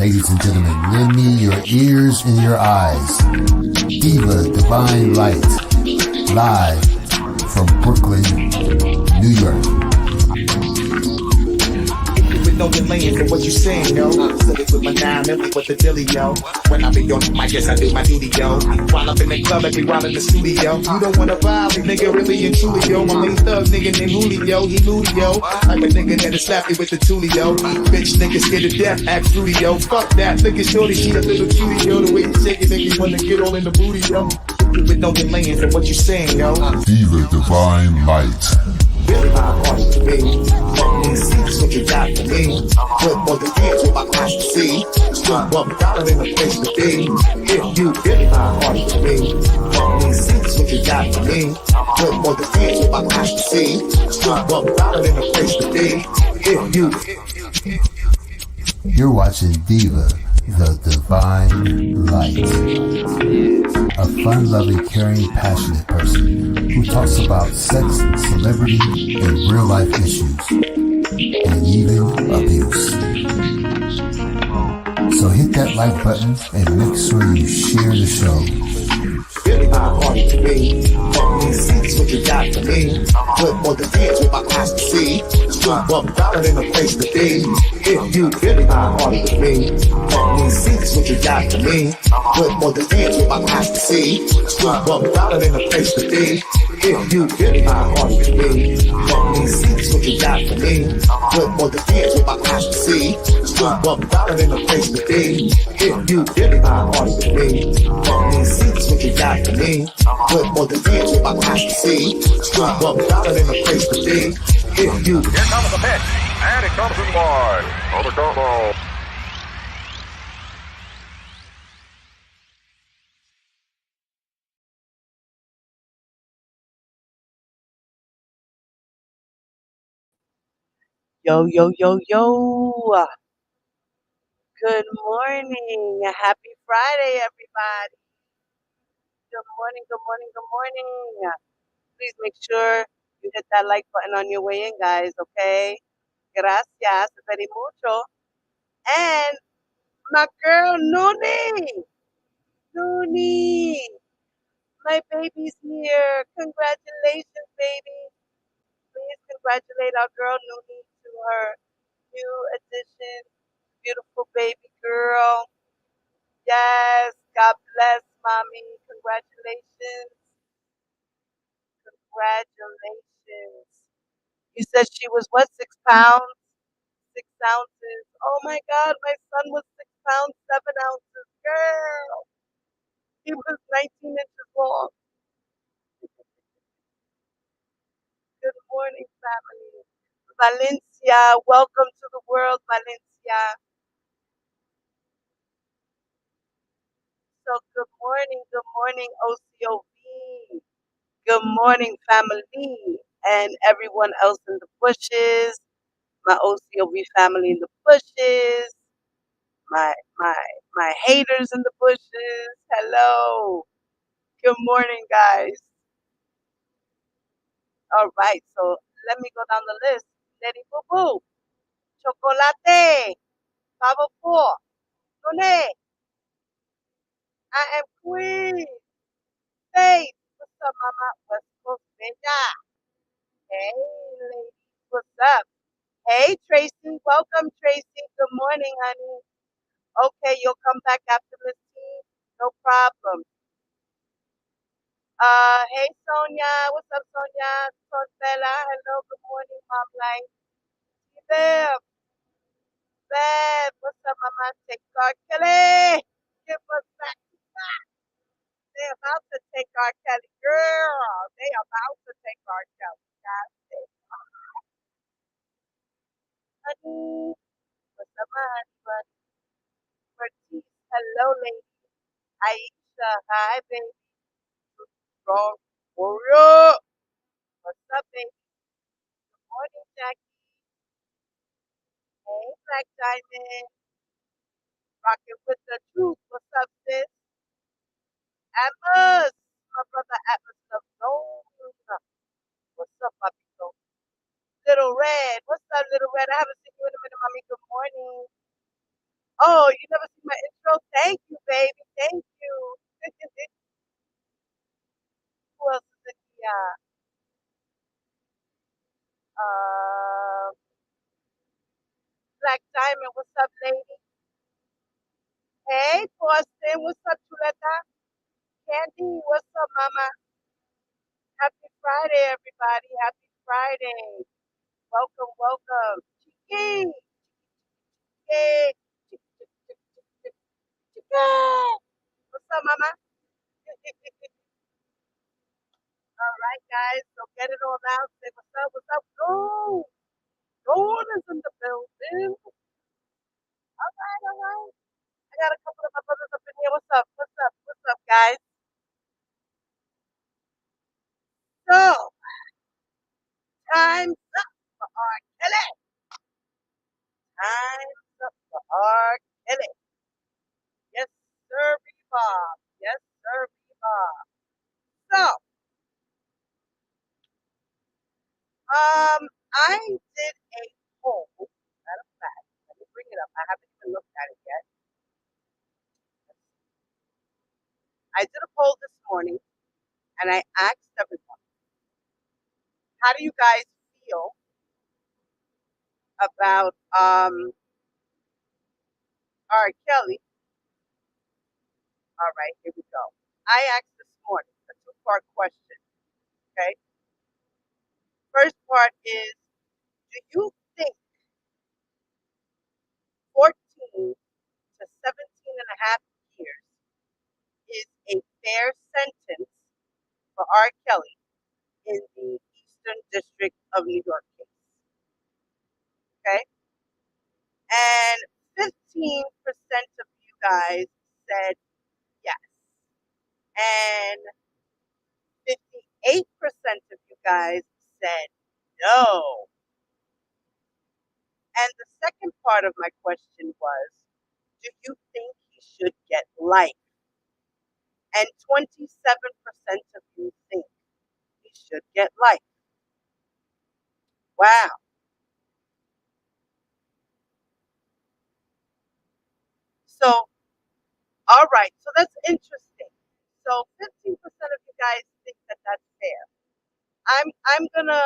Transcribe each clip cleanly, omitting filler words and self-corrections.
Ladies and gentlemen, lend me your ears and your eyes. Diva Divine Light, live from Brooklyn, New York. With no delaying for what you saying, yo. Said it with my 9 million with the dilly, yo. When I be on the mic, yes, I do my duty, yo. While I'm in the club, I be while in the studio. You don't wanna violate, nigga, really and truly, yo. My main thug, nigga named Julio, he moody, yo. I'm a nigga that'll slap me with the tulio. Bitch, nigga scared to death, act fruity, yo. Fuck that, nigga, shorty, she a little cutie, yo. The way you shake it, make me wanna get all in the booty, yo. With no delaying for what you saying, yo. Diva Divine Light. Really my heart to me. Fuck me, see, that's what you got for me. Put more than years with my eyes to see. Still $1 in a place to be. If you really my heart to me. Fuck me, see, that's what you got for me. Put more than years with my eyes to see. Still $1 in a place to be. If you. You're watching Diva, the Divine Light. A fun-loving, caring, passionate person who talks about sex, celebrity, and real-life issues, and even abuse. So hit that like button and make sure you share the show. Really my heart to me. Fuck me, see, that's what you got for me. Put more than years with my eyes to see. Still $1 in a place to be. If you really my heart to me. Fuck me, see, that's what you got for me. Put more than years with my eyes to see. Still $1 in a place to be. If you really my heart to me. Fuck me, see, that's what you got for me. Put more than years with my eyes to see. Still $1 in a place to be. If you really my heart to me. Fuck me, see, that's what you got for me. Put more than years with my eyes to see. Still $1 in a place to be. If you. Here comes the pitch, and it comes in wide. On the combo. Yo, yo, yo, yo. Good morning. Happy Friday, everybody. Good morning, good morning, good morning. Please make sure you hit that like button on your way in, guys, okay? Gracias very mucho. And my girl, Nuni, my baby's here. Congratulations, baby. Please congratulate our girl, Nuni, to her new addition. Beautiful baby girl. Yes, God bless, mommy. Congratulations. Congratulations. You said she was what, 6 pounds? 6 ounces. Oh my God, my son was 6 pounds, 7 ounces. Girl, he was 19 inches long. Good morning, family. Valencia, welcome to the world, Valencia. So good morning, OCOV. Good morning, family, and everyone else in the bushes. My OCOV family in the bushes. My my my haters in the bushes. Hello. Good morning, guys. All right, so let me go down the list. Lady Boo Boo, Chocolate, Baba Four, Nune, I am Queen. Faith, what's up, Mama? West Coast Bella. Hey, ladies, what's up? Hey, Tracy. Welcome, Tracy. Good morning, honey. Okay, you'll come back after Miss T. No problem. Hey, Sonia. What's up, Sonia? Bella. Hello, good morning, Mom Life. Bev. Bev. What's up, Mama? Take our Kelly. Give us back. They about to take our Kelly. Girl, they about to take our Kelly. Guys, honey. What's up, honey? Bertice, hello, lady. Aisha, hi, baby. Strong warrior. What's up, baby? Good morning, Jackie. Hey, Black Diamond. Rocking with the truth. What's up, sis? Atlas. My brother Atlas of Zone. What's up, papito? Little Red. What's up, Little Red? I haven't seen you in a minute, mommy. Good morning. Oh, you never baby. Thank you. Who else is in here? Black Diamond. What's up, lady? Hey, Boston. What's up, Chuleta? Candy. What's up, Mama? Happy Friday, everybody. Happy Friday. Welcome, welcome. Chiqui. Hey. What's up, Mama? All right, guys. So get it all out. Say what's up, what's up. Go. Dawn is in the building. All right, all right. I got a couple of my brothers up in here. What's up? What's up? What's up, guys? So, time's up for R. Kelly. Time's up for R. Kelly. Yes, sir, Bob. Yes, sir, Bob. So, I did a poll. Matter of fact, let me bring it up. I haven't even looked at it yet. I did a poll this morning, and I asked everyone, how do you guys feel about R. Kelly? All right, here we go. I asked this morning a two-part question. Okay. First part is, do you think 14 to 17 and a half years is a fair sentence for R. Kelly in the Eastern District of New York case? Okay. And 15% of you guys said yes. And 58% of you guys said no. And the second part of my question was, do you think he should get life? And 27% of you think he should get life. Wow. So, all right. So that's interesting. So 15% of you guys think that that's fair. I'm gonna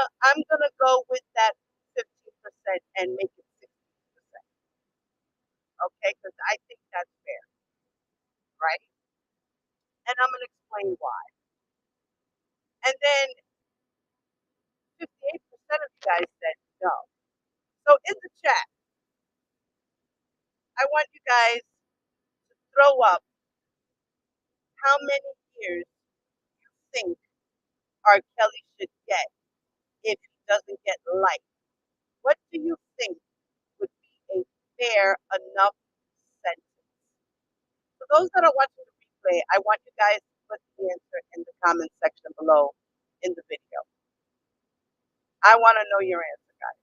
go with that 15% and make it 60%. Okay, because I think that's fair, right? And I'm gonna explain why. And then 58% of you guys said no. So in the chat, I want you guys to throw up how many years you think R. Kelly should get if he doesn't get life. What do you think would be a fair enough sentence? For those that are watching the replay, I want you guys to put the answer in the comment section below in the video. I want to know your answer, guys.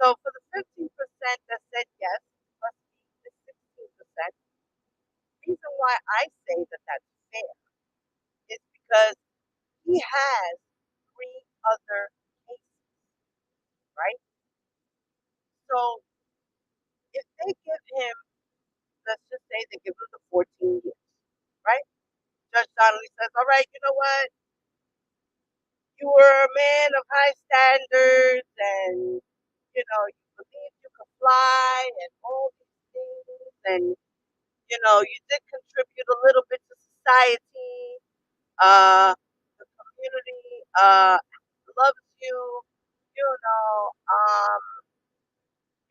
So for the 15% that said yes, plus the 16%, the reason why I say that that's fair is because he has 3 other cases, right? So if they give him, let's just say they give him the 14 years, right? Judge Donnelly says, all right, you know what? You were a man of high standards and, you know, you believed you could fly and all these things. And, you know, you did contribute a little bit to society. The community loves you. You know,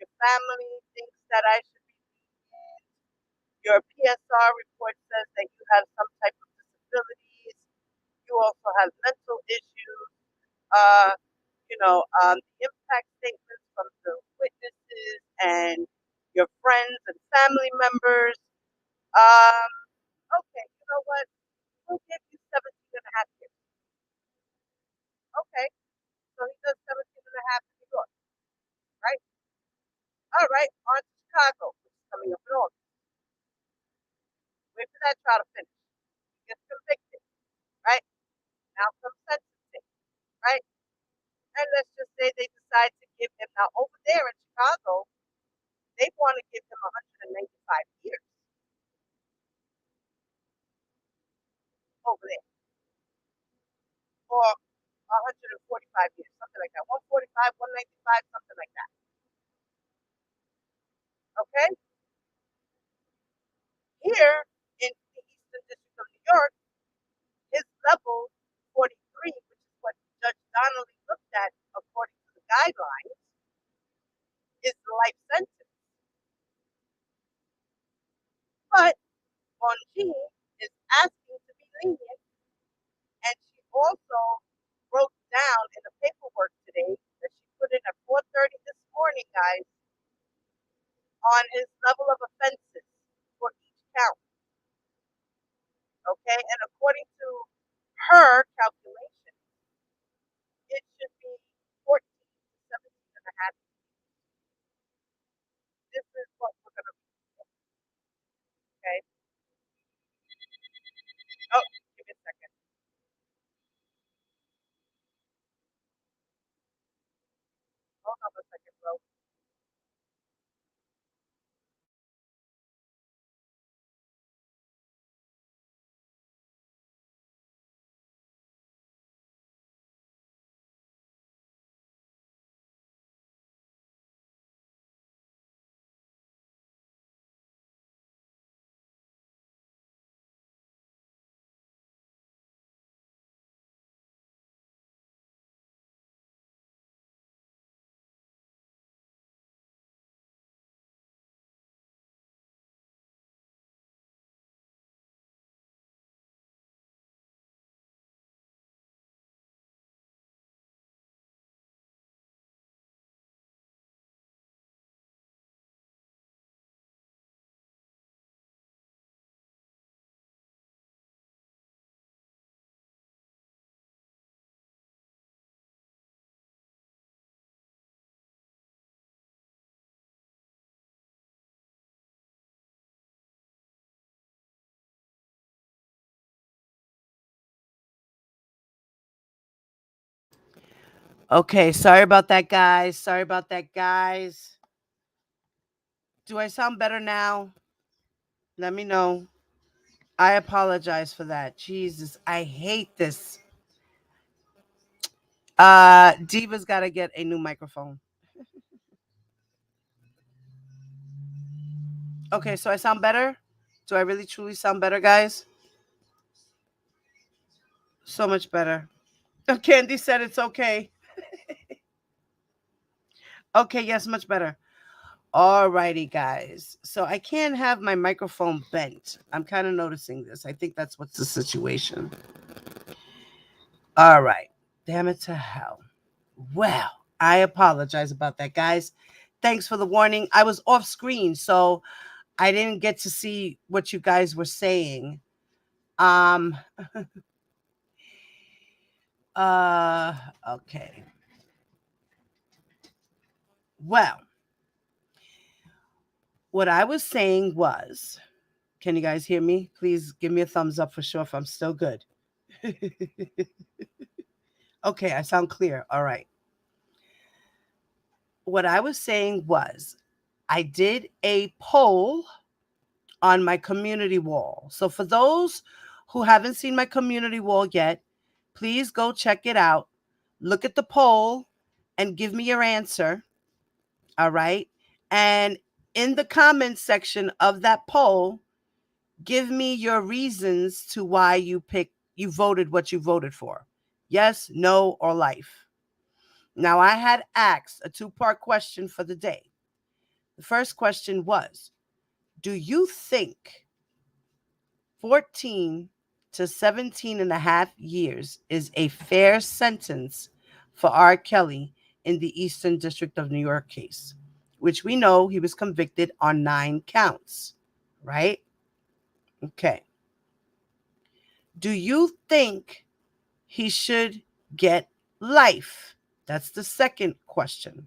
your family thinks that I should be lenient. Your PSR report says that you have some type of disabilities. You also have mental issues. Uh, the impact statements from the witnesses and your friends and family members. Um, okay, you know what? We'll give you 17 and a half years. Okay, so he does 17 and a half in New York, right? All right, on to Chicago, which is coming up in August. Wait for that trial to finish. He gets convicted, right? Now comes sentencing, right? And let's just say they decide to give him, now over there in Chicago, they want to give him 195, something like that. Okay? Here in the Eastern District of New York, his level 43, which is what Judge Donnelly looked at according to the guidelines, is the life sentence. But Bonjean is asking to be lenient, and she also wrote down in the paperwork today that she put in at 4:30 this morning, guys, on his level of offenses for each count. Okay, and according to her calculation, it should be 14 to 17 and a half. This is what we're going to be, okay? Oh, give me a second. Hold on a second, bro. Okay, sorry about that, guys. Sorry about that, guys. Do I sound better now? Let me know. I apologize for that. Jesus, I hate this. Diva's got to get a new microphone. Okay, so I sound better? Do I really truly sound better, guys? So much better. Candy said it's okay. Okay, yes, much better. Alrighty, guys. So I can't have my microphone bent. I'm kind of noticing this. I think that's what's the situation. All right. Damn it to hell. Well, I apologize about that, guys. Thanks for the warning. I was off screen, so I didn't get to see what you guys were saying. Um okay. Well, what I was saying was, can you guys hear me? Please give me a thumbs up for sure if I'm still good. Okay, I sound clear. All right. What I was saying was, I did a poll on my community wall. So for those who haven't seen my community wall yet, please go check it out. Look at the poll and give me your answer. All right. And in the comments section of that poll, give me your reasons to why you voted what you voted for. Yes, no, or life. Now, I had asked a two-part question for the day. The first question was, do you think 14 to 17 and a half years is a fair sentence for R. Kelly in the Eastern District of New York case, which we know he was convicted on 9 counts, right? Okay. Do you think he should get life? That's the second question.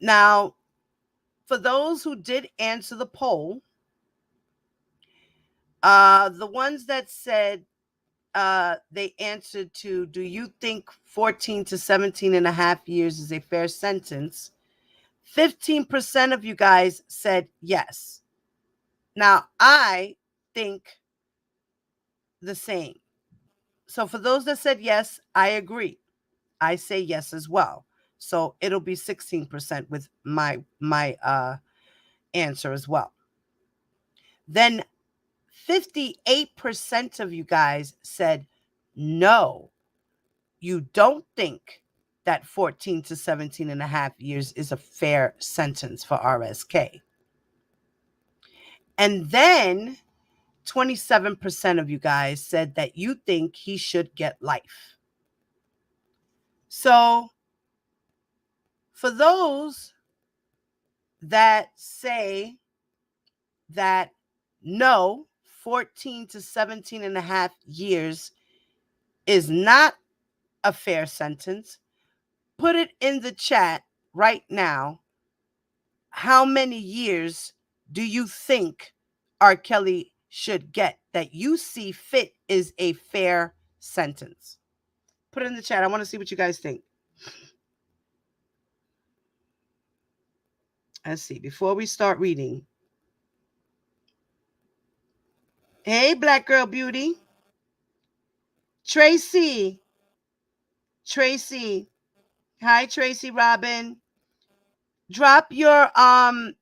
Now, for those who did answer the poll, the ones that said they answered to, do you think 14 to 17 and a half years is a fair sentence? 15% of you guys said yes. Now, I think the same. So for those that said yes, I agree. I say yes as well. So it'll be 16% with my answer as well. Then 58% of you guys said no. You don't think that 14 to 17 and a half years is a fair sentence for RSK. And then 27% of you guys said that you think he should get life. So for those that say that no, 14 to 17 and a half years is not a fair sentence, put it in the chat right now. How many years do you think R. Kelly should get that you see fit is a fair sentence? Put it in the chat. I want to see what you guys think. Let's see. Before we start reading. Hey, Black Girl Beauty. Tracy. Hi, Tracy Robin. Drop your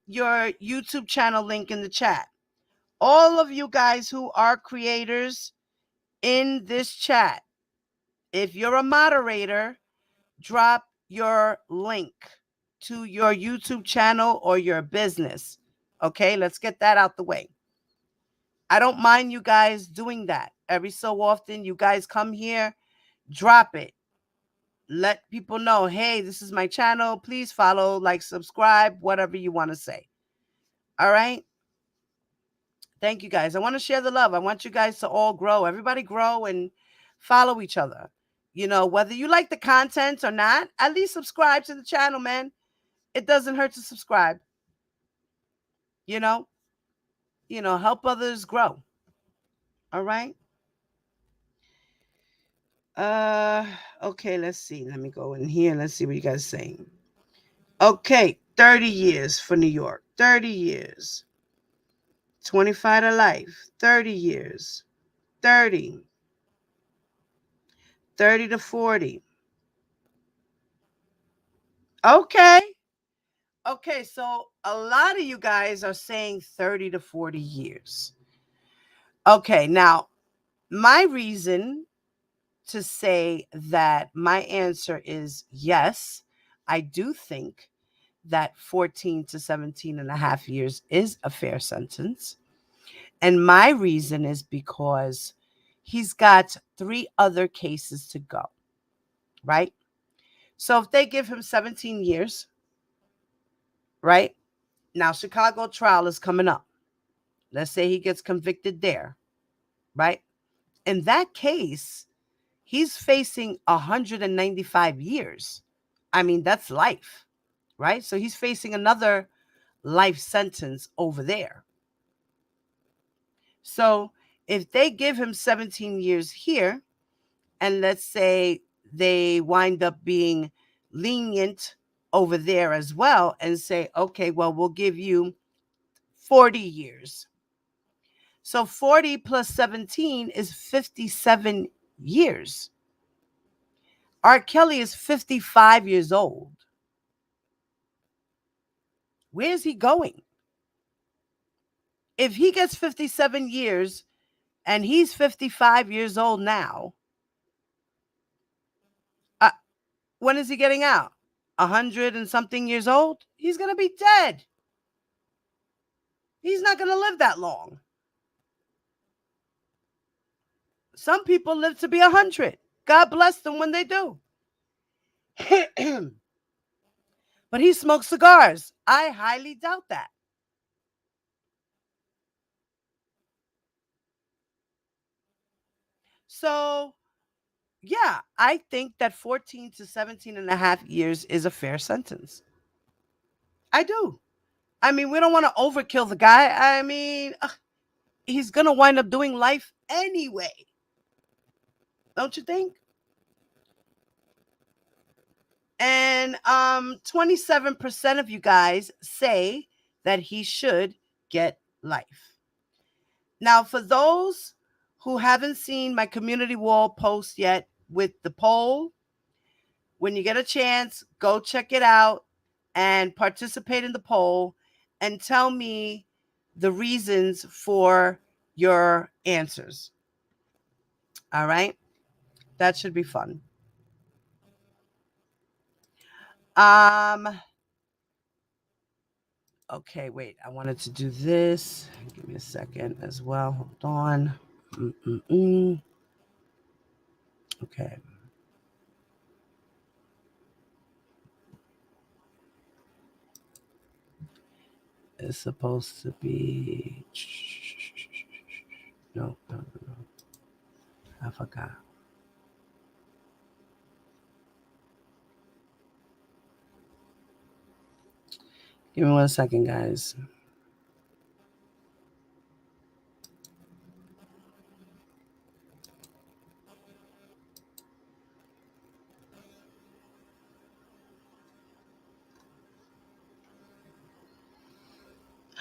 YouTube channel link in the chat. All of you guys who are creators in this chat, if you're a moderator, drop your link to your YouTube channel or your business. Okay, let's get that out the way. I don't mind you guys doing that. Every so often, you guys come here, drop it. Let people know, hey, this is my channel. Please follow, like, subscribe, whatever you want to say. All right? Thank you, guys. I want to share the love. I want you guys to all grow. Everybody grow and follow each other. You know, whether you like the content or not, at least subscribe to the channel, man. It doesn't hurt to subscribe. You know, help others grow. All right? Okay, let's see. Let me go in here. Let's see what you guys are saying. Okay, 30 years for New York. 30 years. 25 to life. 30 years. 30. 30 to 40. Okay. Okay, so a lot of you guys are saying 30 to 40 years. Okay, now, my reason to say that my answer is yes, I do think that 14 to 17 and a half years is a fair sentence. And my reason is because he's got 3 other cases to go, right? So if they give him 17 years, right? Now, Chicago trial is coming up. Let's say he gets convicted there, right? In that case, he's facing 195 years. I mean, that's life, right? So he's facing another life sentence over there. So if they give him 17 years here, and let's say they wind up being lenient over there as well and say, okay, well, we'll give you 40 years. So 40 plus 17 is 57 years. R. Kelly is 55 years old. Where's he going? If he gets 57 years and he's 55 years old now, when is he getting out? 100 and something years old? He's going to be dead. He's not going to live that long. Some people live to be 100. God bless them when they do. But he smokes cigars. I highly doubt that. So, yeah, I think that 14 to 17 and a half years is a fair sentence. I do. I mean, we don't want to overkill the guy. I mean, he's going to wind up doing life anyway. Don't you think? And 27% of you guys say that he should get life. Now, for those who haven't seen my community wall post yet with the poll, When you get a chance, go check it out and participate in the poll and tell me the reasons for your answers. All right? That should be fun. Okay, wait. I wanted to do this. Give me a second as well. Hold on. Okay. It's supposed to be. No. I forgot. Give me 1 second, guys.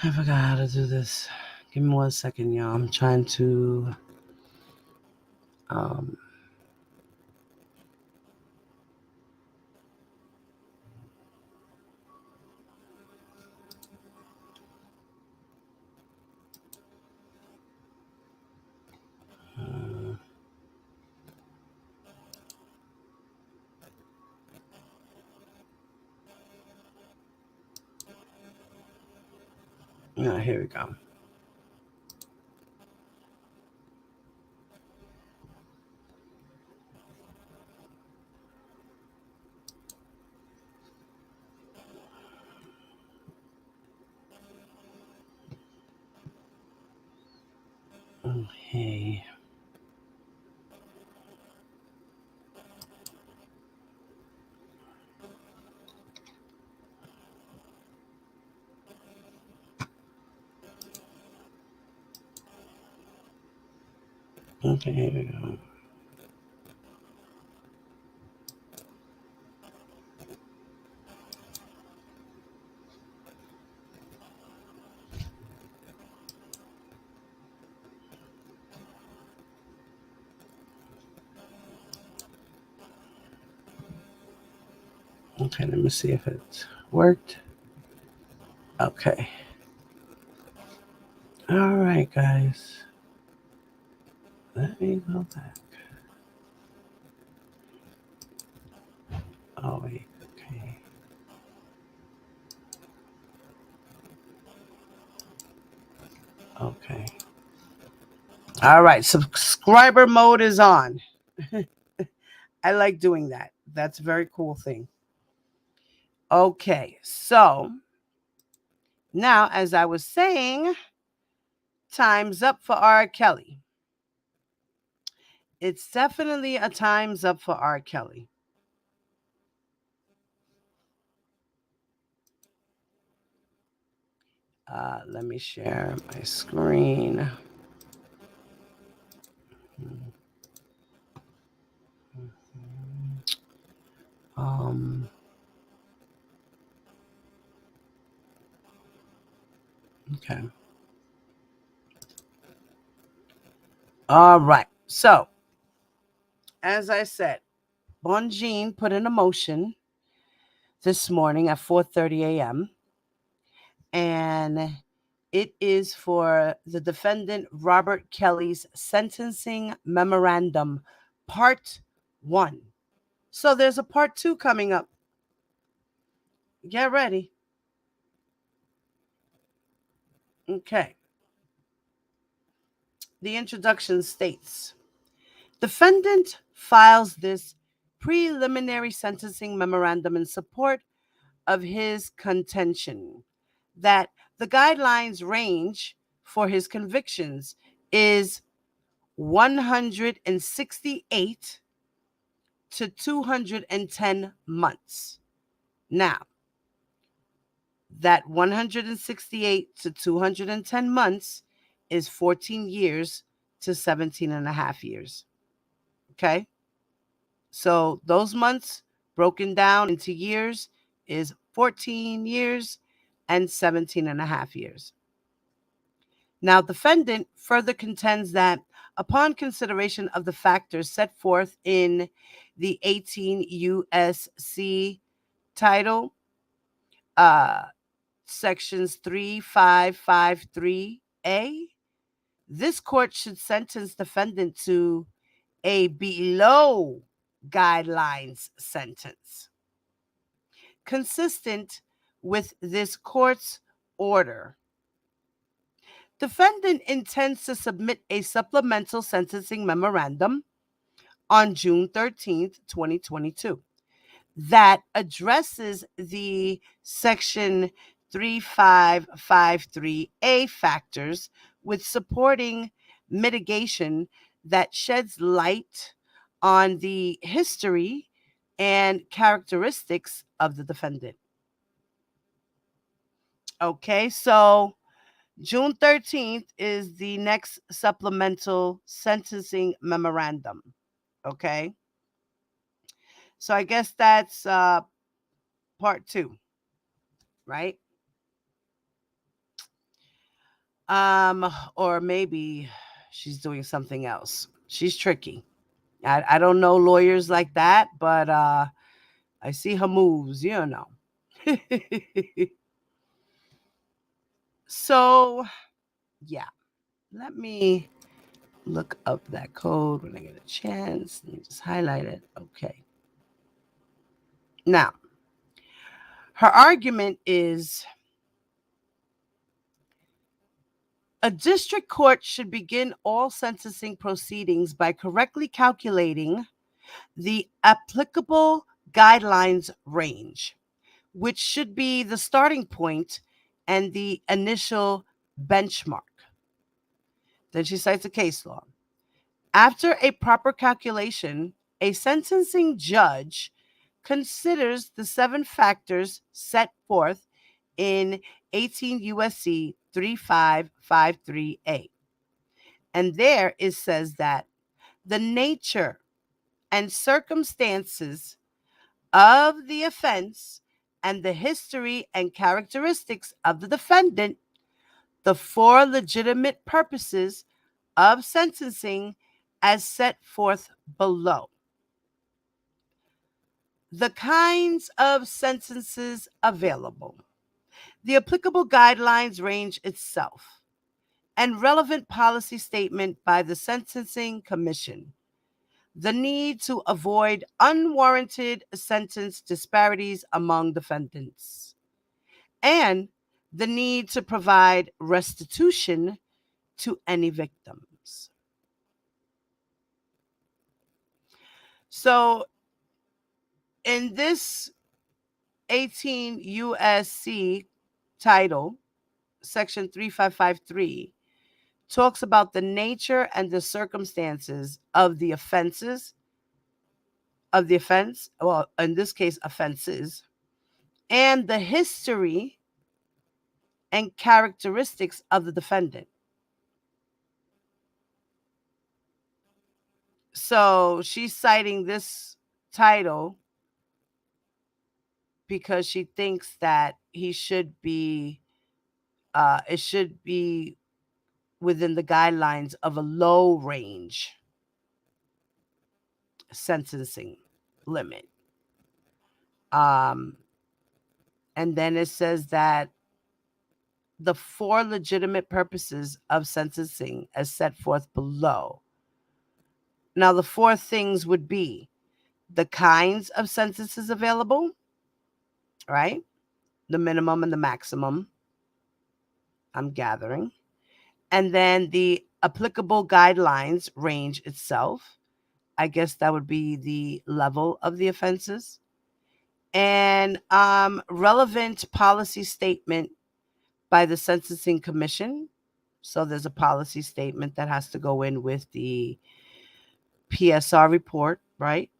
I forgot how to do this. Give me 1 second, y'all. I'm trying to here we go. Okay. Okay, here we go. Okay, let me see if it worked. Okay. All right, guys. Let me go back. Oh, wait. Okay. Okay. All right. Subscriber mode is on. I like doing that. That's a very cool thing. Okay. So now, as I was saying, time's up for R. Kelly. It's definitely a time's up for R. Kelly. Let me share my screen. Okay. All right. So, as I said, Bonjean put in a motion this morning at 4:30 a.m. and it is for the defendant Robert Kelly's sentencing memorandum, part 1. So there's a part 2 coming up. Get ready. Okay. The introduction states, defendant files this preliminary sentencing memorandum in support of his contention that the guidelines range for his convictions is 168 to 210 months. Now, that 168 to 210 months is 14 years to 17 and a half years. Okay? So those months broken down into years is 14 years and 17 and a half years. Now, defendant further contends that Upon consideration of the factors set forth in the 18 U.S.C. title, sections 3553A, this court should sentence defendant to a below guidelines sentence, consistent with this court's order. Defendant intends to submit a supplemental sentencing memorandum on June 13th, 2022, that addresses the Section 3553A factors with supporting mitigation that sheds light on the history and characteristics of the defendant. Okay, so June 13th is the next supplemental sentencing memorandum. Okay, so I guess that's part 2, right? Or maybe she's doing something else. She's tricky. I don't know lawyers like that, but I see her moves, you know. So, yeah, let me look up that code when I get a chance. Let me just highlight it. Okay. Now, her argument is a district court should begin all sentencing proceedings by correctly calculating the applicable guidelines range, which should be the starting point and the initial benchmark. Then she cites a case law. After a proper calculation, a sentencing judge considers the 7 factors set forth in 18 U.S.C. 3553A. And there it says that the nature and circumstances of the offense and the history and characteristics of the defendant, the 4 legitimate purposes of sentencing as set forth below. The kinds of sentences available, the applicable guidelines range itself, and relevant policy statement by the Sentencing Commission, the need to avoid unwarranted sentence disparities among defendants, and the need to provide restitution to any victims. So, in this 18 U.S.C. title, Section 3553 talks about the nature and the circumstances of the offense, well, in this case, offenses, and the history and characteristics of the defendant. So she's citing this title because she thinks that he should be, it should be within the guidelines of a low range sentencing limit. And then it says that the 4 legitimate purposes of sentencing as set forth below. Now, the 4 things would be the kinds of sentences available, right? The minimum and the maximum, I'm gathering. And then the applicable guidelines range itself. I guess that would be the level of the offenses. And relevant policy statement by the Sentencing Commission. So there's a policy statement that has to go in with the PSR report, right?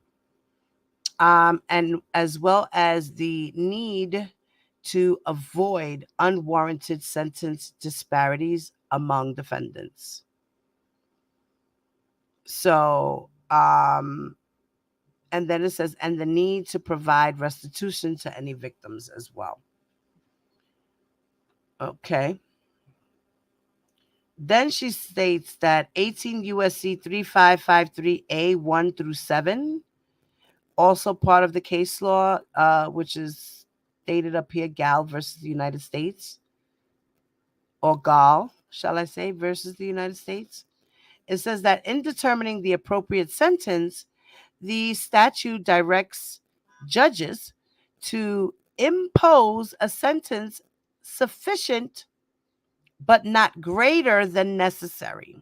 And as well as the need to avoid unwarranted sentence disparities among defendants. So, and then it says, and the need to provide restitution to any victims as well. Okay. Then she states that 18 USC 3553A 1 through 7, also part of the case law, which is stated up here, Gal versus the United States, or Gal, shall I say, versus the United States. It says that in determining the appropriate sentence, the statute directs judges to impose a sentence sufficient but not greater than necessary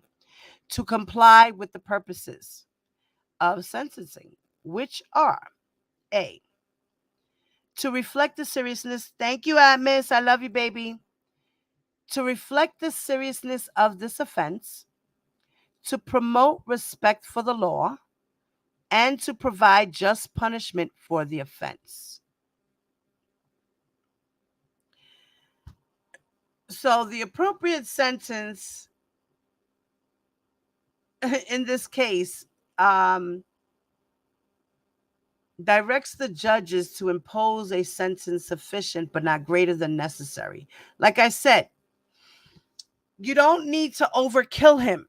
to comply with the purposes of sentencing, which are A, to reflect the seriousness. Thank you, Miss. I love you, baby. To reflect the seriousness of this offense, to promote respect for the law, and to provide just punishment for the offense. So the appropriate sentence in this case directs the judges to impose a sentence sufficient but not greater than necessary. Like I said, you don't need to overkill him.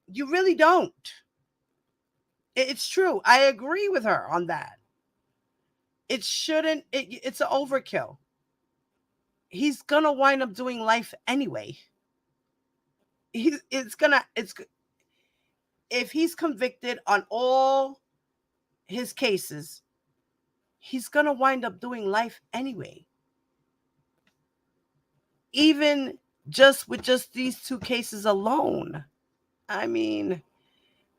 You really don't. It's true. I agree with her on that. It shouldn't, it's an overkill. He's gonna wind up doing life anyway. If he's convicted on all his cases, he's gonna wind up doing life anyway. Even just with these two cases alone, I mean,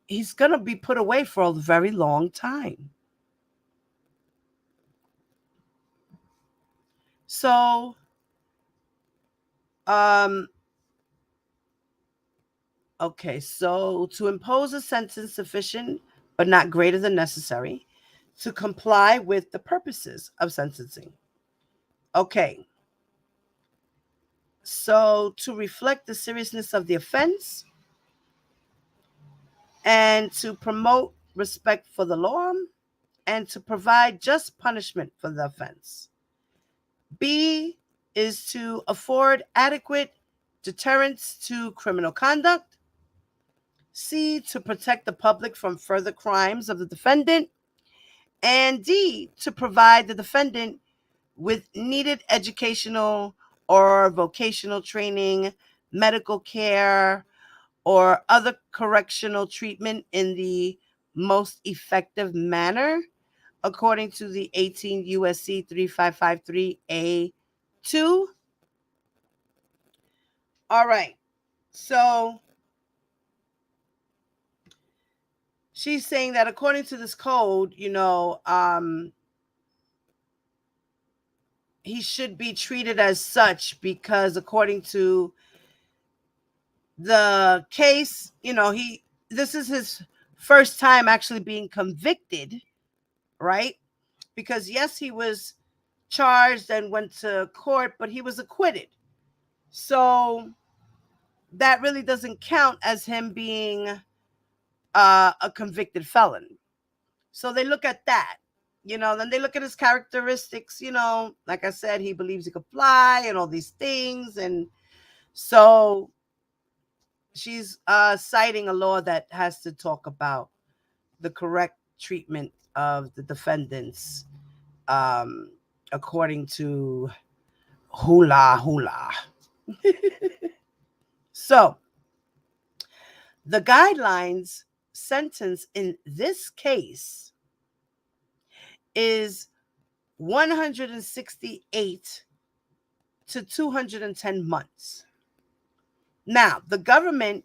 he's gonna be put away for a very long time. So, okay, so to impose a sentence sufficient but not greater than necessary to comply with the purposes of sentencing. Okay. So to reflect the seriousness of the offense and to promote respect for the law and to provide just punishment for the offense. B is to afford adequate deterrence to criminal conduct. C, to protect the public from further crimes of the defendant. And D, to provide the defendant with needed educational or vocational training, medical care, or other correctional treatment in the most effective manner, according to the 18 USC 3553A2. All right. So she's saying that according to this code, he should be treated as such because according to the case, this is his first time actually being convicted, right? Because yes, he was charged and went to court, but he was acquitted. So that really doesn't count as him being a convicted felon. So they look at that, then they look at his characteristics, like I said, he believes he could fly and all these things. And so she's citing a law that has to talk about the correct treatment of the defendants according to hula. So the guidelines sentence in this case is 168 to 210 months. Now, the government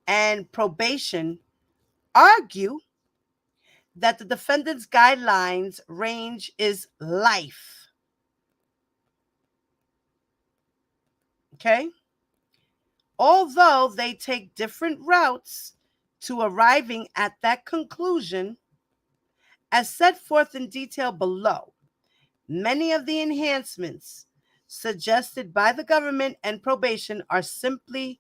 and probation argue that the defendant's guidelines range is life. Okay? Although they take different routes to arriving at that conclusion, as set forth in detail below, many of the enhancements suggested by the government and probation are simply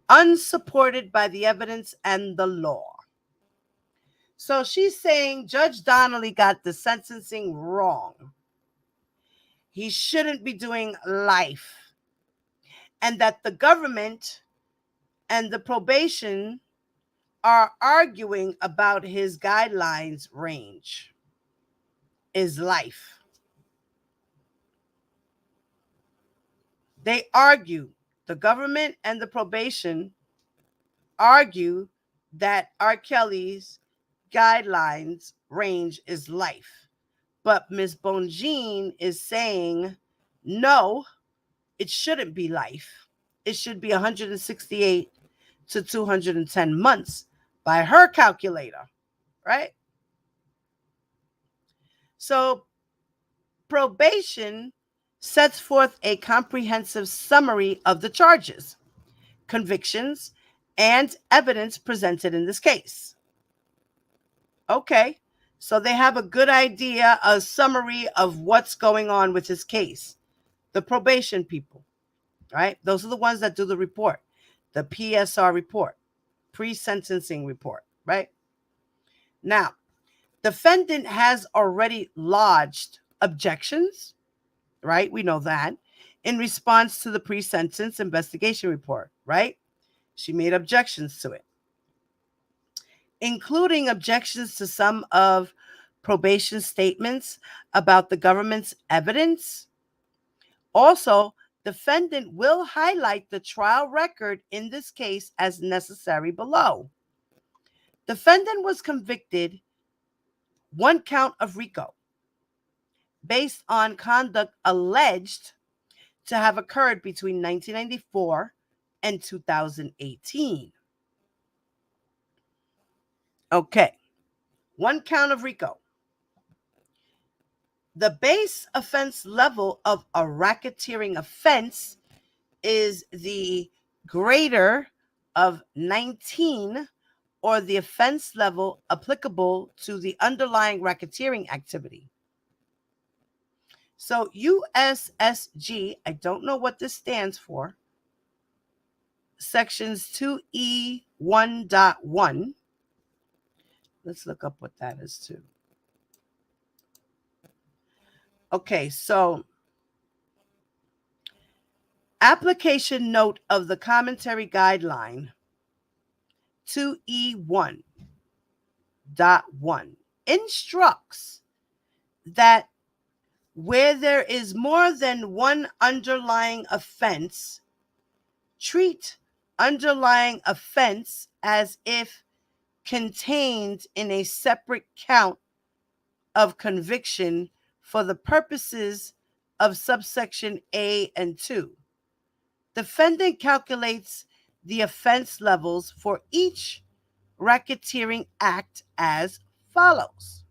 unsupported by the evidence and the law. So she's saying Judge Donnelly got the sentencing wrong. He shouldn't be doing life. And that the government and the probation are arguing about his guidelines range is life. They argue, the government and the probation argue that R. Kelly's guidelines range is life. But Ms. Bonjean is saying, no, it shouldn't be life. It should be 168 to 210 months by her calculator, right? So probation sets forth a comprehensive summary of the charges, convictions, and evidence presented in this case. Okay, so they have a good idea, a summary of what's going on with this case. The probation people, right? Those are the ones that do the report, the PSR report, pre-sentencing report, right? Now, defendant has already lodged objections, right? We know that, in response to the pre-sentence investigation report, right? She made objections to it, including objections to some of probation statements about the government's evidence. Also, defendant will highlight the trial record in this case as necessary below. Defendant was convicted one count of RICO based on conduct alleged to have occurred between 1994 and 2018. Okay, one count of RICO. The base offense level of a racketeering offense is the greater of 19 or the offense level applicable to the underlying racketeering activity. So USSG, I don't know what this stands for, sections 2E1.1. Let's look up what that is too. Okay, so application note of the commentary guideline 2E1.1 instructs that where there is more than one underlying offense, treat underlying offense as if contained in a separate count of conviction for the purposes of subsection A and 2. Defendant calculates the offense levels for each racketeering act as follows.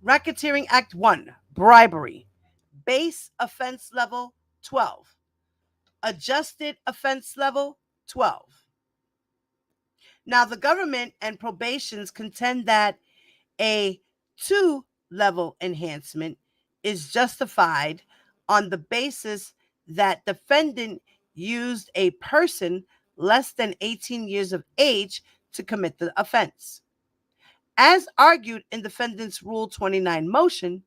Racketeering Act 1, bribery, base offense level 12, adjusted offense level 12. Now, the government and probations contend that a 2-level enhancement is justified on the basis that defendant used a person less than 18 years of age to commit the offense. As argued in defendant's Rule 29 motion,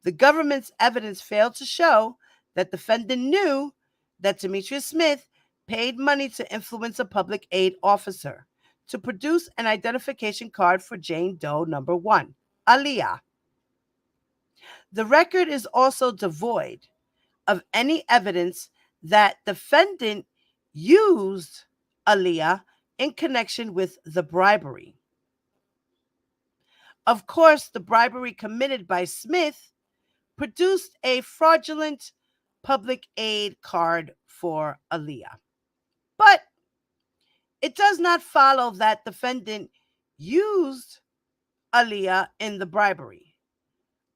the government's evidence failed to show that defendant knew that Demetrius Smith paid money to influence a public aid officer to produce an identification card for Jane Doe number 1, Aaliyah. The record is also devoid of any evidence that defendant used Aaliyah in connection with the bribery. Of course, the bribery committed by Smith produced a fraudulent public aid card for Aaliyah. But it does not follow that defendant used Aaliyah in the bribery.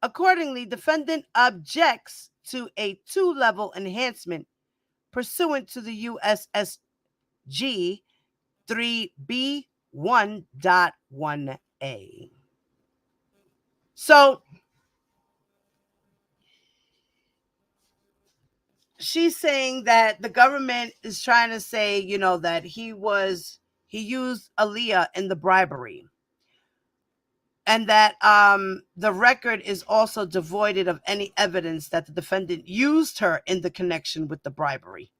Accordingly, defendant objects to a 2-level enhancement pursuant to the USSG 3B1.1a. So she's saying that the government is trying to say, that he used Aaliyah in the bribery. And that the record is also devoid of any evidence that the defendant used her in the connection with the bribery.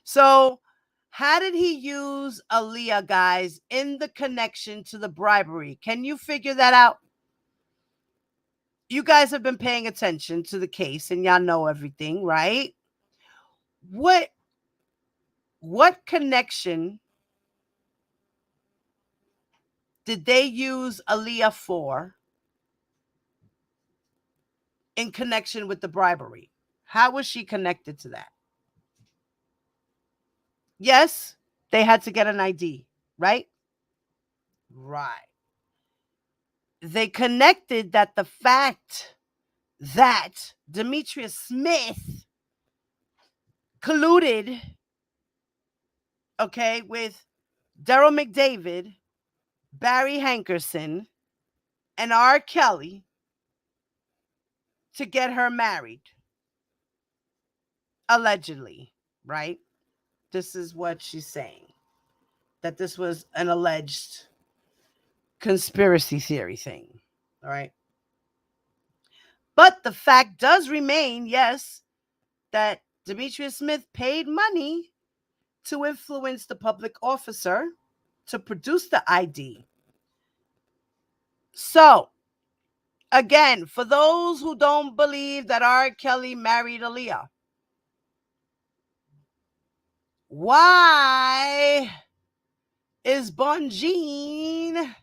So, how did he use Aaliyah, guys, in the connection to the bribery? Can you figure that out? You guys have been paying attention to the case and y'all know everything, right? What connection did they use Aaliyah for in connection with the bribery? How was she connected to that? Yes, they had to get an ID, right? Right. They connected that the fact that Demetrius Smith colluded, okay, with Daryl McDavid, Barry Hankerson, and R. Kelly to get her married. Allegedly, right? This is what she's saying. That this was an alleged conspiracy theory thing. All right. But the fact does remain, yes, that Demetrius Smith paid money to influence the public officer to produce the ID. So, again, for those who don't believe that R. Kelly married Aaliyah, why is Bonjean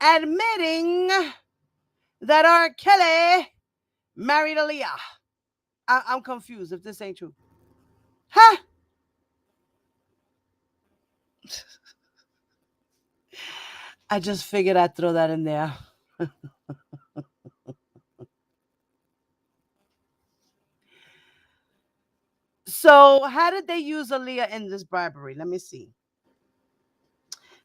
admitting that R. Kelly married Aaliyah? I'm confused if this ain't true. Huh? I just figured I'd throw that in there. So, how did they use Aaliyah in this bribery? Let me see.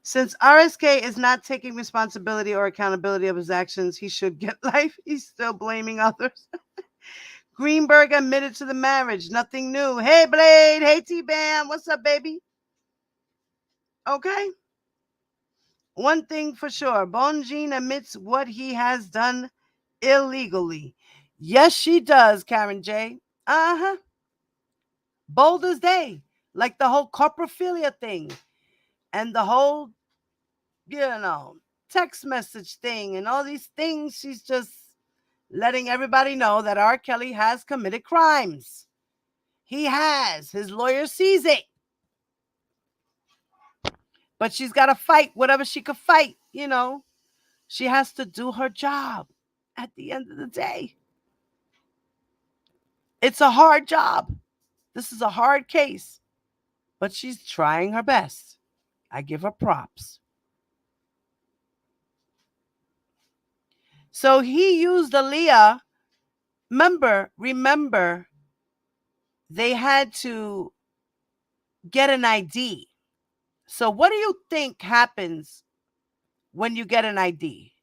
Since RSK is not taking responsibility or accountability of his actions, he should get life. He's still blaming others. Greenberg admitted to the marriage. Nothing new. Hey, Blade. Hey, T-Bam. What's up, baby? Okay. One thing for sure. Bonjean admits what he has done illegally. Yes, she does, Karen J. Uh-huh. Bold as day. Like the whole corporophilia thing. And the whole, text message thing. And all these things. She's just letting everybody know that R. Kelly has committed crimes. He has. His lawyer sees it. But she's got to fight whatever she could fight, She has to do her job at the end of the day. It's a hard job. This is a hard case. But she's trying her best. I give her props. So he used Aaliyah. Remember, they had to get an ID. So what do you think happens when you get an ID?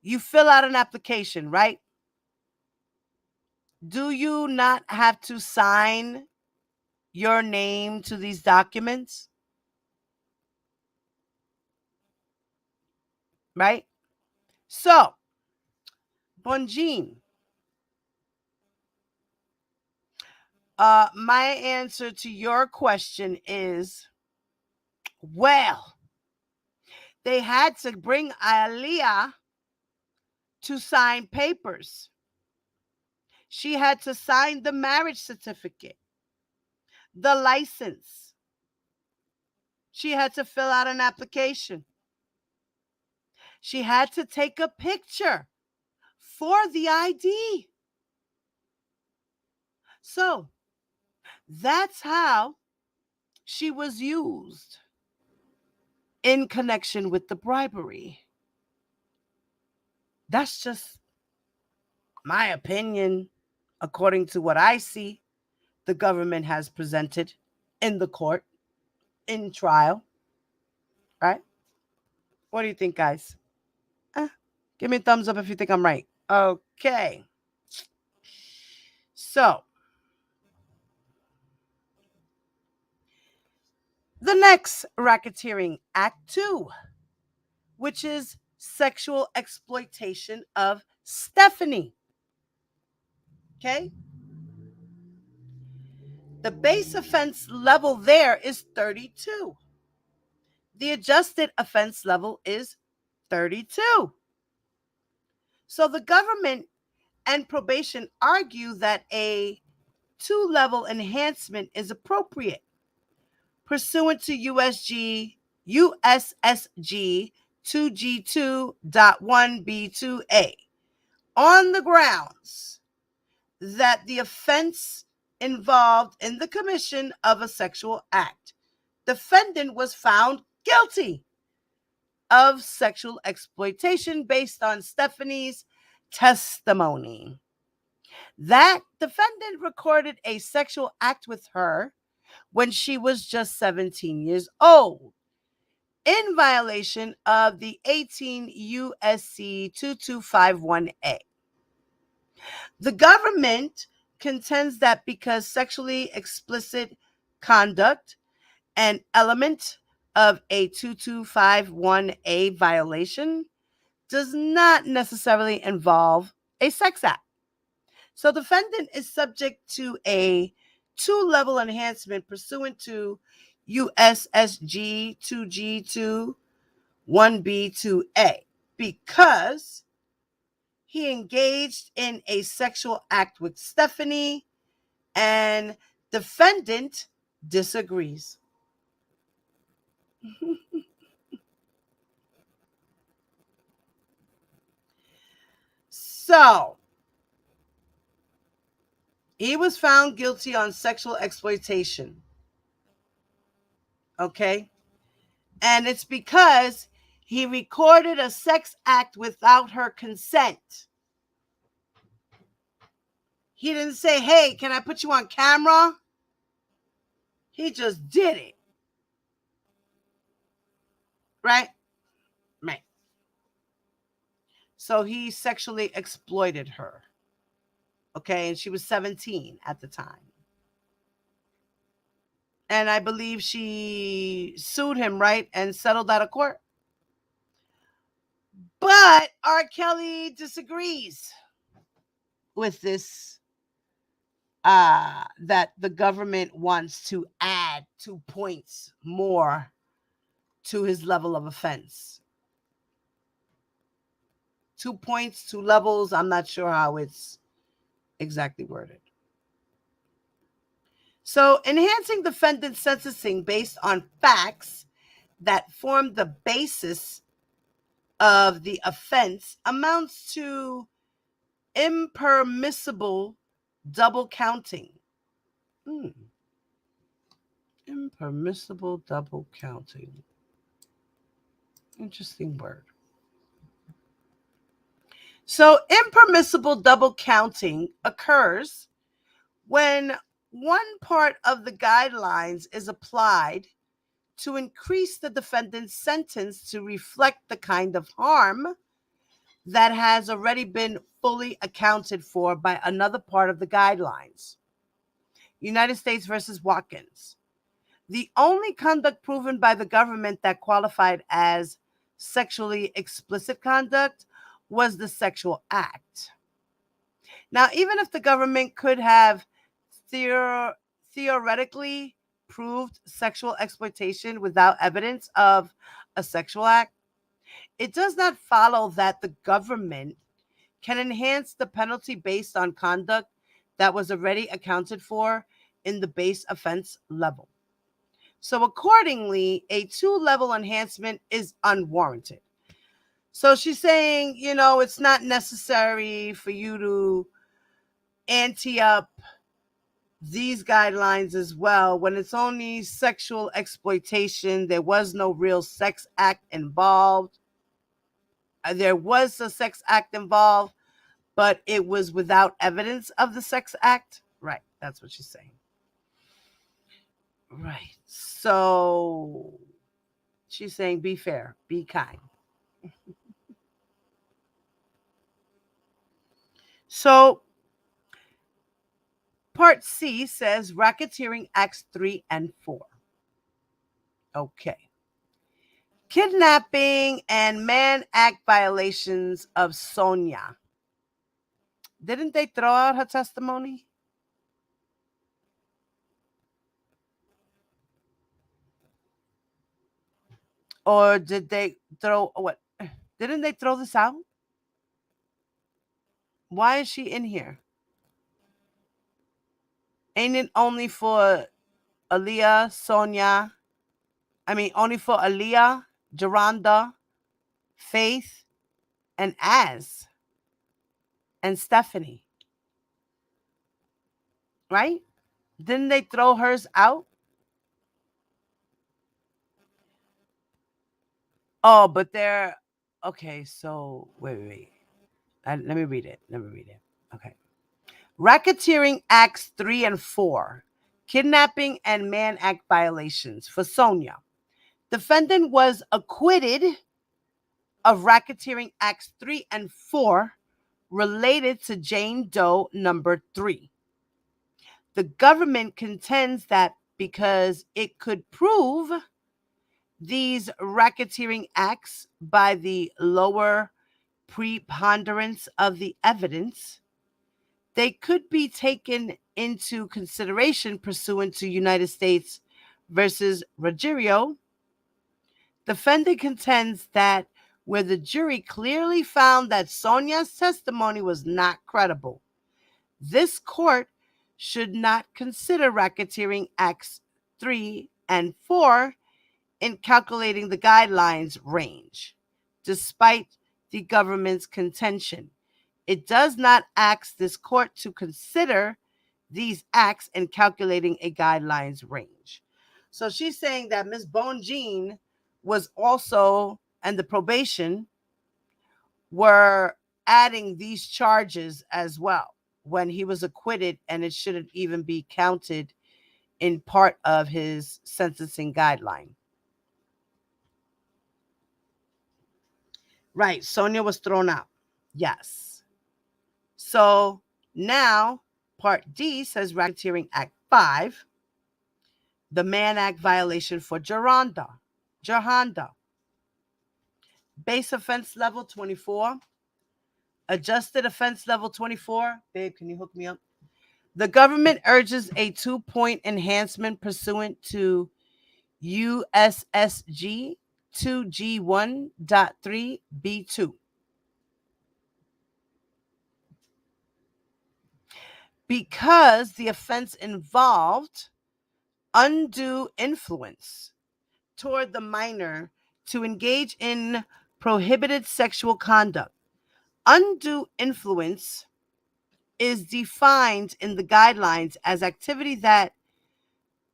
You fill out an application, right? Do you not have to sign your name to these documents? Right? So, Bonjean, my answer to your question is, well, they had to bring Aaliyah to sign papers. She had to sign the marriage certificate, the license. She had to fill out an application. She had to take a picture for the ID. So, that's how she was used in connection with the bribery. That's just my opinion, according to what I see the government has presented in the court, in trial. Right? What do you think, guys? Give me a thumbs up if you think I'm right. Okay. So, the next racketeering, Act 2, which is sexual exploitation of Stephanie. Okay? The base offense level there is 32. The adjusted offense level is 32. So the government and probation argue that a 2-level enhancement is appropriate, pursuant to USSG 2G2.1B2A, on the grounds that the offense involved in the commission of a sexual act. Defendant was found guilty of sexual exploitation based on Stephanie's testimony. That defendant recorded a sexual act with her when she was just 17 years old, in violation of the 18 U.S.C. 2251A. The government contends that because sexually explicit conduct, an element of a 2251A violation, does not necessarily involve a sex act. So the defendant is subject to a 2-level enhancement pursuant to USSG 2G2 1B2A because he engaged in a sexual act with Stephanie, and defendant disagrees. So, he was found guilty on sexual exploitation. Okay? And it's because he recorded a sex act without her consent. He didn't say, hey, can I put you on camera? He just did it. Right? Right. So he sexually exploited her. Okay, and she was 17 at the time. And I believe she sued him, right, and settled out of court. But R. Kelly disagrees with this, that the government wants to add 2 points more to his level of offense. 2 points, 2 levels. I'm not sure how it's exactly worded. So, enhancing defendant's sentencing based on facts that form the basis of the offense amounts to impermissible double counting. Impermissible double counting. Interesting word. So, impermissible double counting occurs when one part of the guidelines is applied to increase the defendant's sentence to reflect the kind of harm that has already been fully accounted for by another part of the guidelines. United States versus Watkins. The only conduct proven by the government that qualified as sexually explicit conduct was the sexual act. Now, even if the government could have theoretically proved sexual exploitation without evidence of a sexual act, it does not follow that the government can enhance the penalty based on conduct that was already accounted for in the base offense level. So accordingly, a 2-level enhancement is unwarranted. So she's saying, it's not necessary for you to ante up these guidelines as well when it's only sexual exploitation. There was no real sex act involved. There was a sex act involved, but it was without evidence of the sex act. Right. That's what she's saying. Right. So she's saying, be fair, be kind. So Part C says racketeering acts 3 and 4. Okay. Kidnapping and Mann Act violations of Sonia. Didn't they throw out her testimony? Or did they throw what? Didn't they throw this out? Why is she in here? Ain't it only for Aaliyah, Sonia? I mean, only for Aaliyah, Geronda, Faith, and Az, and Stephanie, right? Didn't they throw hers out? Oh, but they're okay. So wait. Let me read it. Okay. Racketeering Acts 3 and 4, kidnapping and Mann Act violations for Sonia. Defendant was acquitted of racketeering Acts 3 and 4 related to Jane Doe number 3. The government contends that because it could prove these racketeering acts by the lower preponderance of the evidence, they could be taken into consideration pursuant to United States versus Ruggiero. Defendant contends that where the jury clearly found that Sonia's testimony was not credible, this court should not consider racketeering Acts 3 and 4 in calculating the guidelines range, despite the government's contention. It does not ask this court to consider these acts in calculating a guidelines range. So she's saying that Ms. Bone Jean was also, and the probation were adding these charges as well when he was acquitted, and it shouldn't even be counted in part of his sentencing guideline. Right, Sonia was thrown out. Yes. So now Part D says Racketeering Act 5, the Mann Act violation for Jahanda. Base offense level 24. Adjusted offense level 24. Babe, can you hook me up? The government urges a 2-point enhancement pursuant to USSG 2G1.3B2. Because the offense involved undue influence toward the minor to engage in prohibited sexual conduct. Undue influence is defined in the guidelines as activity that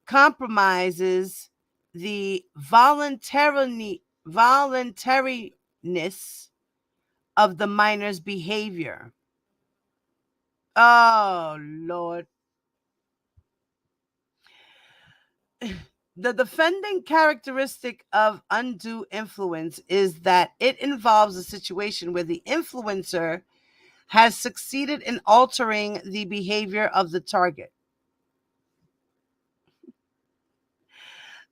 compromises the voluntariness of the minor's behavior. Oh, Lord. The defending characteristic of undue influence is that it involves a situation where the influencer has succeeded in altering the behavior of the target.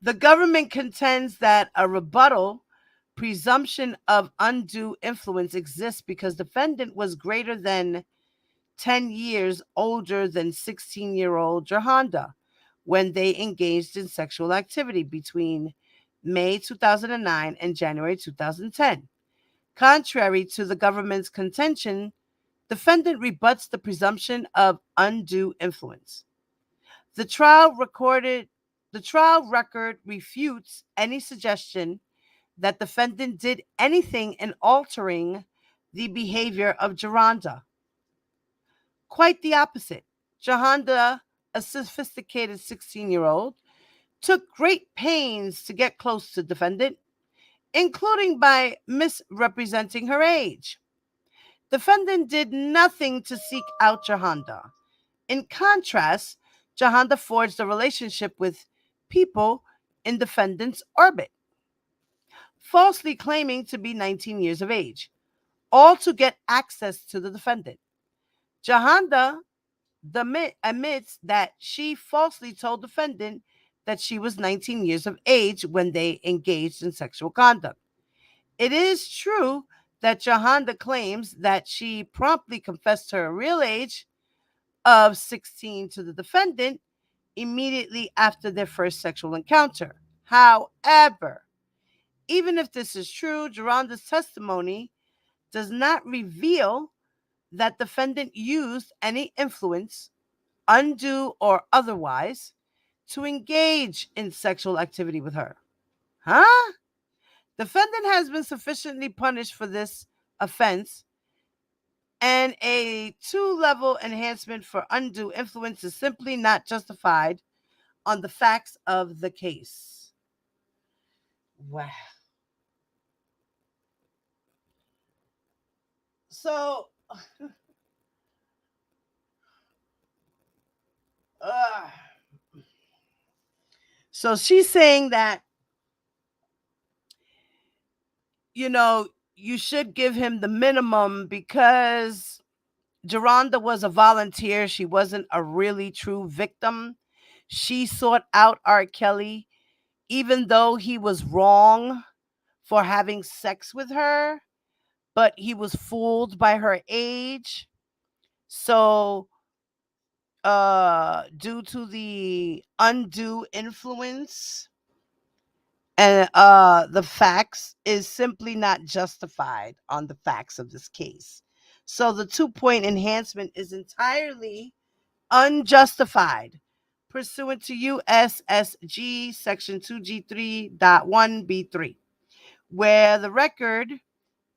The government contends that a rebuttal presumption of undue influence exists because defendant was greater than 10 years older than 16-year-old Jahanda when they engaged in sexual activity between May 2009 and January 2010. Contrary to the government's contention, defendant rebuts the presumption of undue influence. The trial record refutes any suggestion that defendant did anything in altering the behavior of Jahanda. Quite the opposite. Jahanda, a sophisticated 16-year-old, took great pains to get close to defendant, including by misrepresenting her age. Defendant did nothing to seek out Jahanda. In contrast, Jahanda forged a relationship with people in defendant's orbit, falsely claiming to be 19 years of age, all to get access to the defendant. Jahanda admits that she falsely told defendant that she was 19 years of age when they engaged in sexual conduct. It is true that Jahanda claims that she promptly confessed her real age of 16 to the defendant immediately after their first sexual encounter. However, Even if this is true, Geronda's testimony does not reveal that defendant used any influence, undue or otherwise, to engage in sexual activity with her. Huh? Defendant has been sufficiently punished for this offense, and a 2-level enhancement for undue influence is simply not justified on the facts of the case. Wow. So, so she's saying that, you should give him the minimum because Geronda was a volunteer. She wasn't a really true victim. She sought out R. Kelly, even though he was wrong for having sex with her, but he was fooled by her age. So, due to the undue influence, and the facts is simply not justified on the facts of this case. So the 2-point enhancement is entirely unjustified pursuant to USSG section 2G3.1B3, where the record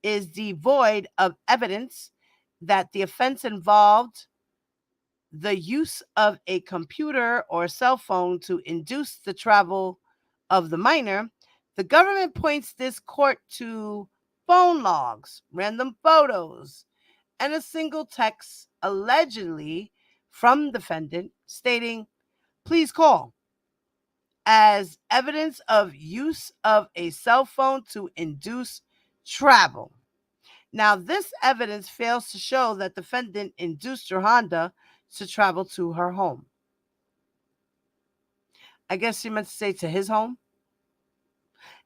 is devoid of evidence that the offense involved the use of a computer or cell phone to induce the travel of the minor. The government points this court to phone logs, random photos, and a single text allegedly from defendant stating, "Please call," as evidence of use of a cell phone to induce travel. Now, this evidence fails to show that defendant induced Geronda to travel to her home. I guess she meant to say to his home.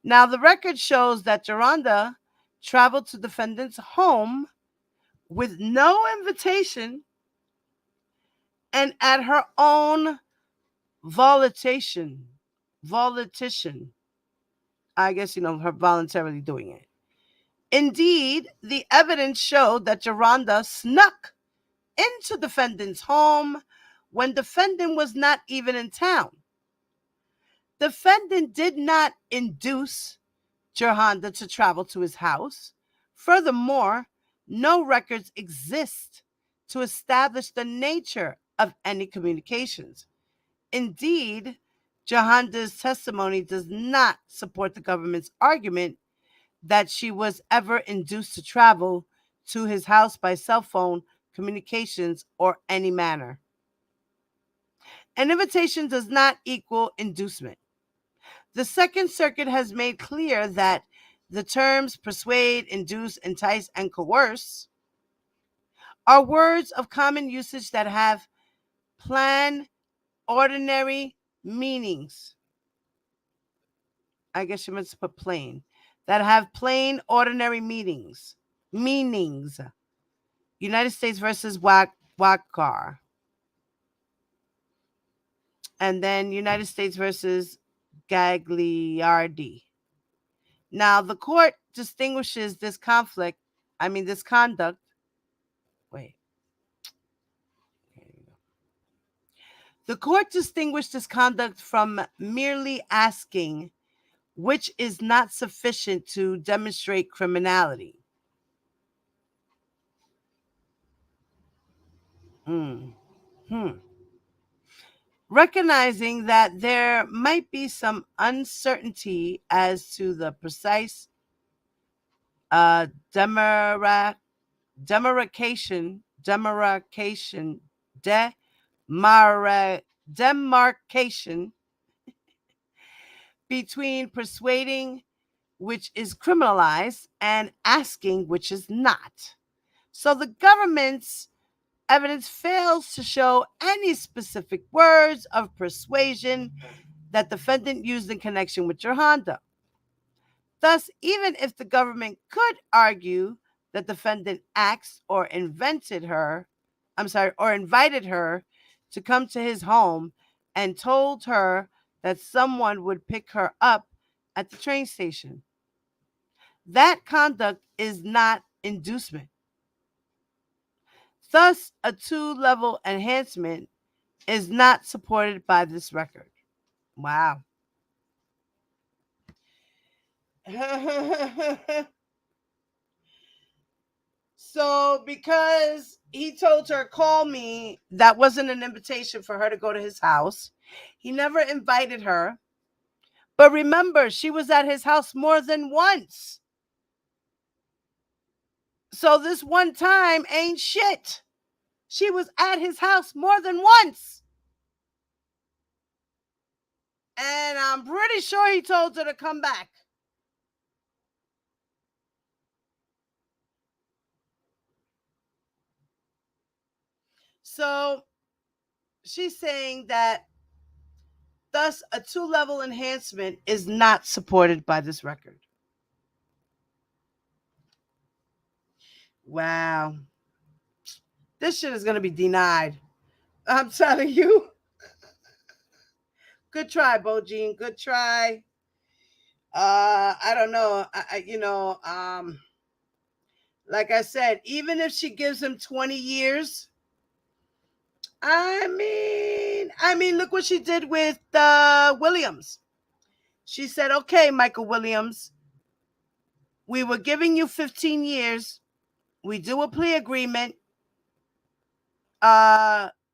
Now, the record shows that Geronda traveled to defendant's home with no invitation and at her own volition. I guess, her voluntarily doing it. Indeed, the evidence showed that Geronda snuck into defendant's home when defendant was not even in town. Defendant did not induce Geronda to travel to his house. Furthermore, no records exist to establish the nature of any communications. Indeed, Geronda's testimony does not support the government's argument that she was ever induced to travel to his house by cell phone communications or any manner. An invitation does not equal inducement. The Second Circuit has made clear that the terms persuade, induce, entice, and coerce are words of common usage that have plain, ordinary meanings. I guess you meant to put plain. That have plain, ordinary meanings. United States versus Wakar. And then United States versus Gagliardi. Now, the court distinguishes this conduct. Wait. The court distinguished this conduct from merely asking, which is not sufficient to demonstrate criminality. Recognizing that there might be some uncertainty as to the precise demarcation between persuading, which is criminalized, and asking, which is not. So the government's evidence fails to show any specific words of persuasion that defendant used in connection with Geronda. Thus, even if the government could argue that defendant asked or invited her to come to his home and told her that someone would pick her up at the train station. That conduct is not inducement. Thus, a 2-level enhancement is not supported by this record. Wow. So, because he told her, call me, that wasn't an invitation for her to go to his house. He never invited her. But remember, she was at his house more than once. So, this one time ain't shit. She was at his house more than once. And I'm pretty sure he told her to come back. So she's saying that thus a 2-level enhancement is not supported by this record. Wow. This shit is going to be denied. I'm telling you. Good try, Bojine. Good try. I don't know. Like I said, even if she gives him 20 years, I mean, look what she did with Williams. She said, okay, Michael Williams, we were giving you 15 years. We do a plea agreement.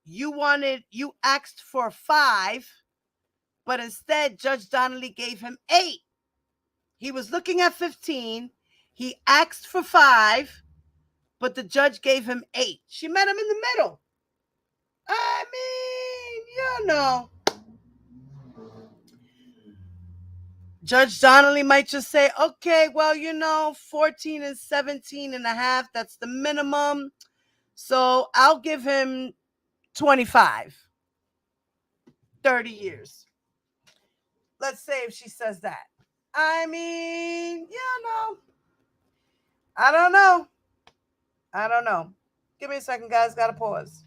You asked for 5, but instead Judge Donnelly gave him 8. He was looking at 15. He asked for 5, but the judge gave him 8. She met him in the middle. I mean, Judge Donnelly might just say, okay, well, 14 and 17 and a half, that's the minimum. So I'll give him 25, 30 years. Let's say if she says that. I mean, I don't know. Give me a second, guys. Gotta pause.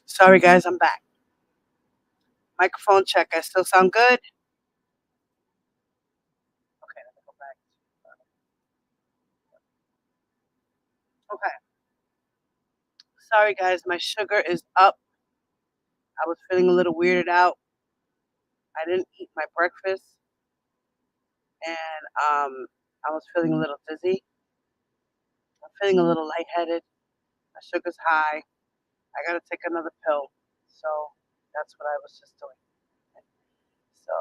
Sorry, guys, I'm back. Microphone check. I still sound good? Okay, let me go back. Okay. Sorry, guys, my sugar is up. I was feeling a little weirded out. I didn't eat my breakfast, and I was feeling a little dizzy. I'm feeling a little lightheaded. My sugar's high. I gotta take another pill. So that's what I was just doing. So,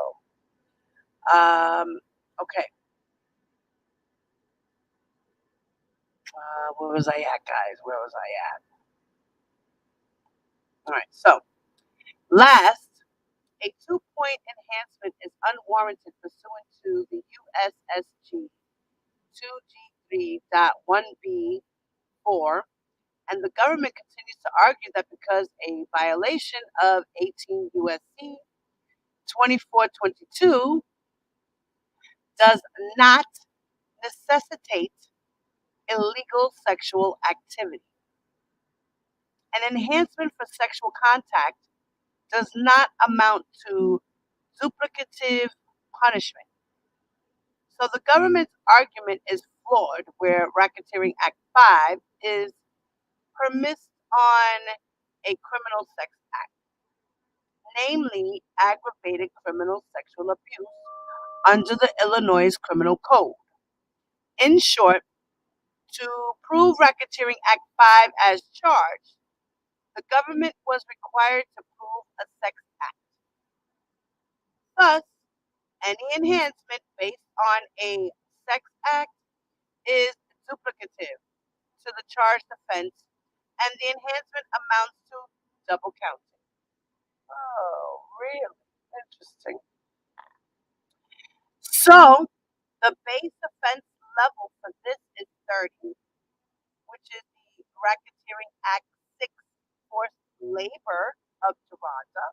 okay. Where was I at, guys? Where was I at? All right. So, last, a 2-point enhancement is unwarranted pursuant to the USSG 2G3.1B4, and the government continues to argue that because a violation of 18 USC 2422 does not necessitate illegal sexual activity. An enhancement for sexual contact does not amount to duplicative punishment. So the government's argument is flawed, where Racketeering Act 5 is premised on a criminal sex act, namely aggravated criminal sexual abuse under the Illinois Criminal Code. In short, to prove Racketeering Act 5 as charged, the government was required to prove a sex act. Thus, any enhancement based on a sex act is duplicative to the charged offense, and the enhancement amounts to double counting. Oh, really? Interesting. So, the base offense level for this is 30, which is the Racketeering Act 6 forced labor of Toronto,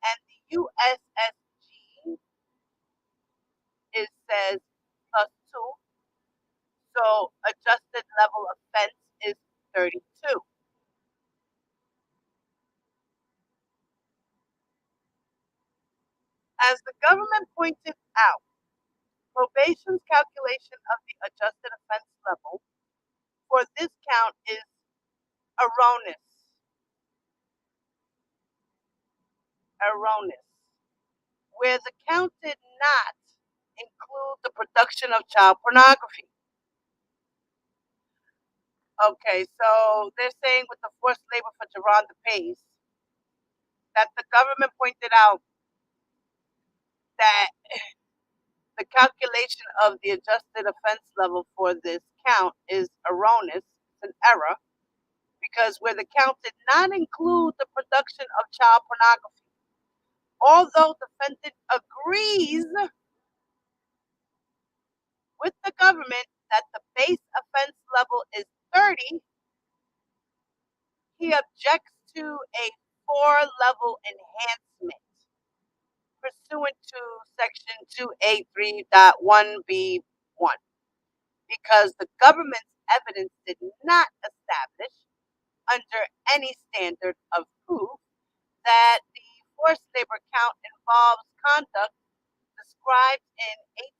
and the USSG says plus 2, so adjusted level offense is 32. As the government pointed out, probation's calculation of the adjusted offense level for this count is erroneous. Erroneous. Where the count did not include the production of child pornography. Okay, so they're saying with the forced labor for Geronda Pace that the government pointed out that the calculation of the adjusted offense level for this count is erroneous. It's an error because where the count did not include the production of child pornography, although defendant agrees with the government that the base offense level is 30, he objects to a 4-level enhancement pursuant to section 2A3.1B1 because the government's evidence did not establish, under any standard of proof, that the forced labor count involves conduct described in 18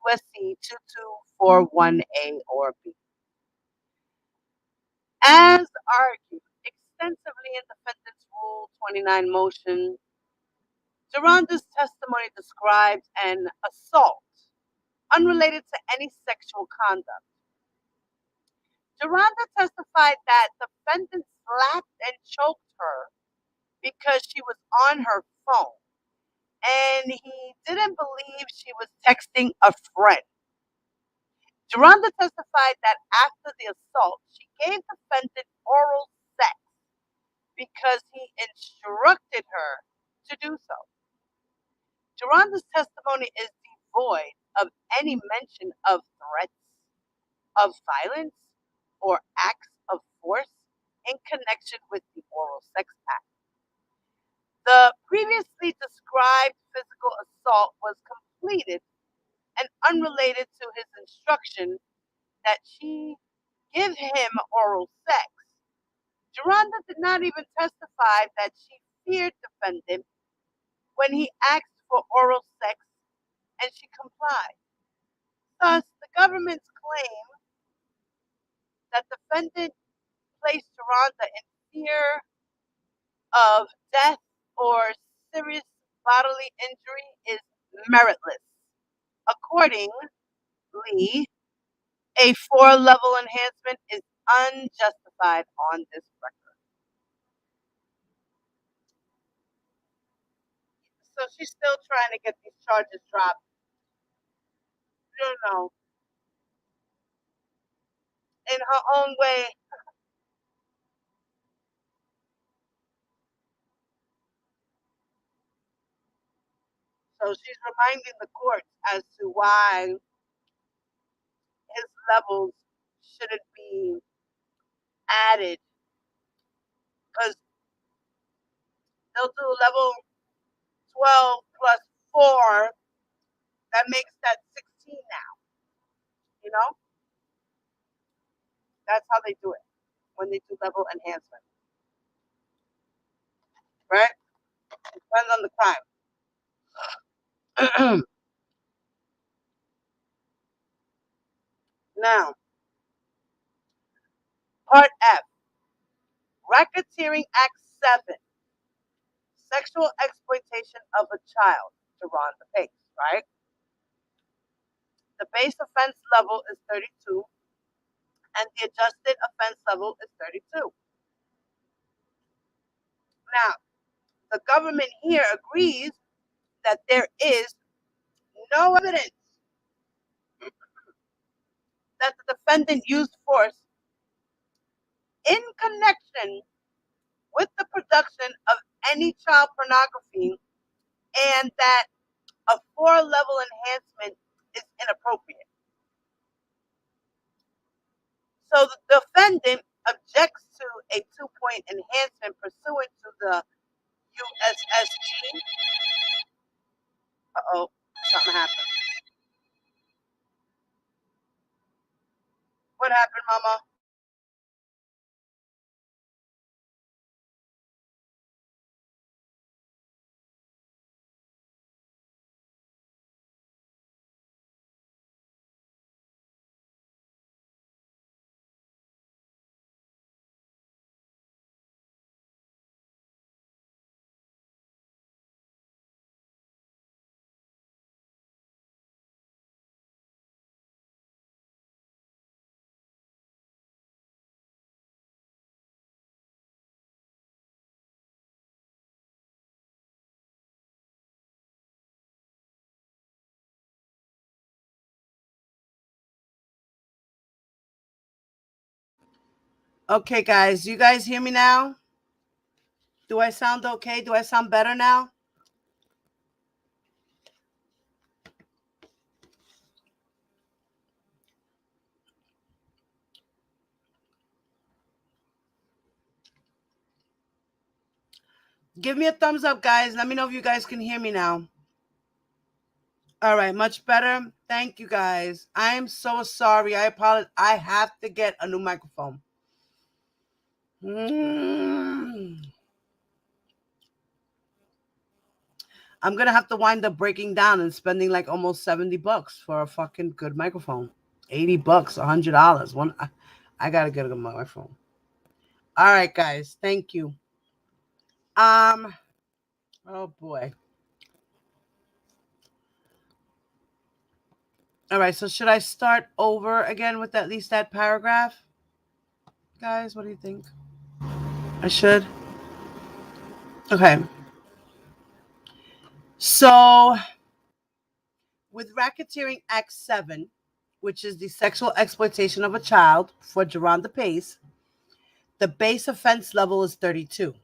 USC 2241A or B. As argued extensively in defendant's Rule 29 motion, Geronda's testimony described an assault unrelated to any sexual conduct. Geronda testified that defendant slapped and choked her because she was on her phone, and he didn't believe she was texting a friend. Geronda testified that after the assault, she gave defendant oral sex because he instructed her to do so. Geronda's testimony is devoid of any mention of threats of violence or acts of force in connection with the oral sex act. The previously described physical assault was completed and unrelated to his instruction that she give him oral sex. Geronda did not even testify that she feared defendant when he asked for oral sex, and she complied. Thus, the government's claim that defendant placed Geronda in fear of death or serious bodily injury is meritless. Accordingly, a 4-level enhancement is unjustified on this record. So she's still trying to get these charges dropped. I don't know. In her own way. So she's reminding the courts as to why his levels shouldn't be added. Because they'll do level 12 plus 4. That makes that 16 now. You know? That's how they do it when they do level enhancement. Right? It depends on the crime. Now, Part F. Racketeering Act 7. Sexual exploitation of a child. Geronda Pace, right? The base offense level is 32, and the adjusted offense level is 32. Now, the government here agrees that there is no evidence that the defendant used force in connection with the production of any child pornography, and that a 4-level enhancement is inappropriate. So the defendant objects to a 2-point enhancement pursuant to the USSG. Uh-oh, something happened. What happened, Mama? Okay, guys, you guys hear me now? Do I sound okay? Do I sound better now? Give me a thumbs up, guys. Let me know if you guys can hear me now. All right, much better. Thank you, guys. I am so sorry. I apologize. I have to get a new microphone. I'm going to have to wind up breaking down and spending like almost $70 for a fucking good microphone. $80, $100. I got to get a good microphone. All right, guys. Thank you. Oh boy. All right, so should I start over again with at least that paragraph? Guys, what do you think? I should? Okay. So, with Racketeering Act 7, which is the sexual exploitation of a child for Geronda Pace, the base offense level is 32.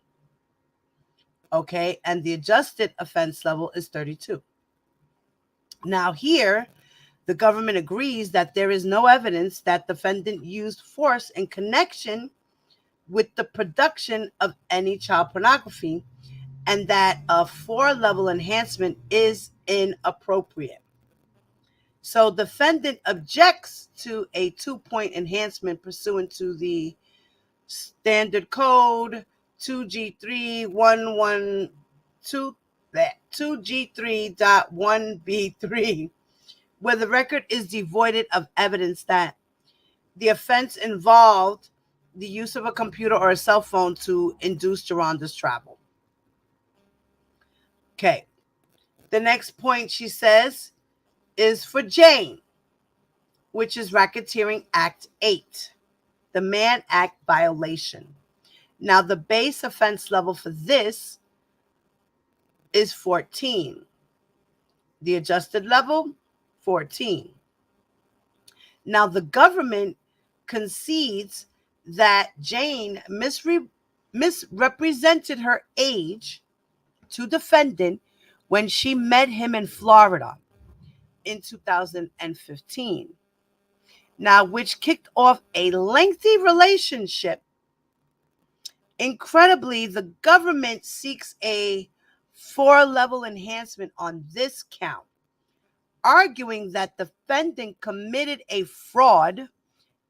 Okay, and the adjusted offense level is 32. Now here, the government agrees that there is no evidence that defendant used force in connection with the production of any child pornography, and that a 4-level enhancement is inappropriate. So defendant objects to a 2-point enhancement pursuant to the Standard Code 2G3.1B3, where the record is devoid of evidence that the offense involved the use of a computer or a cell phone to induce Geronda's travel. Okay. The next point she says is for Jane, which is Racketeering Act 8, the Mann Act violation. Now, the base offense level for this is 14. The adjusted level, 14. Now, the government concedes that Jane misrepresented her age to defendant when she met him in Florida in 2015. Now, which kicked off a lengthy relationship. Incredibly, the government seeks a 4-level enhancement on this count, arguing that the defendant committed a fraud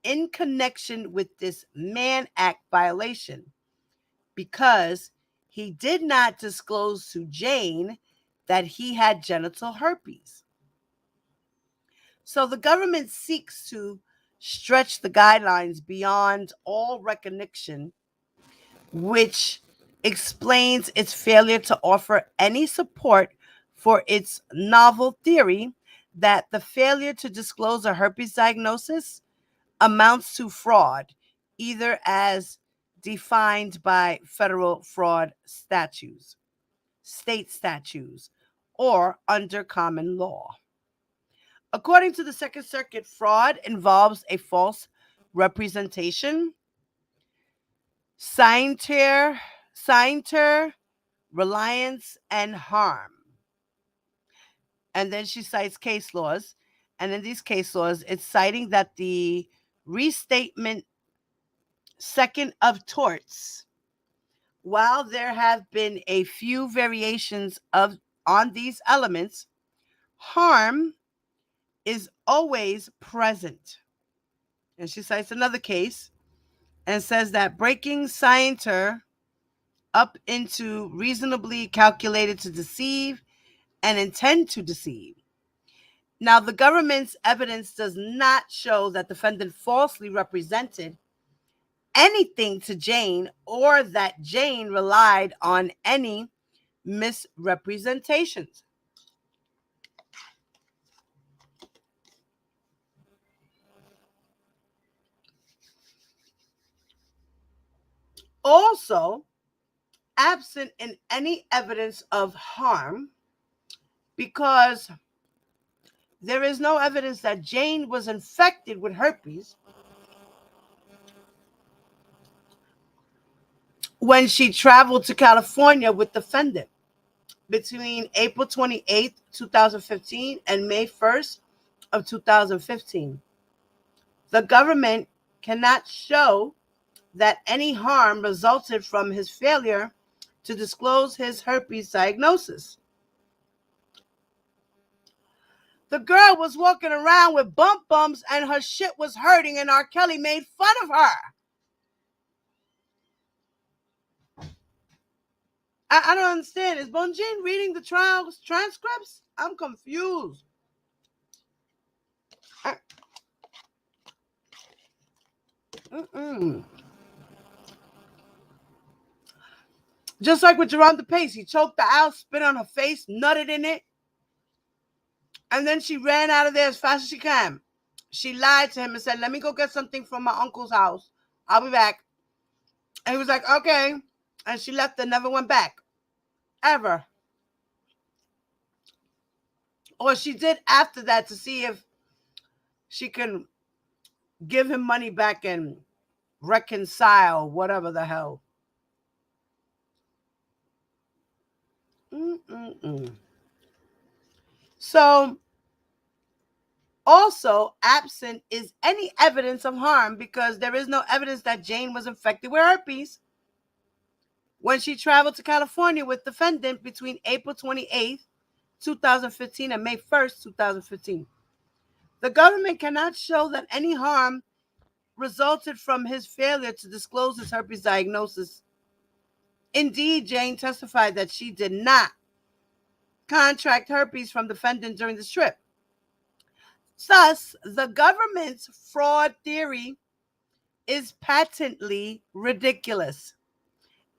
in connection with this Mann Act violation because he did not disclose to Jane that he had genital herpes. So the government seeks to stretch the guidelines beyond all recognition, which explains its failure to offer any support for its novel theory that the failure to disclose a herpes diagnosis amounts to fraud, either as defined by federal fraud statutes, state statutes, or under common law. According to the Second Circuit, fraud involves a false representation, scienter, reliance, and harm. And then she cites case laws. And in these case laws, it's citing that the restatement second of torts, while there have been a few variations on these elements, harm is always present. And she cites another case and says that breaking scienter up into reasonably calculated to deceive and intend to deceive. Now, the government's evidence does not show that the defendant falsely represented anything to Jane or that Jane relied on any misrepresentations. Also, absent in any evidence of harm, because there is no evidence that Jane was infected with herpes when she traveled to California with the defendant between April 28th, 2015 and May 1st of 2015. The government cannot show that any harm resulted from his failure to disclose his herpes diagnosis. The girl was walking around with bumps and her shit was hurting, and R. Kelly made fun of her. I don't understand. Is Bonjean reading the trial transcripts? I'm confused. Just like with Geronda Pace, he choked her out, spit on her face, nutted in it, and then she ran out of there as fast as she can. She lied to him and said, "Let me go get something from my uncle's house. I'll be back." And he was like, "Okay." And she left and never went back. Ever. Or she did after that to see if she can give him money back and reconcile, whatever the hell. So, also absent is any evidence of harm, because there is no evidence that Jane was infected with herpes when she traveled to California with the defendant between April 28th, 2015 and May 1st, 2015. The government cannot show that any harm resulted from his failure to disclose his herpes diagnosis. Indeed, Jane testified that she did not contract herpes from defendant during this trip. Thus, the government's fraud theory is patently ridiculous.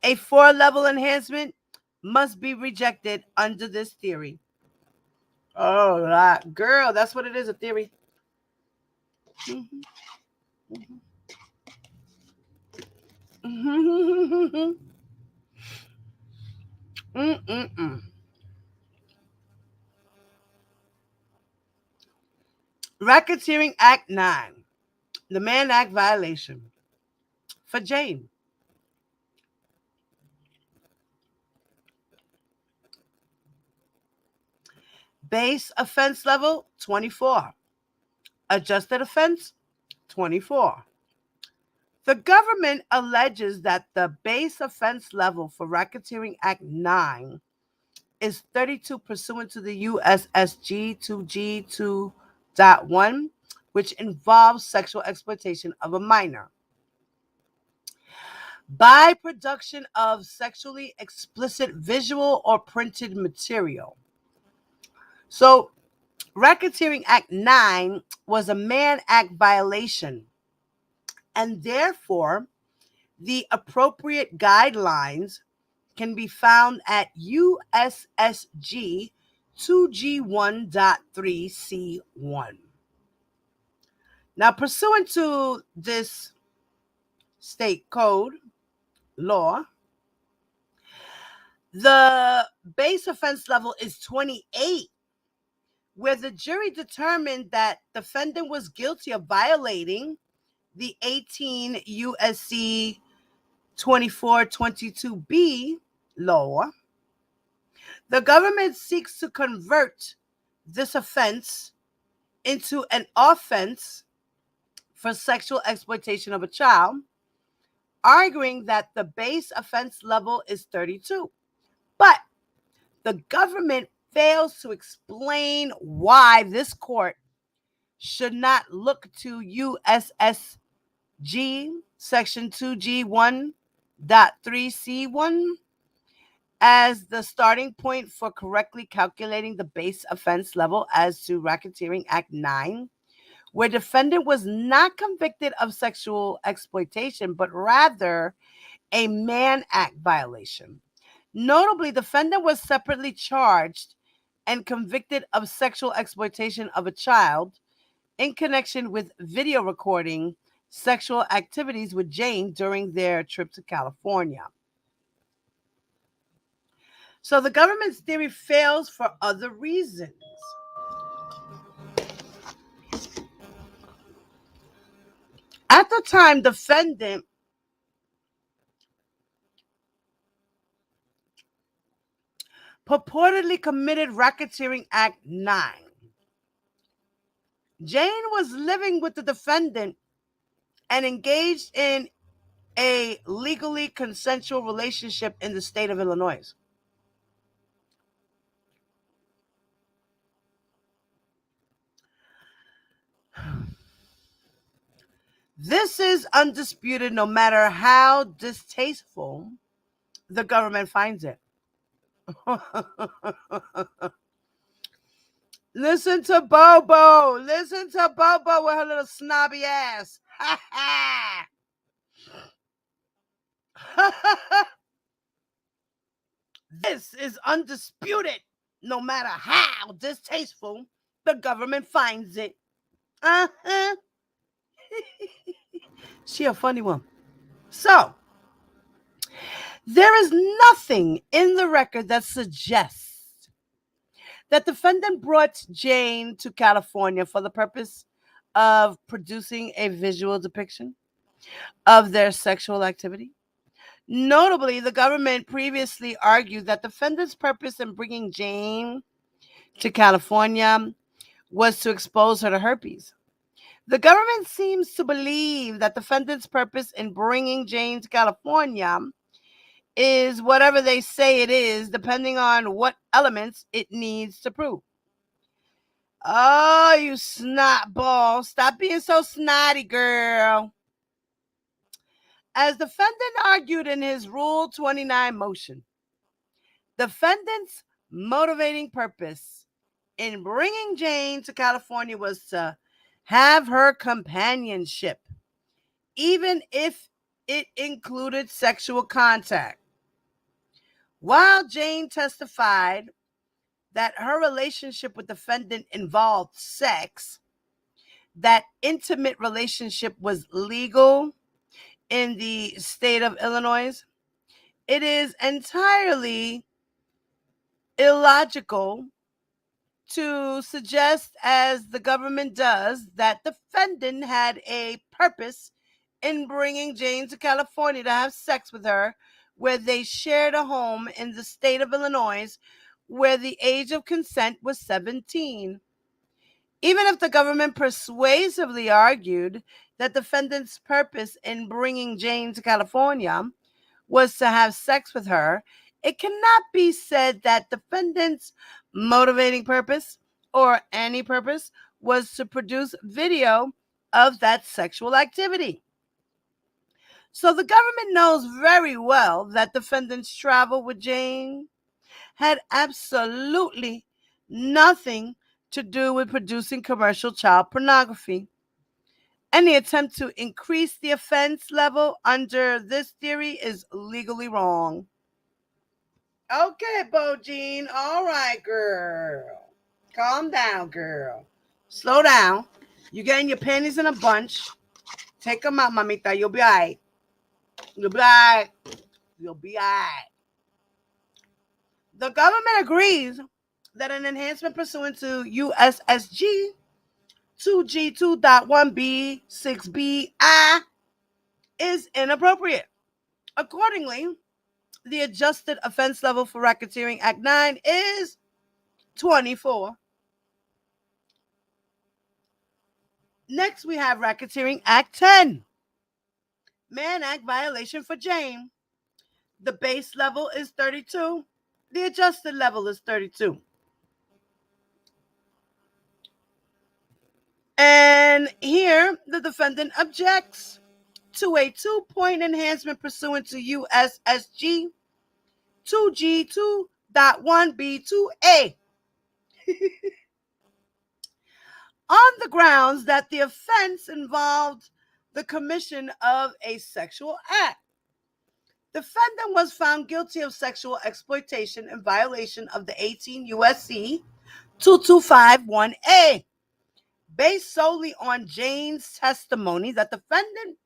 A 4-level enhancement must be rejected under this theory. Oh, girl, that's what it is, a theory. Racketeering Act 9, the Mann Act violation for Jane. Base offense level, 24. Adjusted offense, 24. The government alleges that the base offense level for Racketeering Act 9 is 32 pursuant to the USSG 2G2.1, which involves sexual exploitation of a minor by production of sexually explicit visual or printed material. So, Racketeering Act 9 was a Mann Act violation, and therefore, the appropriate guidelines can be found at USSG 2G1.3C1. Now, pursuant to this state code law, the base offense level is 28, where the jury determined that defendant was guilty of violating the 18 USC 2422B law. The government seeks to convert this offense into an offense for sexual exploitation of a child, arguing that the base offense level is 32. But the government fails to explain why this court should not look to USSG section 2G1.3C1 as the starting point for correctly calculating the base offense level as to Racketeering Act 9, where defendant was not convicted of sexual exploitation, but rather a Mann Act violation. Notably, defendant was separately charged and convicted of sexual exploitation of a child in connection with video recording sexual activities with Jane during their trip to California. So the government's theory fails for other reasons. At the time, defendant purportedly committed Racketeering Act 9. Jane was living with the defendant and engaged in a legally consensual relationship in the state of Illinois. This is undisputed no matter how distasteful the government finds it. Listen to Bobo. Listen to Bobo with her little snobby ass. This is undisputed no matter how distasteful the government finds it. She a funny one. So, there is nothing in the record that suggests that defendant brought Jane to California for the purpose of producing a visual depiction of their sexual activity. Notably, the government previously argued that defendant's purpose in bringing Jane to California was to expose her to herpes. The government seems to believe that defendant's purpose in bringing Jane to California is whatever they say it is, depending on what elements it needs to prove. Oh, you snot ball. Stop being so snotty, girl. As defendant argued in his Rule 29 motion, defendant's motivating purpose in bringing Jane to California was to have her companionship, even if it included sexual contact. While Jane testified that her relationship with defendant involved sex, that intimate relationship was legal in the state of Illinois, it is entirely illogical to suggest, as the government does, that defendant had a purpose in bringing Jane to California to have sex with her, where they shared a home in the state of Illinois, where the age of consent was 17. Even if the government persuasively argued that defendant's purpose in bringing Jane to California was to have sex with her, it cannot be said that defendant's motivating purpose, or any purpose, was to produce video of that sexual activity. So the government knows very well that defendant's travel with Jane had absolutely nothing to do with producing commercial child pornography. Any attempt to increase the offense level under this theory is legally wrong. Okay, Bo Jean. All right, girl. Calm down, girl. Slow down. You're getting your panties in a bunch. Take them out, mamita. You'll be all right. You'll be all right. You'll be all right. The government agrees that an enhancement pursuant to USSG 2G2.1B6BI is inappropriate. Accordingly, the adjusted offense level for Racketeering Act 9 is 24. Next, we have Racketeering Act 10. Mann Act violation for Jane. The base level is 32. The adjusted level is 32. And here, the defendant objects to a 2-point enhancement pursuant to USSG 2G2.1B2A on the grounds that the offense involved the commission of a sexual act. Defendant was found guilty of sexual exploitation in violation of the 18 U.S.C. 2251A, based solely on Jane's testimony that defendant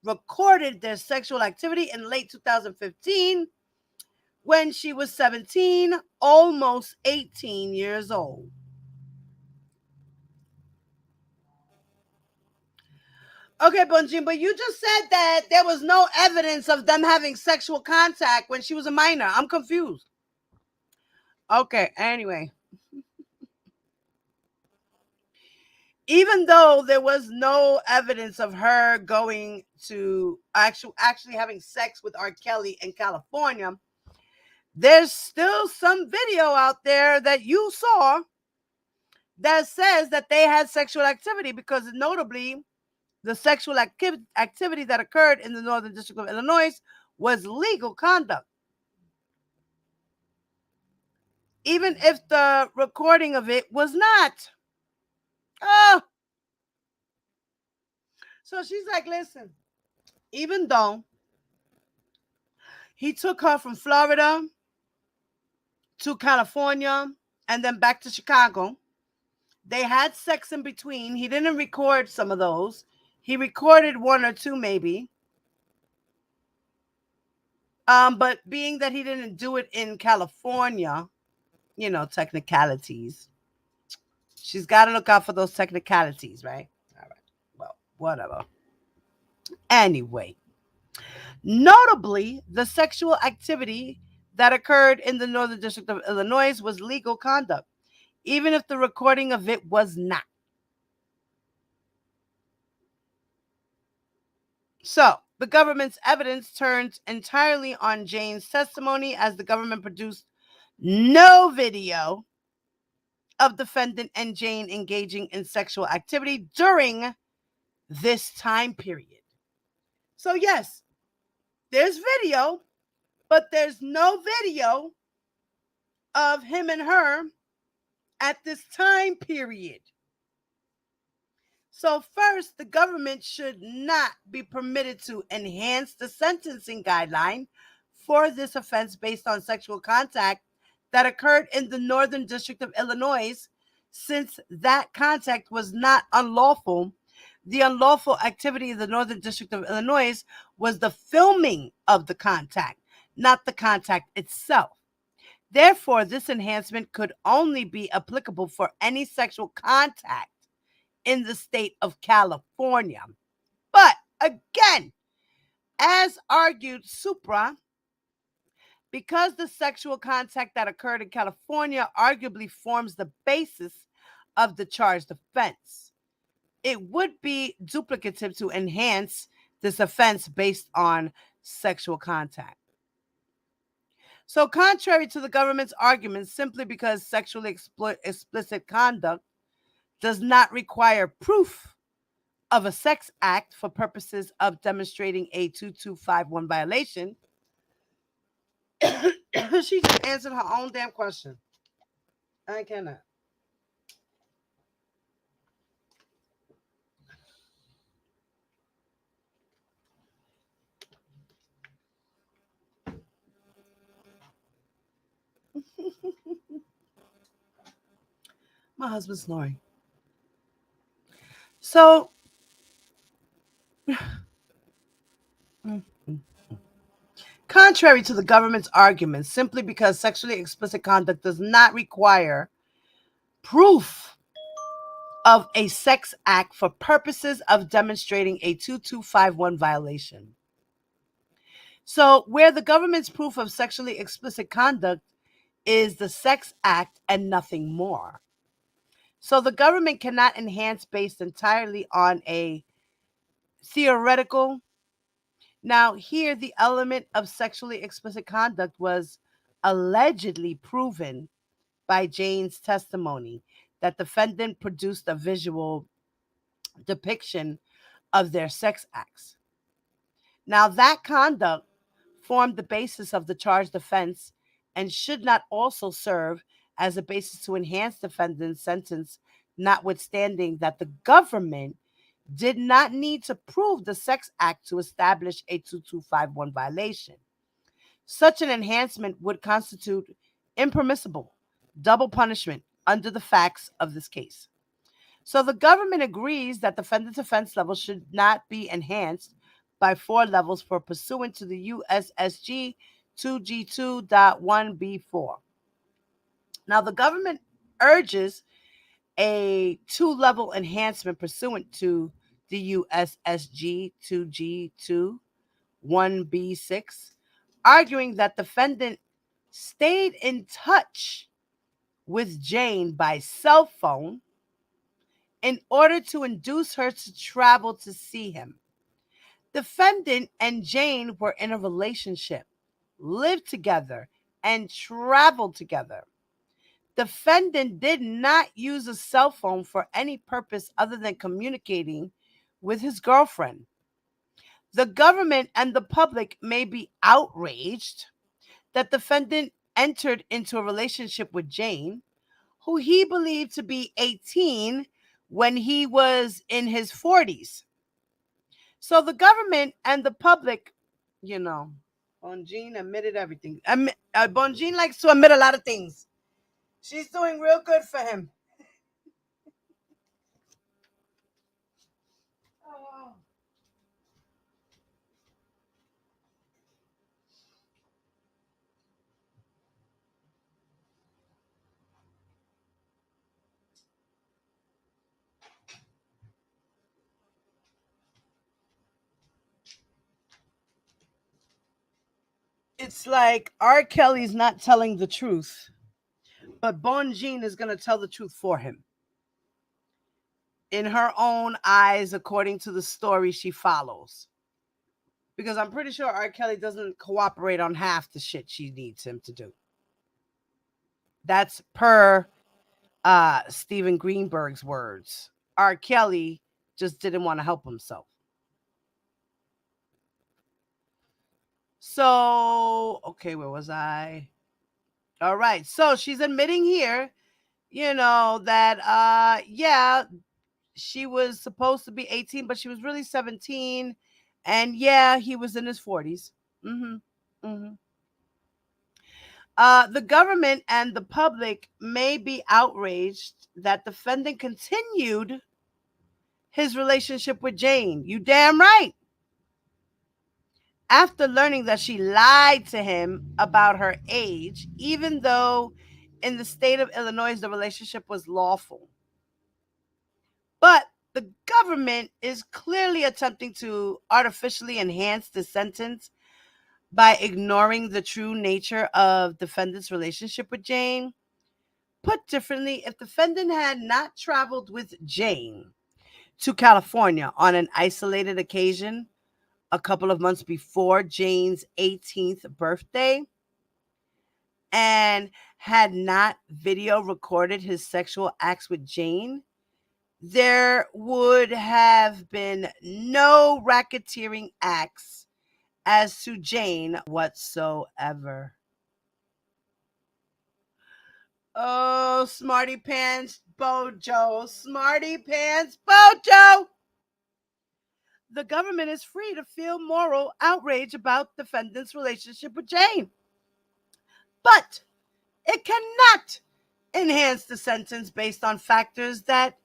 recorded their sexual activity in late 2015 when she was 17, almost 18 years old. Okay, Bunjin, but you just said that there was no evidence of them having sexual contact when she was a minor. I'm confused. Okay, anyway. Even though there was no evidence of her going to actually having sex with R. Kelly in California, there's still some video out there that you saw that says that they had sexual activity, because notably the sexual activity that occurred in the Northern District of Illinois was legal conduct. Even if the recording of it was not. Oh. So she's like, listen, even though he took her from Florida to California and then back to Chicago, they had sex in between. He didn't record some of those. He recorded one or two maybe. But being that he didn't do it in California, technicalities. She's got to look out for those technicalities, right? All right. Well, whatever. Anyway, notably, the sexual activity that occurred in the Northern District of Illinois was legal conduct, even if the recording of it was not. So, the government's evidence turns entirely on Jane's testimony, as the government produced no video of defendant and Jane engaging in sexual activity during this time period. So, yes, There's video, but there's no video of him and her at this time period. So first, the government should not be permitted to enhance the sentencing guideline for this offense based on sexual contact that occurred in the Northern District of Illinois, since that contact was not unlawful. The unlawful activity of the Northern District of Illinois was the filming of the contact, not the contact itself. Therefore, this enhancement could only be applicable for any sexual contact in the state of California. But again, as argued supra, because the sexual contact that occurred in California arguably forms the basis of the charged offense, it would be duplicative to enhance this offense based on sexual contact. So, contrary to the government's argument, simply because sexually explicit conduct does not require proof of a sex act for purposes of demonstrating a 2251 violation, she just answered her own damn question. I cannot. My husband's snoring. So, contrary to the government's argument, simply because sexually explicit conduct does not require proof of a sex act for purposes of demonstrating a 2251 violation. So, where the government's proof of sexually explicit conduct is the sex act and nothing more. So, the government cannot enhance based entirely on a theoretical. Now, here, the element of sexually explicit conduct was allegedly proven by Jane's testimony that the defendant produced a visual depiction of their sex acts. Now, that conduct formed the basis of the charged offense and should not also serve as a basis to enhance defendant's sentence, notwithstanding that the government did not need to prove the sex act to establish a 2251 violation. Such an enhancement would constitute impermissible double punishment under the facts of this case. So the government agrees that defendant's offense level should not be enhanced by 4 levels for pursuant to the USSG 2G2.1B4. Now, the government urges a 2-level enhancement pursuant to the USSG 2G2.1B6, arguing that defendant stayed in touch with Jane by cell phone in order to induce her to travel to see him. Defendant and Jane were in a relationship, lived together, and traveled together. Defendant did not use a cell phone for any purpose other than communicating with his girlfriend. The government and the public may be outraged that defendant entered into a relationship with Jane, who he believed to be 18 when he was in his 40s. So the government and the public, Bonjean admitted everything. Bonjean likes to admit a lot of things. She's doing real good for him. Oh. It's like R. Kelly's not telling the truth, but Bonjean is going to tell the truth for him. In her own eyes, according to the story she follows. Because I'm pretty sure R. Kelly doesn't cooperate on half the shit she needs him to do. That's per Stephen Greenberg's words. R. Kelly just didn't want to help himself. So, okay, where was I? All right. So she's admitting here, that yeah, she was supposed to be 18, but she was really 17. And yeah, he was in his 40s. Mm-hmm. Mm-hmm. The government and the public may be outraged that defendant continued his relationship with Jane. You damn right. After learning that she lied to him about her age, even though in the state of Illinois the relationship was lawful. But the government is clearly attempting to artificially enhance the sentence by ignoring the true nature of defendant's relationship with Jane. Put differently, if defendant had not traveled with Jane to California on an isolated occasion a couple of months before Jane's 18th birthday and had not video recorded his sexual acts with Jane, there would have been no racketeering acts as to Jane whatsoever. Oh, smarty pants Bojo, smarty pants Bojo. The government is free to feel moral outrage about defendant's relationship with Jane, but it cannot enhance the sentence based on factors that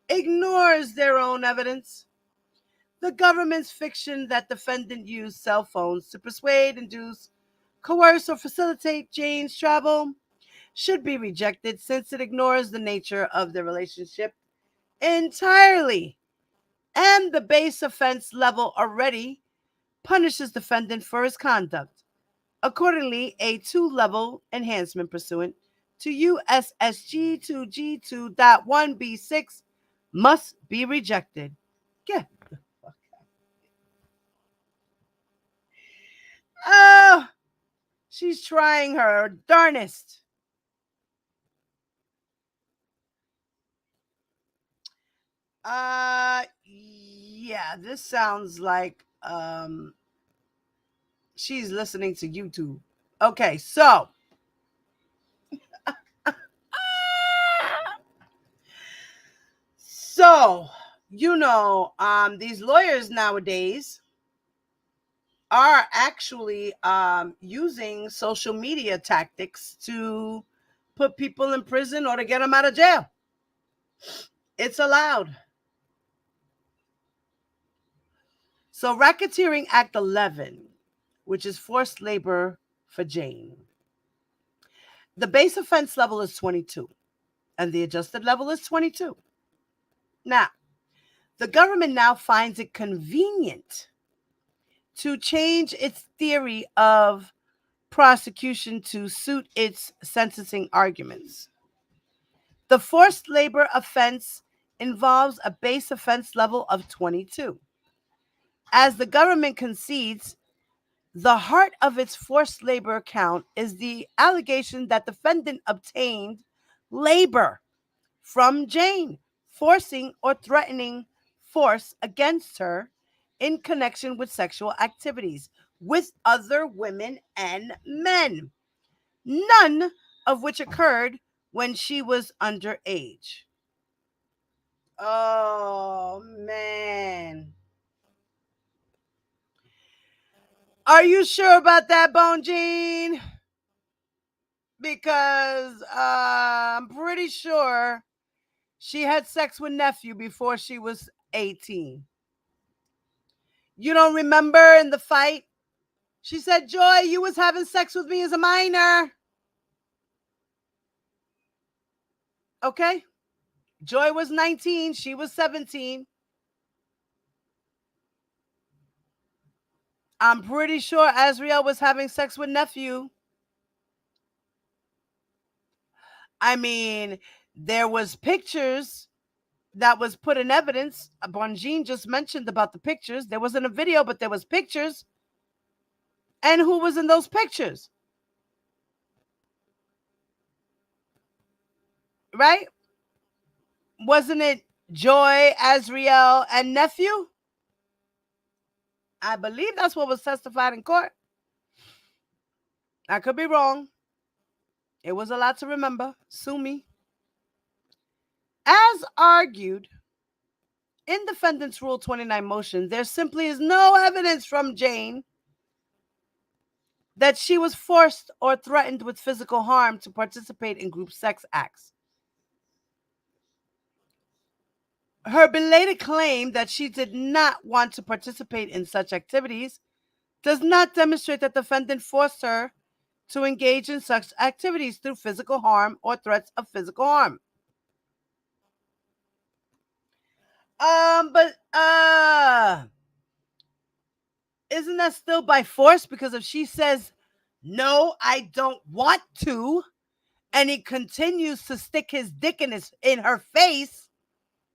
ignores their own evidence. The government's fiction that defendant used cell phones to persuade, induce, coerce, or facilitate Jane's travel should be rejected since it ignores the nature of the relationship entirely. And the base offense level already punishes defendant for his conduct. Accordingly, a 2-level enhancement pursuant to USSG 2G2.1B6 must be rejected. Get the fuck out. Oh, she's trying her darnest. Yeah, this sounds like she's listening to YouTube. Okay, so these lawyers nowadays are actually using social media tactics to put people in prison or to get them out of jail. It's allowed. So Racketeering Act 11, which is forced labor for Jane. The base offense level is 22 and the adjusted level is 22. Now, the government now finds it convenient to change its theory of prosecution to suit its sentencing arguments. The forced labor offense involves a base offense level of 22. As the government concedes, the heart of its forced labor count is the allegation that defendant obtained labor from Jane, forcing or threatening force against her in connection with sexual activities with other women and men, none of which occurred when she was underage. Oh, man. Are you sure about that, Bone Jean? Because I'm pretty sure she had sex with nephew before she was 18. You don't remember in the fight? She said, Joy, you was having sex with me as a minor. Okay? Joy was 19. She was 17. I'm pretty sure Azriel was having sex with nephew. I mean, there was pictures that was put in evidence. Bonjean just mentioned about the pictures. There wasn't a video, but there was pictures. And who was in those pictures? Right? Wasn't it Joy, Azriel, and nephew? I believe that's what was testified in court. I could be wrong. It was a lot to remember. Sue me. As argued in defendant's Rule 29 motion, there simply is no evidence from Jane that she was forced or threatened with physical harm to participate in group sex acts. Her belated claim that she did not want to participate in such activities does not demonstrate that the defendant forced her to engage in such activities through physical harm or threats of physical harm. But isn't that still by force? Because if she says, no, I don't want to, and he continues to stick his dick in her face,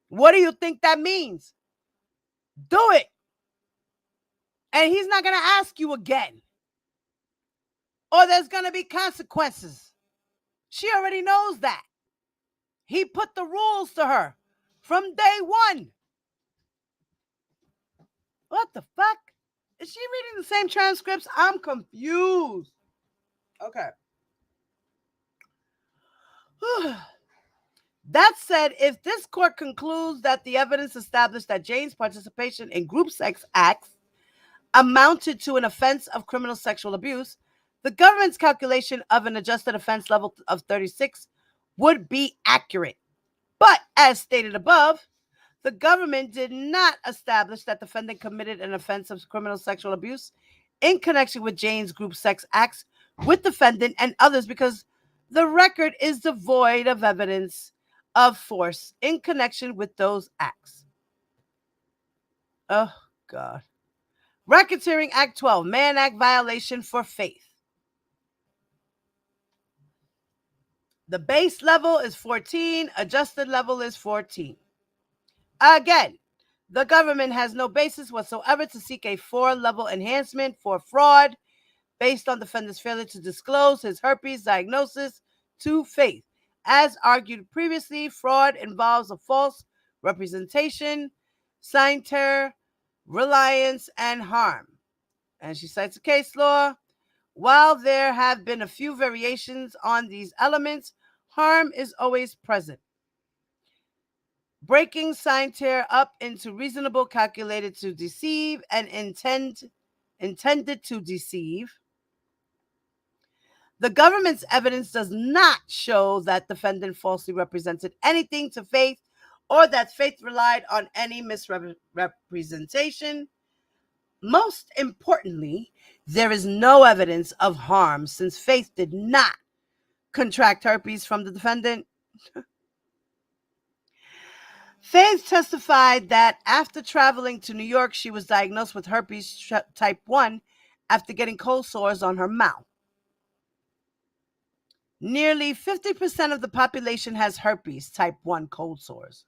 what do you think that means? Do it. And he's not going to ask you again. Or there's going to be consequences. She already knows that. He put the rules to her from day one. What the fuck? Is she reading the same transcripts? I'm confused. Okay. That said, if this court concludes that the evidence established that Jane's participation in group sex acts amounted to an offense of criminal sexual abuse, the government's calculation of an adjusted offense level of 36 would be accurate. But as stated above, the government did not establish that the defendant committed an offense of criminal sexual abuse in connection with Jane's group sex acts with the defendant and others because the record is devoid of evidence of force in connection with those acts. Oh, God. Racketeering Act 12, Mann Act violation for faith. The base level is 14, adjusted level is 14. Again, the government has no basis whatsoever to seek a 4-level enhancement for fraud based on the defendant's failure to disclose his herpes diagnosis to faith. As argued previously, fraud involves a false representation, scienter, reliance, and harm. And she cites a case law. While there have been a few variations on these elements, harm is always present. Breaking scienter up into reasonable, calculated to deceive, and intended to deceive. The government's evidence does not show that defendant falsely represented anything to faith or that faith relied on any misrepresentation. Most importantly, there is no evidence of harm since faith did not contract herpes from the defendant. Faith testified that after traveling to New York, she was diagnosed with herpes type 1 after getting cold sores on her mouth. Nearly 50% of the population has herpes type 1 cold sores.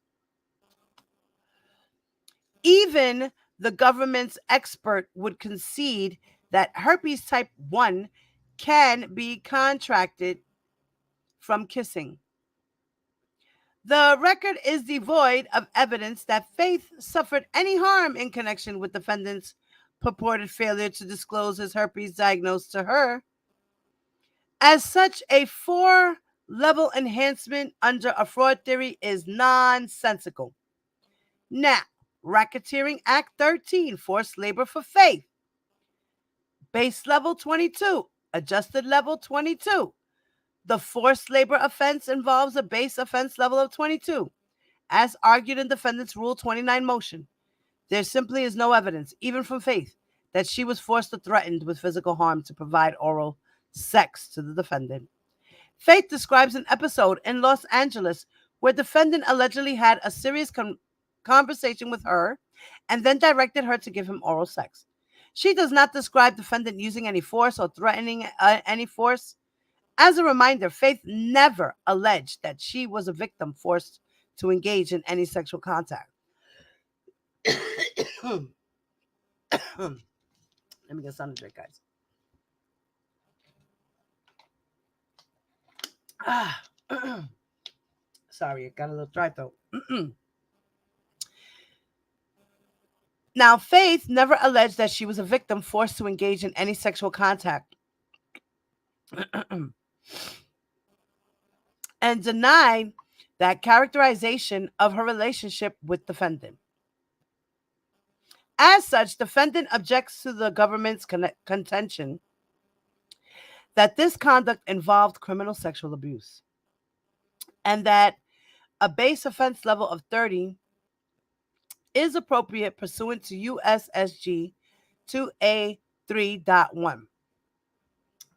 Even the government's expert would concede that herpes type 1 can be contracted from kissing. The record is devoid of evidence that Faith suffered any harm in connection with defendant's purported failure to disclose his herpes diagnosed to her. As such, a 4-level enhancement under a fraud theory is nonsensical. Now, Racketeering Act 13, forced labor for faith. Base level 22, adjusted level 22. The forced labor offense involves a base offense level of 22. As argued in defendant's Rule 29 motion, there simply is no evidence, even from faith, that she was forced or threatened with physical harm to provide oral sex to the defendant. Faith describes an episode in Los Angeles where defendant allegedly had a serious conversation with her and then directed her to give him oral sex. She does not describe defendant using any force or threatening any force. As a reminder, Faith never alleged that she was a victim forced to engage in any sexual contact. Let me get something to drink, guys. Sorry, it got a little dry throat. Now, Faith never alleged that she was a victim forced to engage in any sexual contact and denied that characterization of her relationship with defendant. As such, defendant objects to the government's contention that this conduct involved criminal sexual abuse and that a base offense level of 30 is appropriate pursuant to USSG 2A3.1.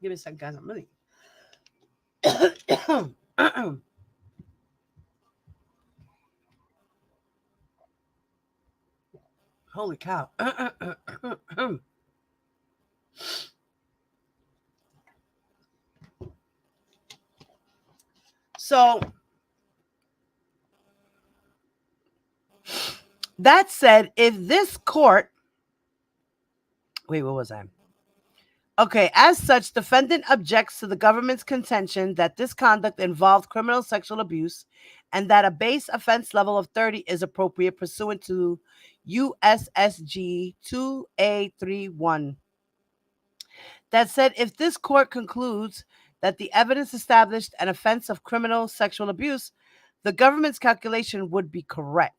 Give me a second, guys. I'm really. Holy cow. So, that said, if this court. Wait, what was I? Okay, as such, defendant objects to the government's contention that this conduct involved criminal sexual abuse and that a base offense level of 30 is appropriate pursuant to USSG 2A31. That said, if this court concludes that the evidence established an offense of criminal sexual abuse, the government's calculation would be correct.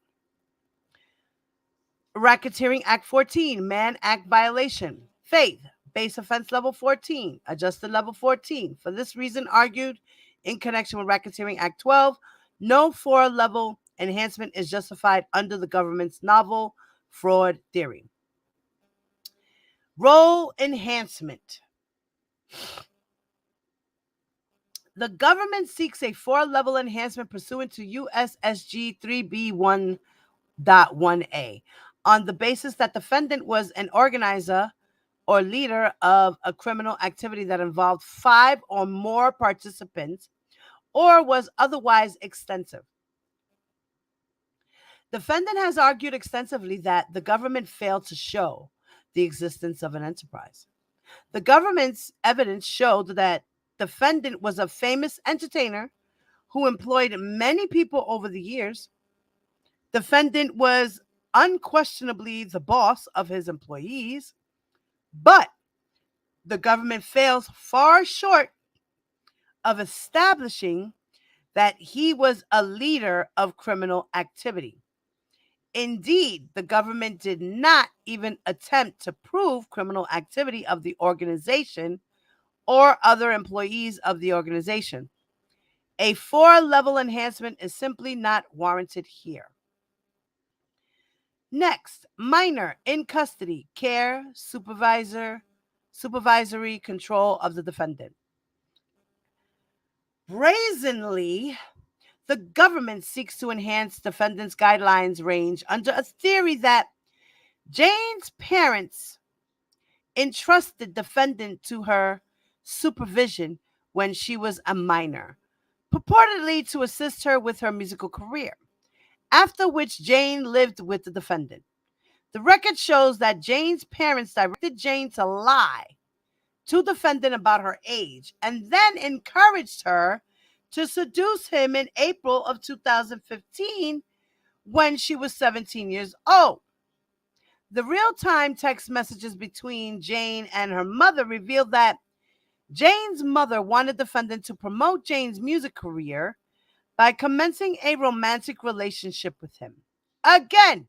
Racketeering Act 14, Mann Act violation. Faith, base offense level 14, adjusted level 14. For this reason, argued in connection with Racketeering Act 12, no 4-level enhancement is justified under the government's novel fraud theory. Role enhancement. The government seeks a 4-level enhancement pursuant to USSG 3B1.1a on the basis that defendant was an organizer or leader of a criminal activity that involved 5 or more participants or was otherwise extensive. Defendant has argued extensively that the government failed to show the existence of an enterprise. The government's evidence showed that defendant was a famous entertainer who employed many people over the years. Defendant was unquestionably the boss of his employees, but the government fails far short of establishing that he was a leader of criminal activity. Indeed, the government did not even attempt to prove criminal activity of the organization or other employees of the organization. A 4-level enhancement is simply not warranted here. Next, minor in custody, care, supervisory control of the defendant. Brazenly, the government seeks to enhance defendant's guidelines range under a theory that Jane's parents entrusted defendant to her supervision when she was a minor, purportedly to assist her with her musical career, after which Jane lived with the defendant. The record shows that Jane's parents directed Jane to lie to defendant about her age and then encouraged her to seduce him in April of 2015 when she was 17 years old. The real-time text messages between Jane and her mother revealed that Jane's mother wanted defendant to promote Jane's music career by commencing a romantic relationship with him. Again,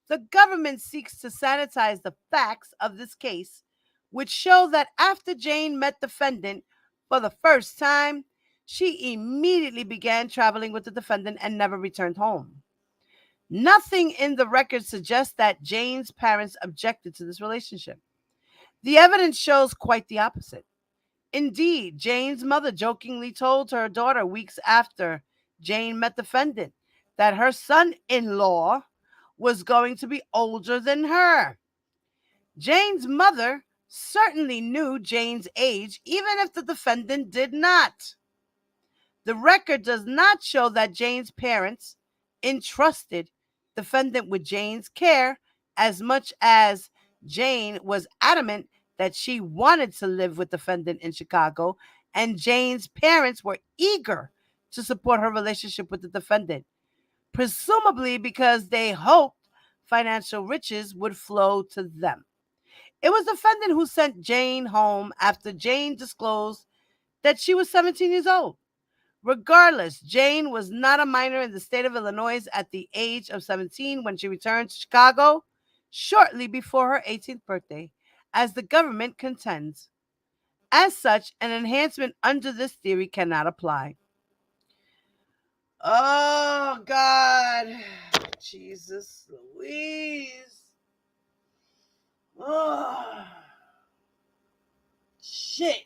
the government seeks to sanitize the facts of this case, which show that after Jane met defendant for the first time, she immediately began traveling with the defendant and never returned home. Nothing in the record suggests that Jane's parents objected to this relationship. The evidence shows quite the opposite. Indeed, Jane's mother jokingly told her daughter weeks after Jane met defendant that her son-in-law was going to be older than her. Jane's mother certainly knew Jane's age, even if the defendant did not. The record does not show that Jane's parents entrusted defendant with Jane's care as much as Jane was adamant that she wanted to live with defendant in Chicago, and Jane's parents were eager to support her relationship with the defendant, presumably because they hoped financial riches would flow to them. It was the defendant who sent Jane home after Jane disclosed that she was 17 years old. Regardless, Jane was not a minor in the state of Illinois at the age of 17 when she returned to Chicago shortly before her 18th birthday, as the government contends. As such, an enhancement under this theory cannot apply. Oh, God. Jesus Louise. Oh, shit.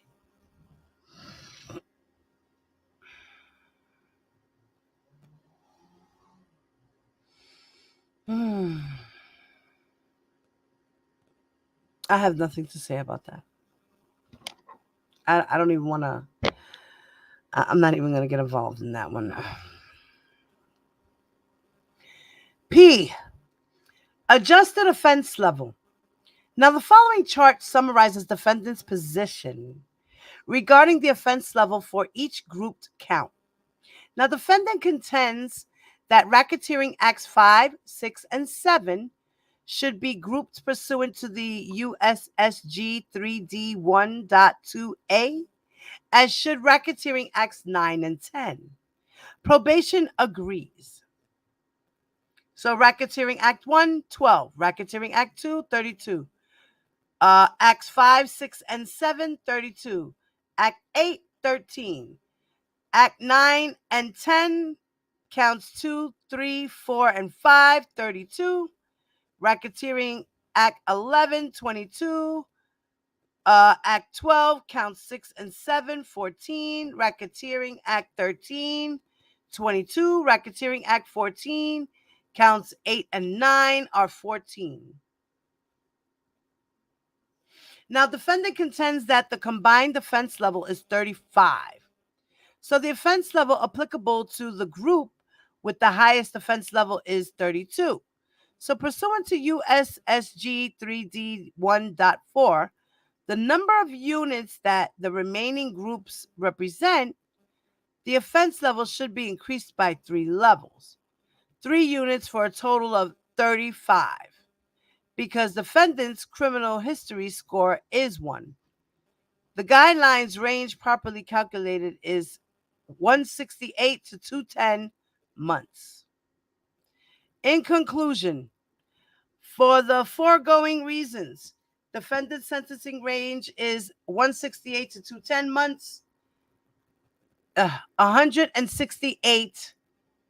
I have nothing to say about that. I don't even want to. I'm not even going to get involved in that one. P. Adjusted offense level. Now, the following chart summarizes defendant's position regarding the offense level for each grouped count. Now, defendant contends that racketeering acts 5, 6, and 7 should be grouped pursuant to the USSG 3D1.2a, as should racketeering acts 9 and 10. Probation agrees. So racketeering act 1, 12. Racketeering act 2, 32. Acts 5, 6, and 7, 32. Act 8, 13. Act 9 and 10, counts 2, 3, 4, and 5, 32. Racketeering Act 11, 22. Act 12, counts 6 and 7, 14. Racketeering Act 13, 22. Racketeering Act 14, counts 8 and 9 are 14. Now, defendant contends that the combined offense level is 35. So the offense level applicable to the group with the highest offense level is 32. So pursuant to USSG 3D1.4, the number of units that the remaining groups represent, the offense level should be increased by 3 levels. 3 units for a total of 35. Because defendant's criminal history score is 1. The guidelines range properly calculated is 168 to 210 months. In conclusion, for the foregoing reasons, defendant's sentencing range is 168 to 210 months, 168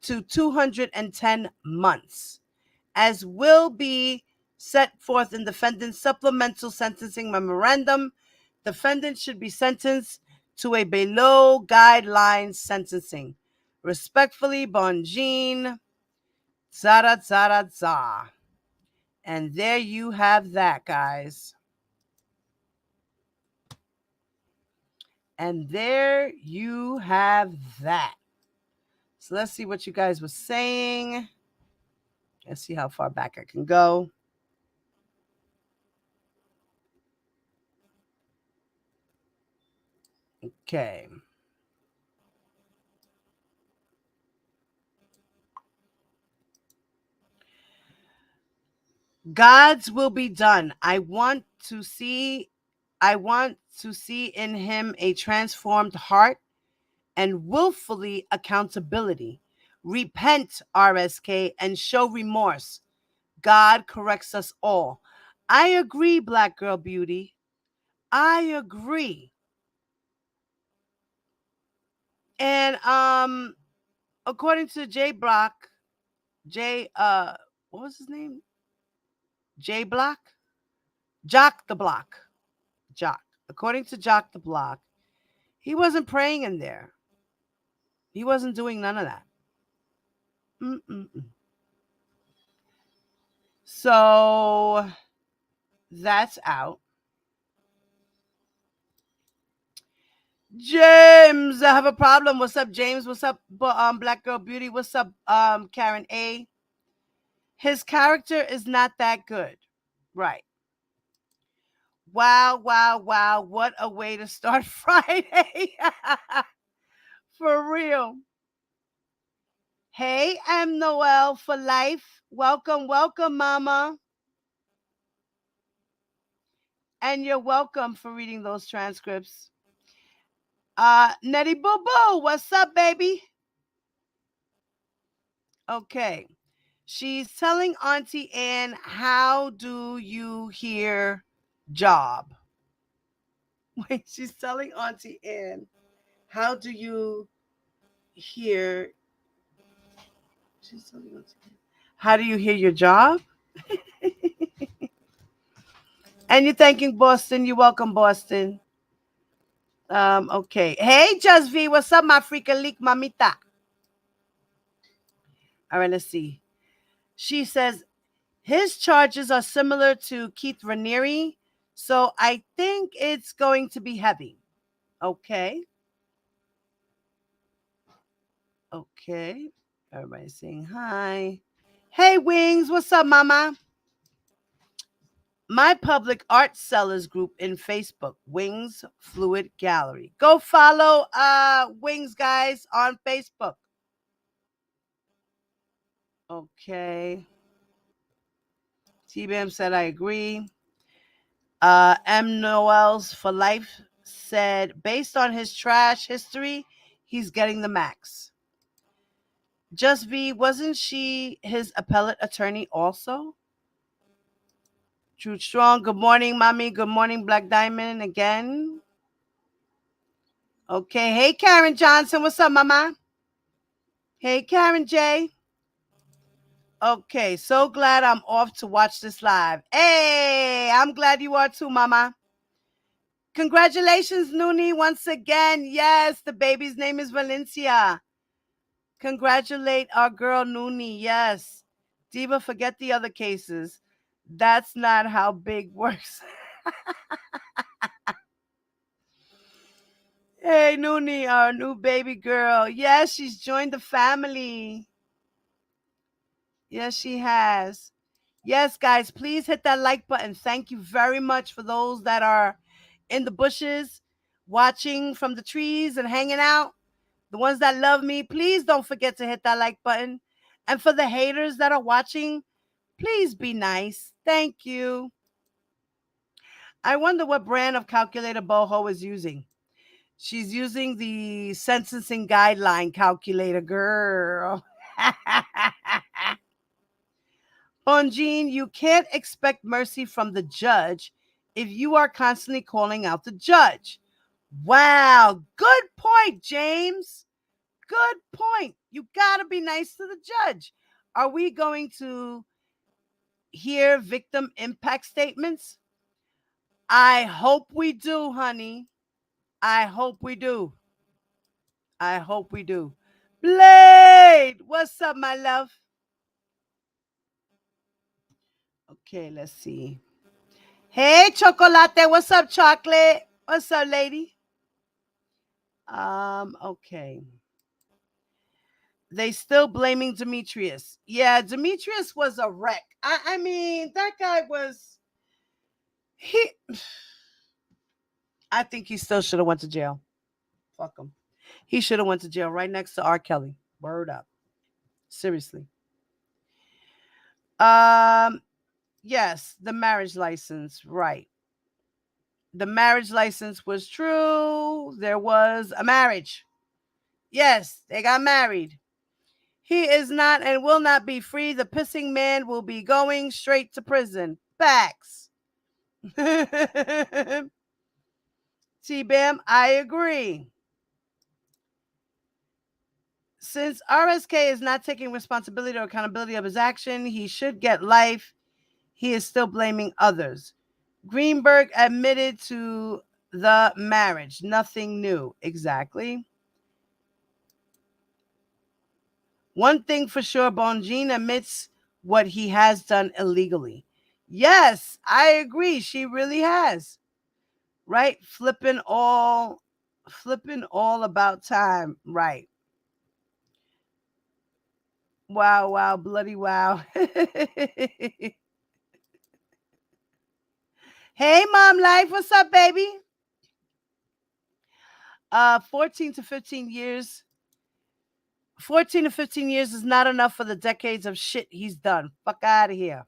to 210 months, as will be set forth in defendant's supplemental sentencing memorandum. Defendant should be sentenced to a below guideline sentencing. Respectfully, Bonjean. Zara, zara, za. And there you have that, guys. And there you have that. So let's see what you guys were saying. Let's see how far back I can go. Okay. God's will be done. I want to see in him a transformed heart and willfully accountability. Repent, RSK, and show remorse. God corrects us all. I agree, Black Girl Beauty. I agree. And according to J Block, what was his name? J Block? Jock the Block. Jock. According to Jock the Block, he wasn't praying in there. He wasn't doing none of that. So that's out. James, I have a problem. What's up, James? What's up, Black Girl Beauty? What's up, Karen A? His character is not that good. Right. Wow, wow, wow. What a way to start Friday. For real. Hey, I'm Noel for life. Welcome, welcome, Mama. And you're welcome for reading those transcripts. Nettie Boo Boo, what's up, baby? Okay. She's telling Auntie Ann, how do you hear job? Wait, she's telling Auntie Ann, how do you hear? She's telling Auntie Ann, how do you hear your job? And you're thanking Boston. You're welcome, Boston. Okay. Hey, Just V, what's up, my freaking leak mamita? All right, let's see. She says his charges are similar to Keith Raniere, so I think it's going to be heavy. Okay. Okay. Everybody's saying hi. Hey, Wings, what's up, mama? My public art sellers group in Facebook, Wings Fluid Gallery. Go follow Wings, guys, on Facebook. Okay. T-Bam said, I agree. M. Noels for Life said, based on his trash history, he's getting the max. Just V, wasn't she his appellate attorney also? True Strong, good morning, mommy. Good morning, Black Diamond again. Okay, hey, Karen Johnson. What's up, mama? Hey, Karen J. Okay, so glad I'm off to watch this live. Hey, I'm glad you are too, mama. Congratulations, Noonie, once again. Yes, the baby's name is Valencia. Congratulate our girl, Noonie. Yes. Diva, forget the other cases. That's not how big works. Hey, Noonie, our new baby girl. Yes, she's joined the family. Yes, she has. Yes, guys, please hit that like button. Thank you very much for those that are in the bushes, watching from the trees and hanging out. The ones that love me, please don't forget to hit that like button. And for the haters that are watching, please be nice. Thank you. I wonder what brand of calculator Boho is using. She's using the sentencing guideline calculator, girl. Bonjean, you can't expect mercy from the judge if you are constantly calling out the judge. Wow, good point, James. Good point. You got to be nice to the judge. Are we going to hear victim impact statements? I hope we do, honey. I hope we do. I hope we do. Blade, what's up, my love? Okay, let's see. Hey, Chocolate, what's up, chocolate? What's up, lady? Okay. They still blaming Demetrius. Yeah, Demetrius was a wreck. I mean, that guy was I think he still should have went to jail. Fuck him. He should have went to jail right next to R. Kelly. Word up. Seriously. Yes, the marriage license, right. The marriage license was true. There was a marriage. Yes, they got married. He is not and will not be free. The pissing man will be going straight to prison. Facts. T-Bam, I agree. Since RSK is not taking responsibility or accountability of his action, he should get life. He is still blaming others. Greenberg admitted to the marriage. Nothing new. Exactly. One thing for sure, Bonjean admits what he has done illegally. Yes, I agree. She really has. Right? Flipping all about time. Right. Wow, wow, bloody wow. Hey, Mom Life, what's up, baby? 14 to 15 years. 14 to 15 years is not enough for the decades of shit he's done. Fuck out of here.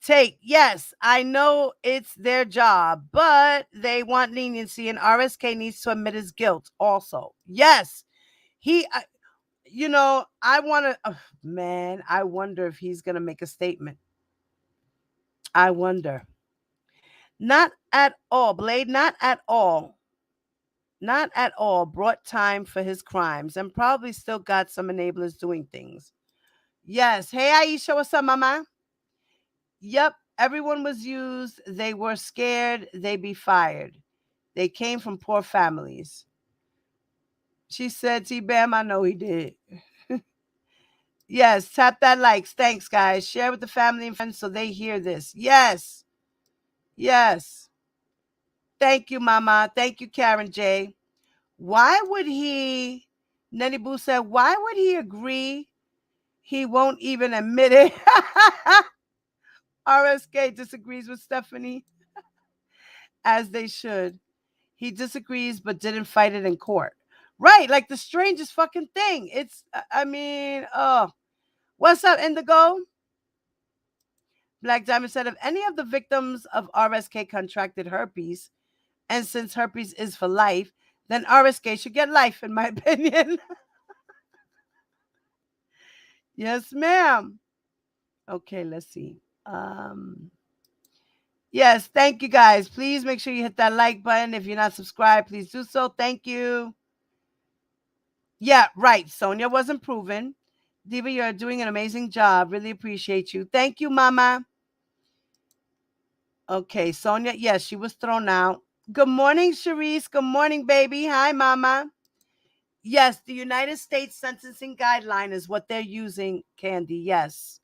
Take, yes, I know it's their job, but they want leniency, and RSK needs to admit his guilt also. Yes, he, I want to, man, I wonder if he's going to make a statement. I wonder. Not at all, Blade, not at all. Not at all brought time for his crimes and probably still got some enablers doing things. Yes. Hey, Aisha, what's up, mama? Yep, everyone was used. They were scared they be fired. They came from poor families. She said, T-Bam, I know he did. Yes, tap that likes. Thanks, guys. Share with the family and friends so they hear this. Yes. Yes. Thank you, mama. Thank you, Karen J. Why would he, Nettie Boo said, why would he agree? He won't even admit it. RSK disagrees with Stephanie, as they should. He disagrees, but didn't fight it in court. Right, like the strangest fucking thing. What's up, Indigo? Black Diamond said, if any of the victims of RSK contracted herpes, and since herpes is for life, then RSK should get life, in my opinion. Yes, ma'am. Okay, let's see. Yes, thank you guys. Please make sure you hit that like button. If you're not subscribed, please do so. Thank you. Yeah, right. Sonia wasn't proven. Diva, you're doing an amazing job. Really appreciate you. Thank you, mama. Okay, Sonia, yes, she was thrown out. Good morning, Sharice. Good morning, baby. Hi, mama. Yes, the United States sentencing guideline is what they're using, Candy. Yes.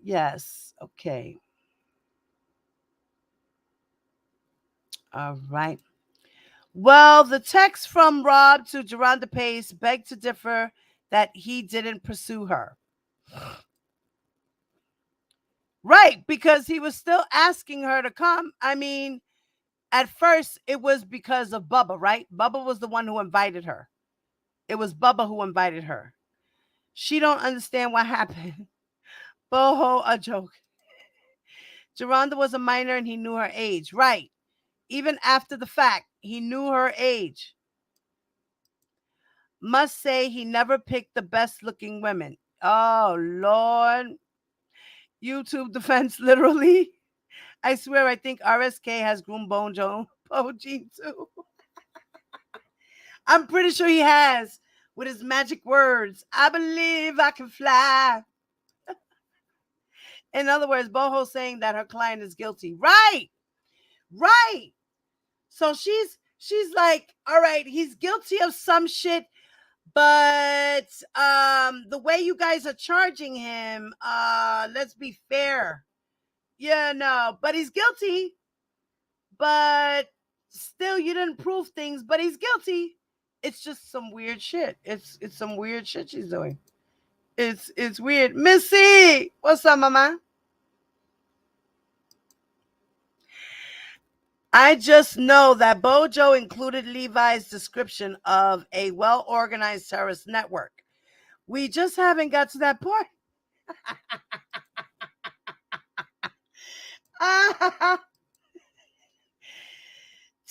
Yes. Okay. All right. Well, the text from Rob to Geronda Pace begged to differ that he didn't pursue her. Right, because he was still asking her to come. I mean, at first it was because of Bubba, right? Bubba was the one who invited her. It was Bubba who invited her. She don't understand what happened. Boho, a joke. Geronda was a minor and he knew her age. Right. Even after the fact, he knew her age. Must say he never picked the best looking women. Oh, Lord. YouTube defense, literally. I swear, I think RSK has groomed Bojo Pogene too. I'm pretty sure he has, with his magic words. I believe I can fly. In other words, Boho saying that her client is guilty. Right. Right. So she's like, all right, he's guilty of some shit, but the way you guys are charging him, let's be fair. Yeah, no, but he's guilty. But still, you didn't prove things, but he's guilty. It's just some weird shit. It's some weird shit she's doing. It's weird. Missy, what's up, mama? I just know that Bojo included Levi's description of a well-organized terrorist network. We just haven't got to that point.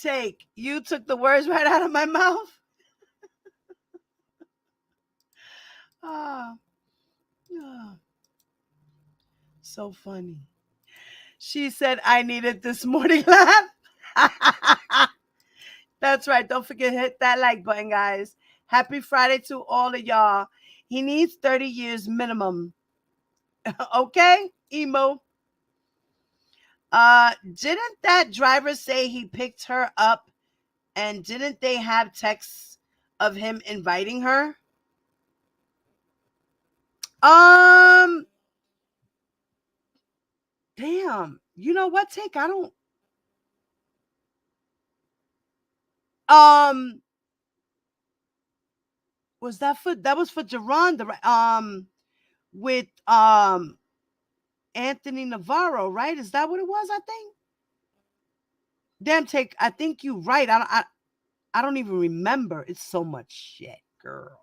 Take, you took the words right out of my mouth. Oh, so funny. She said, I needed this morning laugh. That's right. Don't forget to hit that like button, guys. Happy Friday to all of y'all. He needs 30 years minimum. Okay, emo. Didn't that driver say he picked her up, and didn't they have texts of him inviting her? Damn. You know what, Take? I don't. Was that was for Geronda, right? With Anthony Navarro, right? Is that what it was? I think. Damn, Take. I think you're right. I don't even remember. It's so much shit, girl.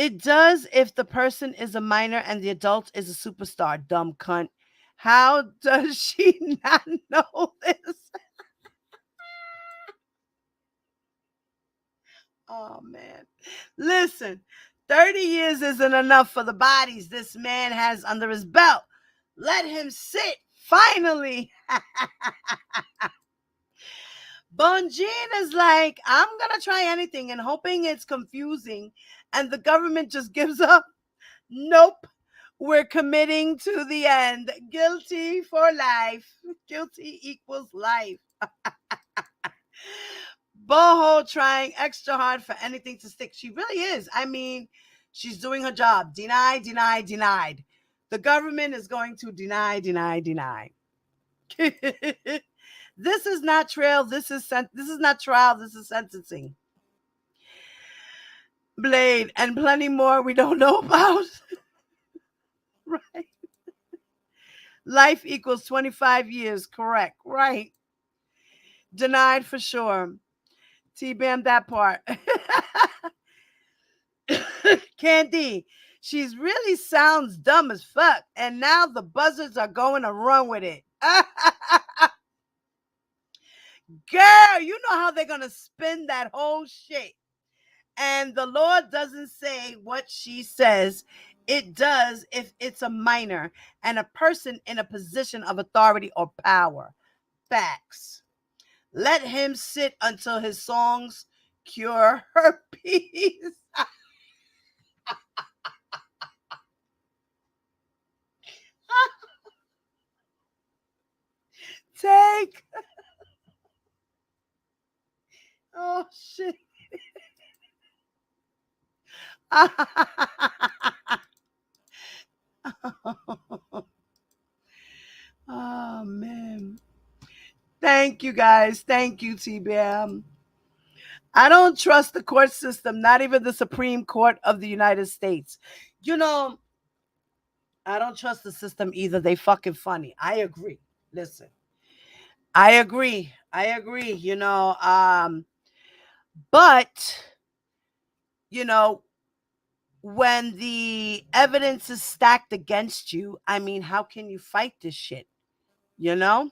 It does if the person is a minor and the adult is a superstar, dumb cunt. How does she not know this? Oh, man. Listen, 30 years isn't enough for the bodies this man has under his belt. Let him sit, finally. Bonjean is like, I'm going to try anything and hoping it's confusing and the government just gives up. Nope. We're committing to the end. Guilty for life. Guilty equals life. Boho trying extra hard for anything to stick. She really is. I mean, she's doing her job. Deny, deny, denied. The government is going to deny, deny, deny. This is not trial. This is not trial. This is sentencing. Blade and plenty more we don't know about. Right. Life equals 25 years. Correct. Right. Denied for sure. T-Bam that part. Candy, she's really sounds dumb as fuck. And now the buzzards are going to run with it. Girl, you know how they're going to spin that whole shit. And the law doesn't say what she says. It does if it's a minor and a person in a position of authority or power. Facts. Let him sit until his songs cure herpes. Take. Oh, shit. Oh, man. Thank you, guys. Thank you, TBM. I don't trust the court system, not even the Supreme Court of the United States. You know, I don't trust the system either. They fucking funny. I agree. Listen, I agree. You know, but, you know, when the evidence is stacked against you, I mean, how can you fight this shit? You know?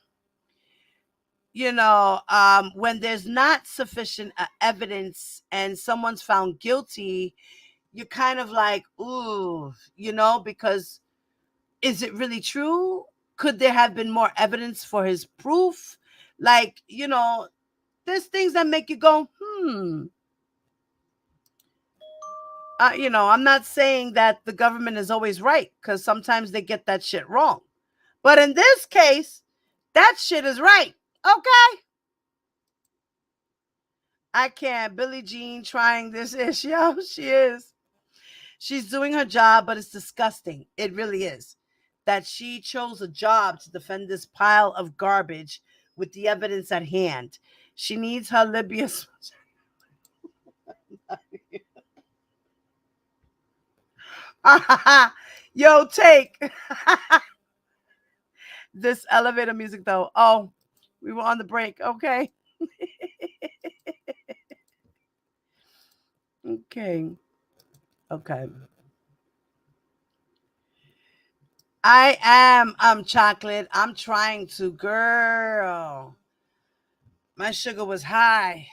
When there's not sufficient evidence and someone's found guilty, you're kind of like, ooh, because is it really true? Could there have been more evidence for his proof? Like, there's things that make you go, I'm not saying that the government is always right, because sometimes they get that shit wrong. But in this case, that shit is right. Okay. I can't. Billie Jean trying this issue. She is. She's doing her job, but it's disgusting. It really is. That she chose a job to defend this pile of garbage with the evidence at hand. She needs her Libya. Yo, take this elevator music though. Oh, we were on the break. Okay. Okay. I am chocolate. I'm trying to, girl. My sugar was high.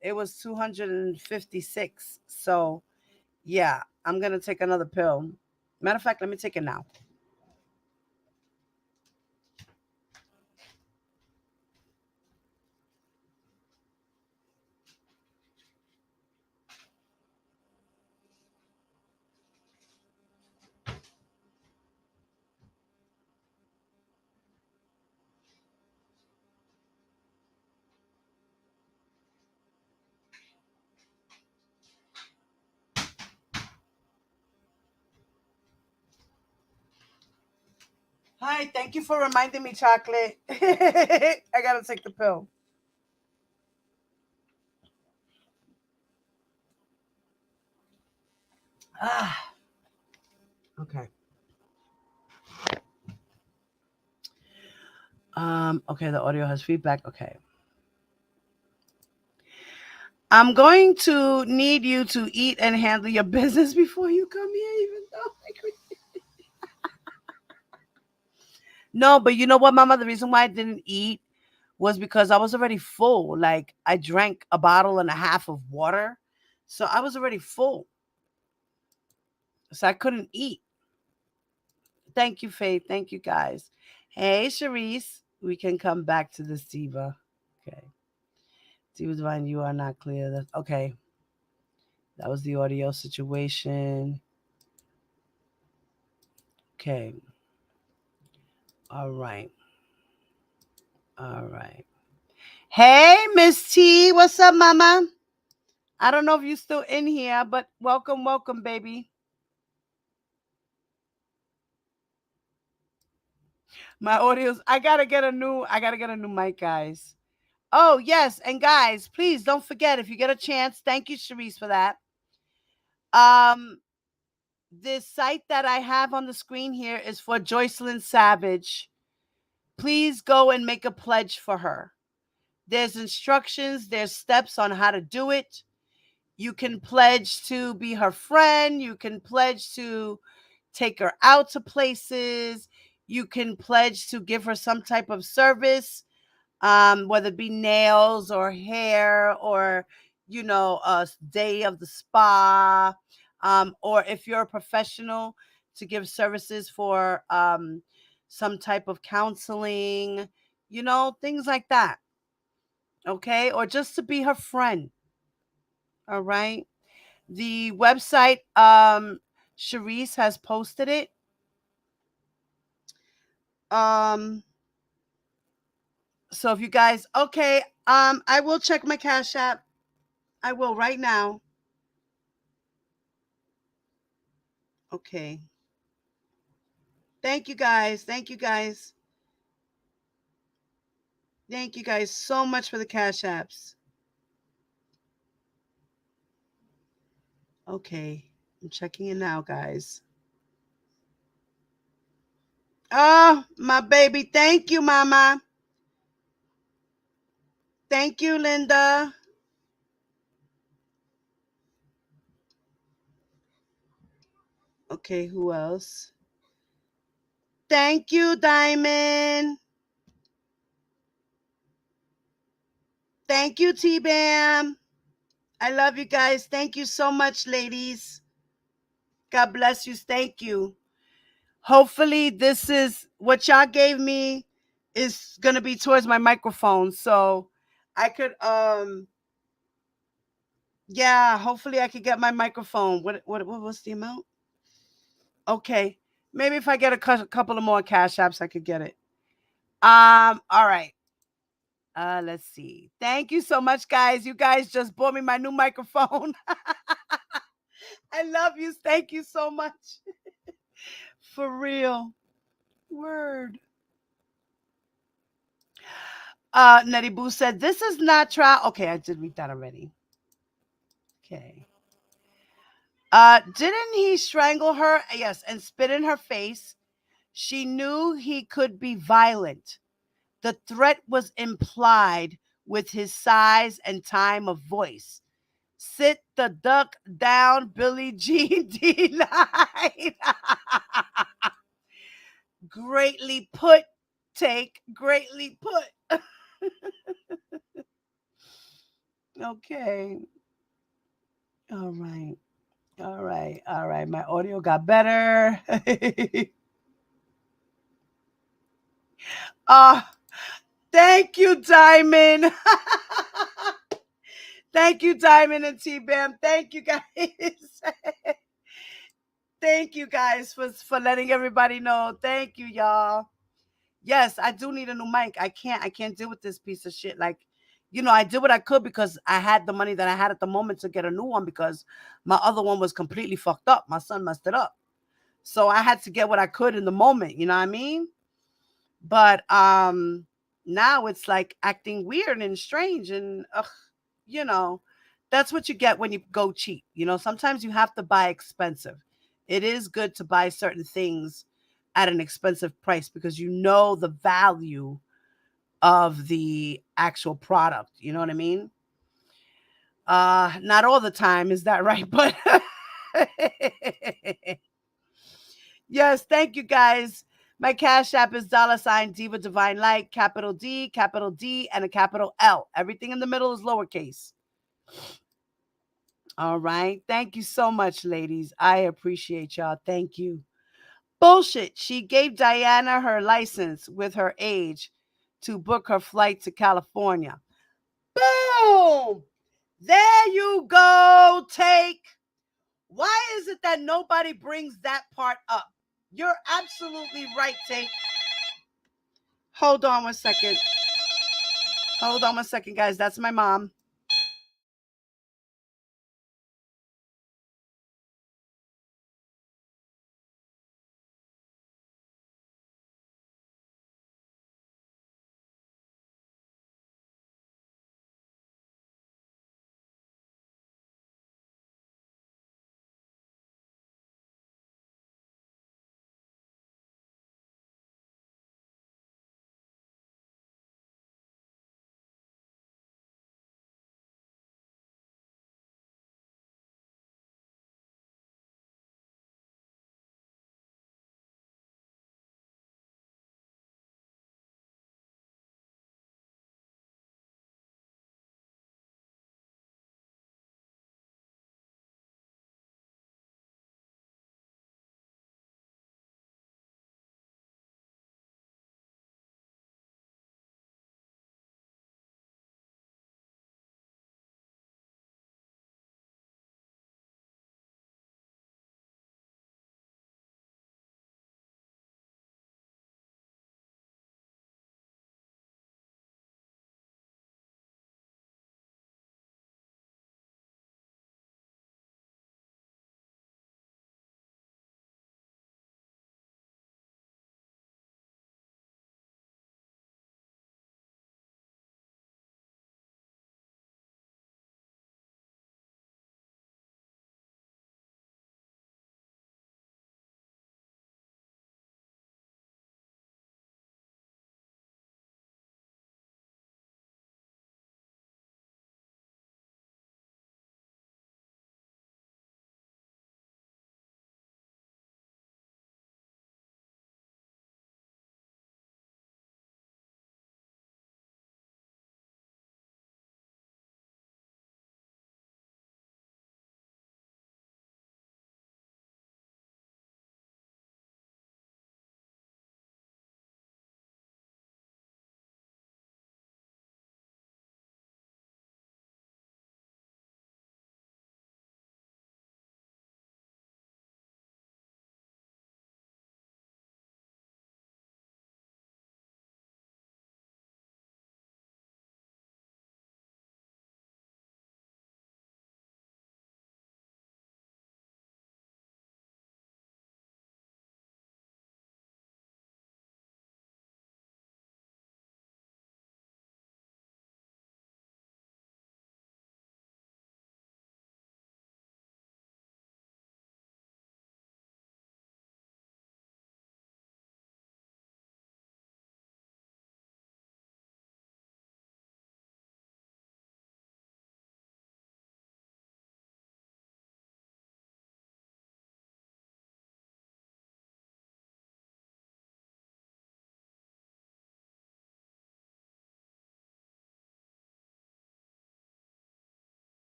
It was 256. So yeah, I'm gonna take another pill. Matter of fact, let me take it now. Hi, thank you for reminding me, chocolate. I gotta take the pill. Ah, okay. Okay, the audio has feedback. Okay. I'm going to need you to eat and handle your business before you come here, even though I agree. No, but you know what, Mama? The reason why I didn't eat was because I was already full. Like, I drank a bottle and a half of water. So I was already full. So I couldn't eat. Thank you, Faith. Thank you, guys. Hey, Sharice. We can come back to this diva. Okay. Diva Divine, you are not clear. Okay. That was the audio situation. Okay. All right. All right. Hey, Miss T. What's up, Mama? I don't know if you're still in here, but welcome, welcome, baby. My audio's I gotta get a new mic, guys. Oh, yes, and guys, please don't forget, if you get a chance, thank you, Sharice, for that. This site that I have on the screen here is for Joycelyn Savage. Please go and make a pledge for her. There's instructions, there's steps on how to do it. You can pledge to be her friend. You can pledge to take her out to places. You can pledge to give her some type of service, whether it be nails or hair or, a day of the spa. Or if you're a professional, to give services for some type of counseling, things like that. Okay. Or just to be her friend. All right. The website, Sharice has posted it. So if you guys, okay, I will check my Cash App. I will right now. Okay. Thank you guys. Thank you guys. Thank you guys so much for the Cash Apps. Okay. I'm checking it now, guys. Oh, my baby. Thank you, Mama. Thank you, Linda. Okay, who else? Thank you, Diamond. Thank you, T-Bam. I love you guys. Thank you so much, ladies. God bless you. Thank you. Hopefully, this is what y'all gave me is going to be towards my microphone. So I could, yeah, hopefully I could get my microphone. What was the amount? Okay. Maybe if I get a couple of more Cash Apps, I could get it. All right. Let's see. Thank you so much, guys. You guys just bought me my new microphone. I love you. Thank you so much. For real. Word. Nettie Boo said, this is not trial. Okay, I did read that already. Okay. Didn't he strangle her? Yes, and spit in her face. She knew he could be violent. The threat was implied with his size and time of voice. Sit the duck down, Billie Jean D9. Greatly put, take, greatly put. Okay. All right. All right. All right. My audio got better. Thank you, Diamond. Thank you, Diamond and T-Bam. Thank you, guys. Thank you, guys, for letting everybody know. Thank you, y'all. Yes, I do need a new mic. I can't deal with this piece of shit. Like, I did what I could because I had the money that I had at the moment to get a new one because my other one was completely fucked up. My son messed it up. So I had to get what I could in the moment, you know what I mean? But now it's like acting weird and strange and that's what you get when you go cheap. Sometimes you have to buy expensive. It is good to buy certain things at an expensive price because you know the value of the actual product. You know what I mean? Not all the time, is that right? But yes, thank you guys. My Cash App is $Diva Divine Light, capital D, and a capital L. Everything in the middle is lowercase. All right. Thank you so much, ladies. I appreciate y'all. Thank you. Bullshit. She gave Diana her license with her age to book her flight to California. Boom! There you go, Take. Why is it that nobody brings that part up? You're absolutely right, Take. Hold on one second. Hold on one second, guys. That's my mom.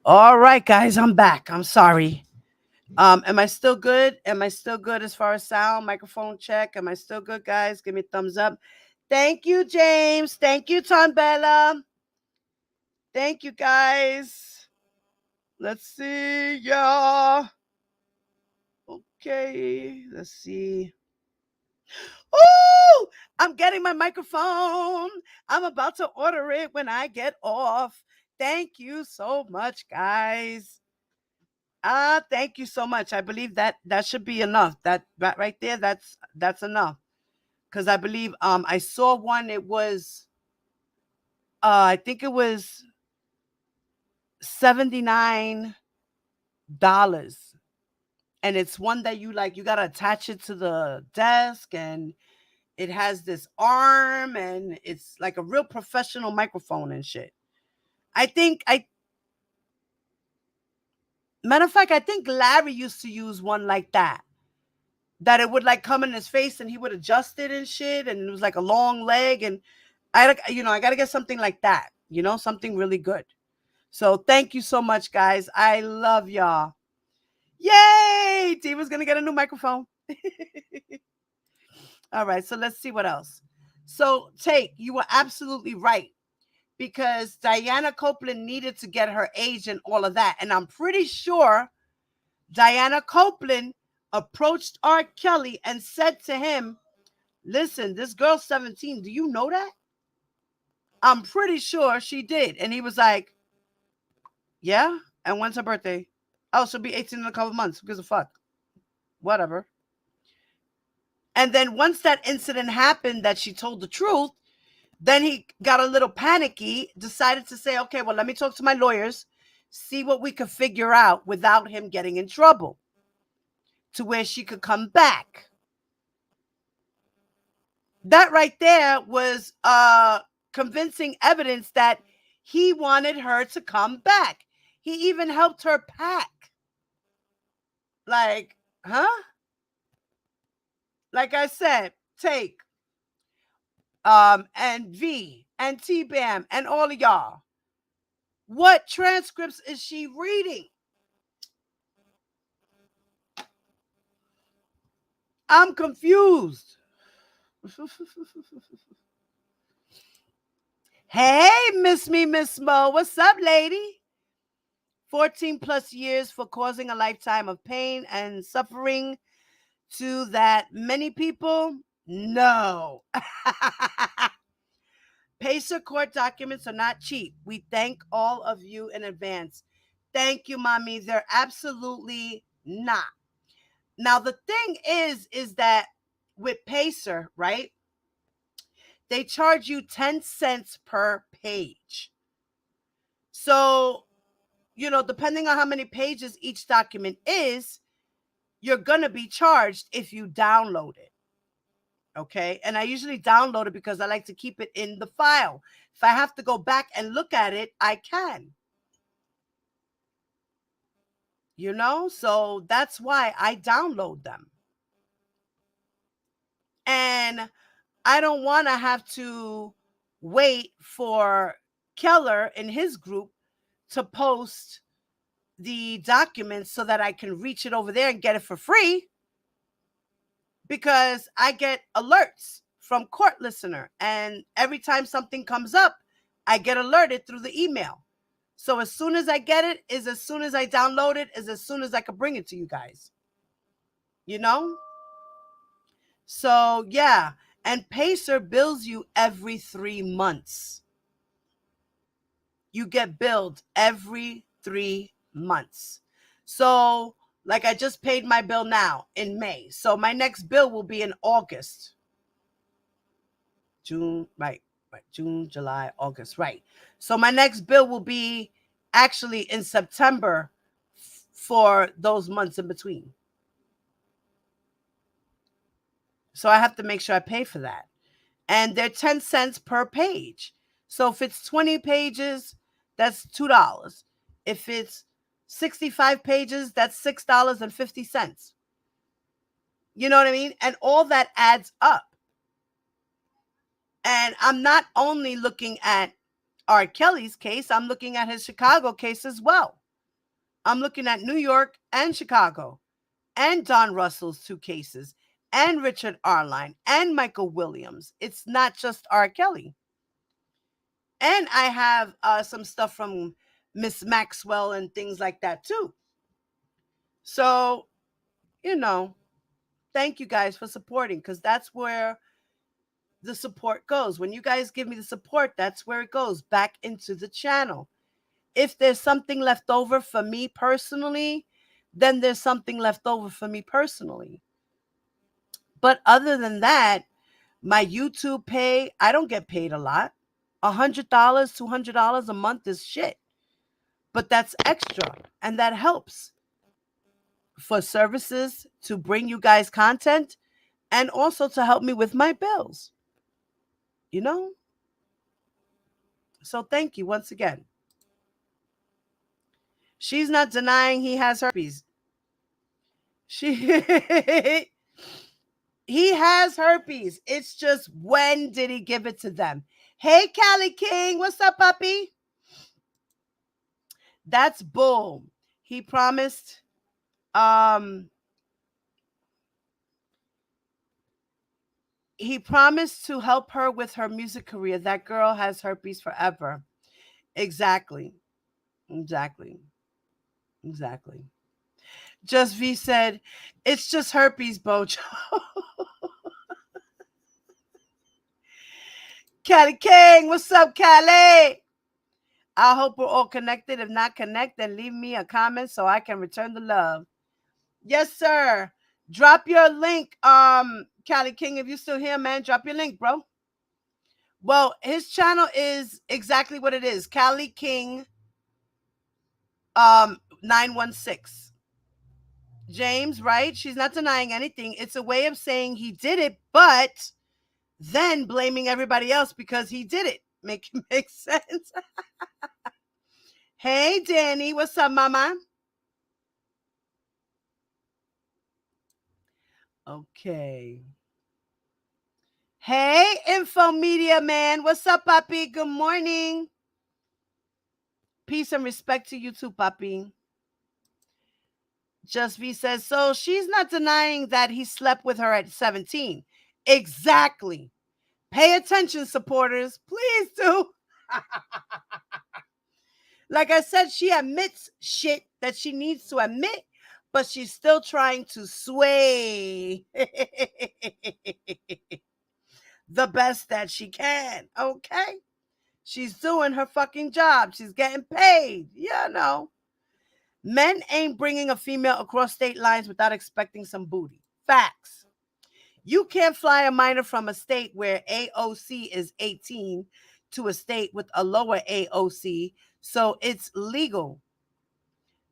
All right, guys, I'm back. I'm sorry. Am I still good? Am I still good as far as sound? Microphone check. Am I still good, guys? Give me a thumbs up. Thank you, James. Thank you, Tonbella. Thank you, guys. Let's see, y'all. Okay, let's see. Oh, I'm getting my microphone. I'm about to order it when I get off. Thank you so much, guys. Thank you so much. I believe that should be enough. That right there, that's enough. Because I believe I saw one. It was I think it was $79, And it's one that you got to attach it to the desk, and it has this arm, and it's like a real professional microphone and shit. Matter of fact, I think Larry used to use one like that. That it would like come in his face and he would adjust it and shit. And it was like a long leg. And I got to get something like that, something really good. So thank you so much, guys. I love y'all. Yay! Diva's going to get a new microphone. All right. So let's see what else. So you were absolutely right. Because Diana Copeland needed to get her age and all of that. And I'm pretty sure Diana Copeland approached R. Kelly and said to him, listen, this girl's 17. Do you know that? I'm pretty sure she did. And he was like, yeah? And when's her birthday? Oh, she'll be 18 in a couple of months. Who gives a fuck? Whatever. And then once that incident happened that she told the truth, then he got a little panicky, decided to say, okay, well, let me talk to my lawyers, see what we could figure out without him getting in trouble to where she could come back. That right there was convincing evidence that he wanted her to come back. He even helped her pack. Like, huh? Like I said, Take, and V, and T-Bam, and all of y'all. What transcripts is she reading? I'm confused. Hey, Miss Mo. What's up, lady? 14 plus years for causing a lifetime of pain and suffering to that many people? No. Pacer court documents are not cheap. We thank all of you in advance. Thank you, mommy. They're absolutely not. Now, the thing is that with Pacer, right? They charge you 10 cents per page. So, depending on how many pages each document is, you're going to be charged if you download it. Okay. And I usually download it because I like to keep it in the file. If I have to go back and look at it, I can. So that's why I download them. And I don't want to have to wait for Keller and his group to post the documents so that I can reach it over there and get it for free, because I get alerts from Court Listener, and every time something comes up, I get alerted through the email. So as soon as I get it is as soon as I download it is as soon as I can bring it to you guys. So yeah, and Pacer bills you every 3 months. You get billed every 3 months. So like I just paid my bill now in May. So my next bill will be in August. June, right. June, July, August, right. So my next bill will be actually in September for those months in between. So I have to make sure I pay for that. And they're 10 cents per page. So if it's 20 pages, that's $2. If it's 65 pages, that's $6.50. You know what I mean? And all that adds up. And I'm not only looking at R. Kelly's case, I'm looking at his Chicago case as well. I'm looking at New York and Chicago and Don Russell's 2 cases and Richard Arline and Michael Williams. It's not just R. Kelly. And I have some stuff from Miss Maxwell and things like that too. So, thank you guys for supporting, because that's where the support goes. When you guys give me the support, that's where it goes back into the channel. If there's something left over for me personally, then there's something left over for me personally. But other than that, my YouTube pay, I don't get paid a lot. $100, $200 a month is shit. But that's extra, and that helps. for services to bring you guys content and also to help me with my bills. You know? So thank you once again. She's not denying he has herpes. He has herpes. It's just, when did he give it to them? Hey, Callie King, what's up, puppy? That's bull. He promised to help her with her music career. That girl has herpes forever. Exactly. Just V said, it's just herpes, Bojo. Callie King, what's up, Callie? I hope we're all connected. If not connected, then leave me a comment so I can return the love. Yes, sir. Drop your link, Callie King. If you're still here, man, drop your link, bro. Well, his channel is exactly what it is. Callie King 916. James, right? She's not denying anything. It's a way of saying he did it, but then blaming everybody else because he did it. Make sense? Hey, Danny. What's up, mama? Okay. Hey, Info Media Man. What's up, Papi? Good morning. Peace and respect to you too, Papi. Just V says, so she's not denying that he slept with her at 17. Exactly. Pay attention, supporters. Please do. Like I said, she admits shit that she needs to admit, but she's still trying to sway the best that she can. Okay? She's doing her fucking job. She's getting paid. You know. Men ain't bringing a female across state lines without expecting some booty. Facts. You can't fly a minor from a state where AOC is 18 to a state with a lower AOC, so it's legal.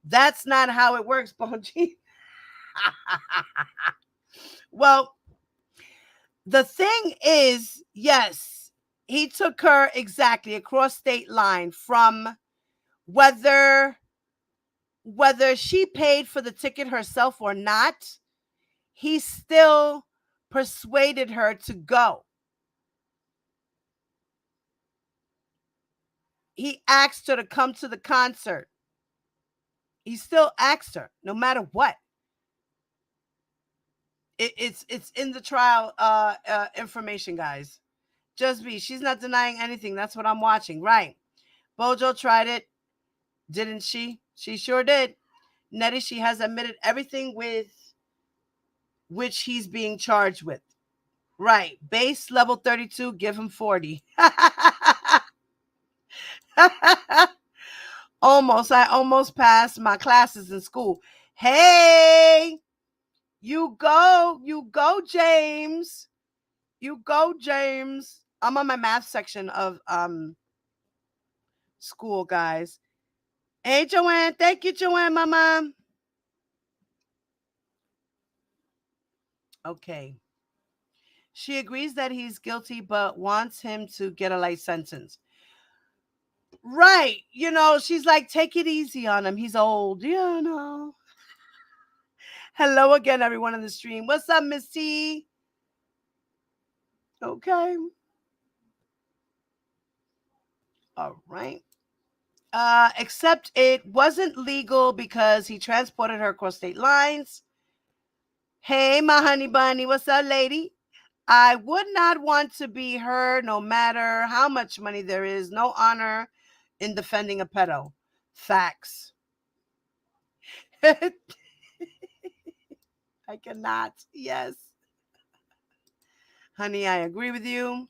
That's not how it works, Bonji. Well, the thing is, yes, he took her exactly across state line from whether she paid for the ticket herself or not, he still persuaded her to go. He asked her to come to the concert. He still asked her, no matter what. It's in the trial information, guys. Just be. She's not denying anything. That's what I'm watching. Right. Bojo tried it. Didn't she? She sure did. Nettie, she has admitted everything with which he's being charged with. Right. Base level 32, give him 40. Almost. I almost passed my classes in school. Hey, you go, James. You go, James. I'm on my math section of school, guys. Hey, Joanne. Thank you, Joanne, mama. Okay. She agrees that he's guilty, but wants him to get a light sentence. Right. You know, she's like, take it easy on him. He's old. You know. Hello again, everyone in the stream. What's up, Miss T? Okay. All right. Except it wasn't legal because he transported her across state lines. Hey, my honey bunny. What's up, lady? I would not want to be her no matter how much money there is. No honor in defending a pedo. Facts. I cannot. Yes. Honey, I agree with you.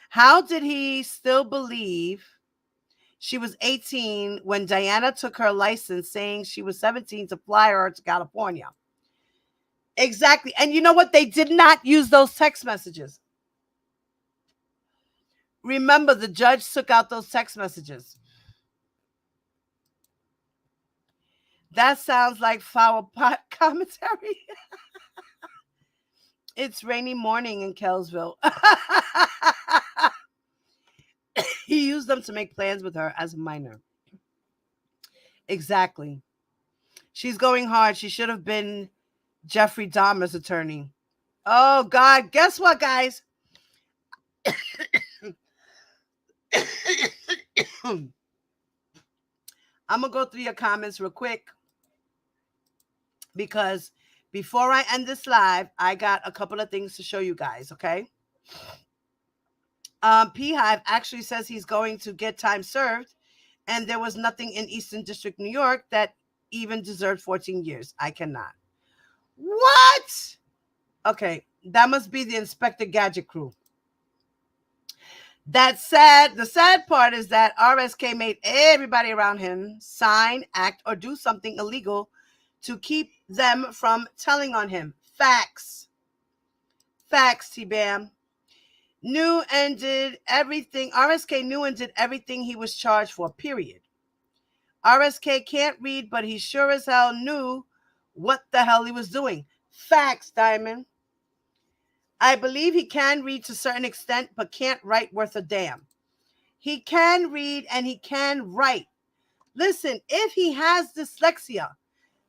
How did he still believe she was 18 when Diana took her license saying she was 17 to fly her to California? Exactly. And you know what? They did not use those text messages. Remember, the judge took out those text messages. That sounds like foul pot commentary. It's rainy morning in Kelsville. He used them to make plans with her as a minor. Exactly. She's going hard. She should have been Jeffrey Dahmer's attorney. Oh, God. Guess what, guys? I'm going to go through your comments real quick because before I end this live, I got a couple of things to show you guys, okay? P-Hive actually says he's going to get time served, and there was nothing in Eastern District, New York that even deserved 14 years. I cannot. What? Okay, that must be the Inspector Gadget crew. That's sad. The sad part is that RSK made everybody around him sign, act, or do something illegal to keep them from telling on him. Facts. Facts, T-Bam. Knew and did everything. RSK knew and did everything he was charged for, period. RSK can't read, but he sure as hell knew what the hell he was doing. Facts, Diamond. I believe he can read to a certain extent, but can't write worth a damn. He can read and he can write. Listen, if he has dyslexia,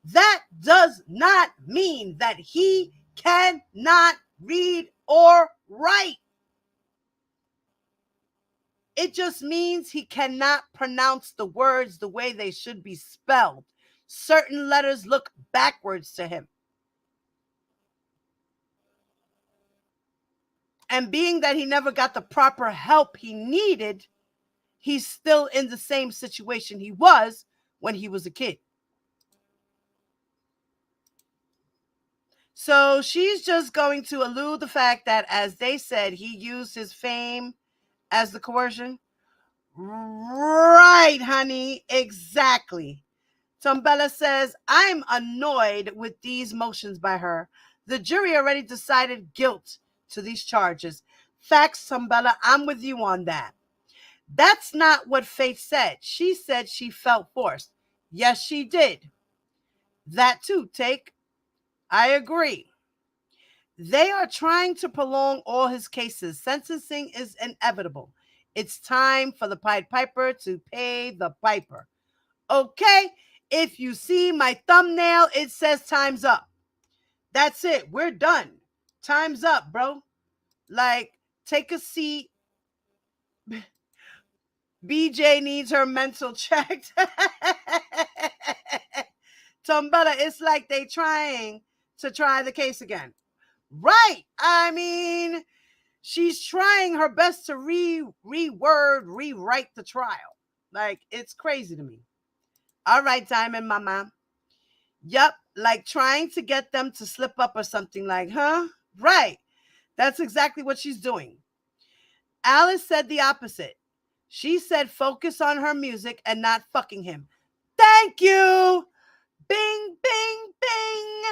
that does not mean that he cannot read or write. It just means he cannot pronounce the words the way they should be spelled. Certain letters look backwards to him. And being that he never got the proper help he needed, he's still in the same situation he was when he was a kid. So she's just going to elude the fact that, as they said, he used his fame as the coercion. Right, honey. Exactly. Tombella says, I'm annoyed with these motions by her. The jury already decided guilt to these charges. Facts, Tombella, I'm with you on that. That's not what Faith said. She said she felt forced. Yes, she did. That too, Take. I agree. They are trying to prolong all his cases. Sentencing is inevitable. It's time for the Pied Piper to pay the piper. Okay, if you see my thumbnail, it says time's up. That's it. We're done. Time's up, bro. Like, take a seat. BJ needs her mental checked. Tombella, it's like they trying to try the case again. Right. I mean, she's trying her best to rewrite the trial. Like, it's crazy to me. All right, Diamond Mama. Yup, like trying to get them to slip up or something like, huh? Right. That's exactly what she's doing. Alice said the opposite. She said focus on her music and not fucking him. Thank you. Bing, bing, bing.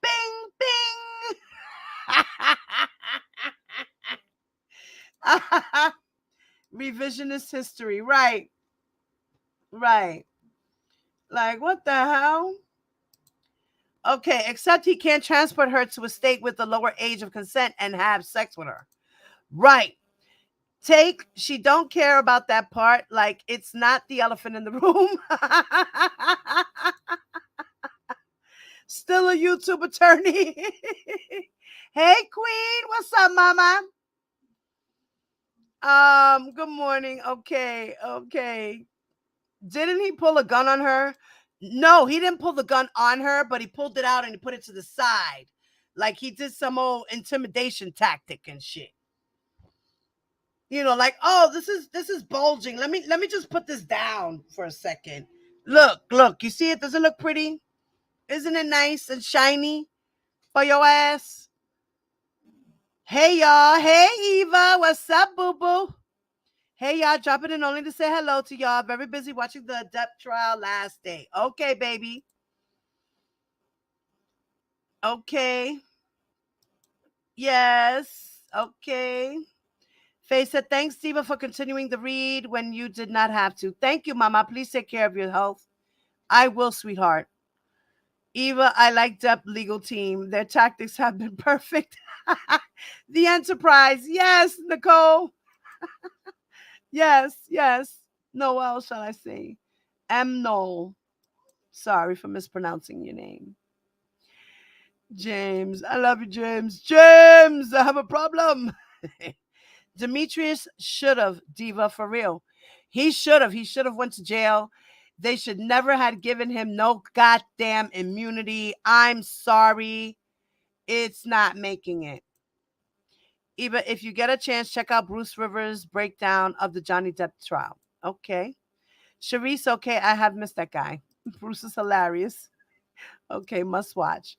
Bing, bing. Revisionist history. Right. Right. Like, what the hell? Okay, except he can't transport her to a state with a lower age of consent and have sex with her. Right. Take, she don't care about that part. Like, it's not the elephant in the room. Still a YouTube attorney. Hey, Queen. What's up, Mama? Good morning. Okay. Didn't he pull a gun on her? No, he didn't pull the gun on her, but he pulled it out and he put it to the side. Like he did some old intimidation tactic and shit. You know, like, oh, this is bulging. Let me just put this down for a second. Look, you see it? Does it look pretty? Isn't it nice and shiny for your ass? Hey, y'all. Hey, Eva. What's up, boo-boo? Hey, y'all. Dropping in only to say hello to y'all. Very busy watching the Depp trial last day. Okay, baby. Okay. Yes. Okay. Faye said, thanks, Diva, for continuing the read when you did not have to. Thank you, Mama. Please take care of your health. I will, sweetheart. Eva, I like Depp legal team. Their tactics have been perfect. The Enterprise. Yes, Nicole. Yes, yes. Noel, shall I say? M. Noel. Sorry for mispronouncing your name. James. I love you, James. James, I have a problem. Demetrius should have, Diva, for real. He should have. He should have went to jail. They should never had given him no goddamn immunity. I'm sorry. It's not making it. Even if you get a chance, check out Bruce Rivers' breakdown of the Johnny Depp trial. Okay. Sharice, okay, I have missed that guy. Bruce is hilarious. Okay, must watch.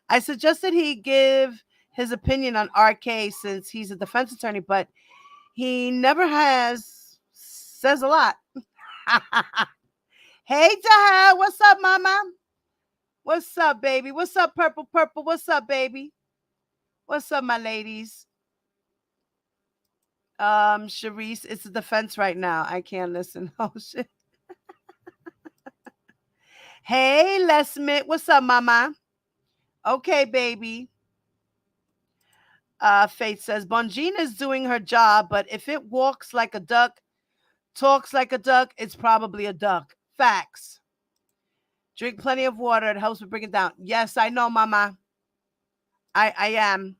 I suggested he give his opinion on RK since he's a defense attorney, but he never has. Says a lot. Hey, Dahab, what's up, mama? What's up, baby? What's up, Purple Purple? What's up, baby? What's up, my ladies? Sharice, it's a defense right now. I can't listen. Oh shit. Hey, Les Smith, what's up, mama? Okay, baby. Faith says Bongina is doing her job, but if it walks like a duck, talks like a duck, it's probably a duck. Facts. Drink plenty of water. It helps with bring it down. Yes, I know, mama. I am.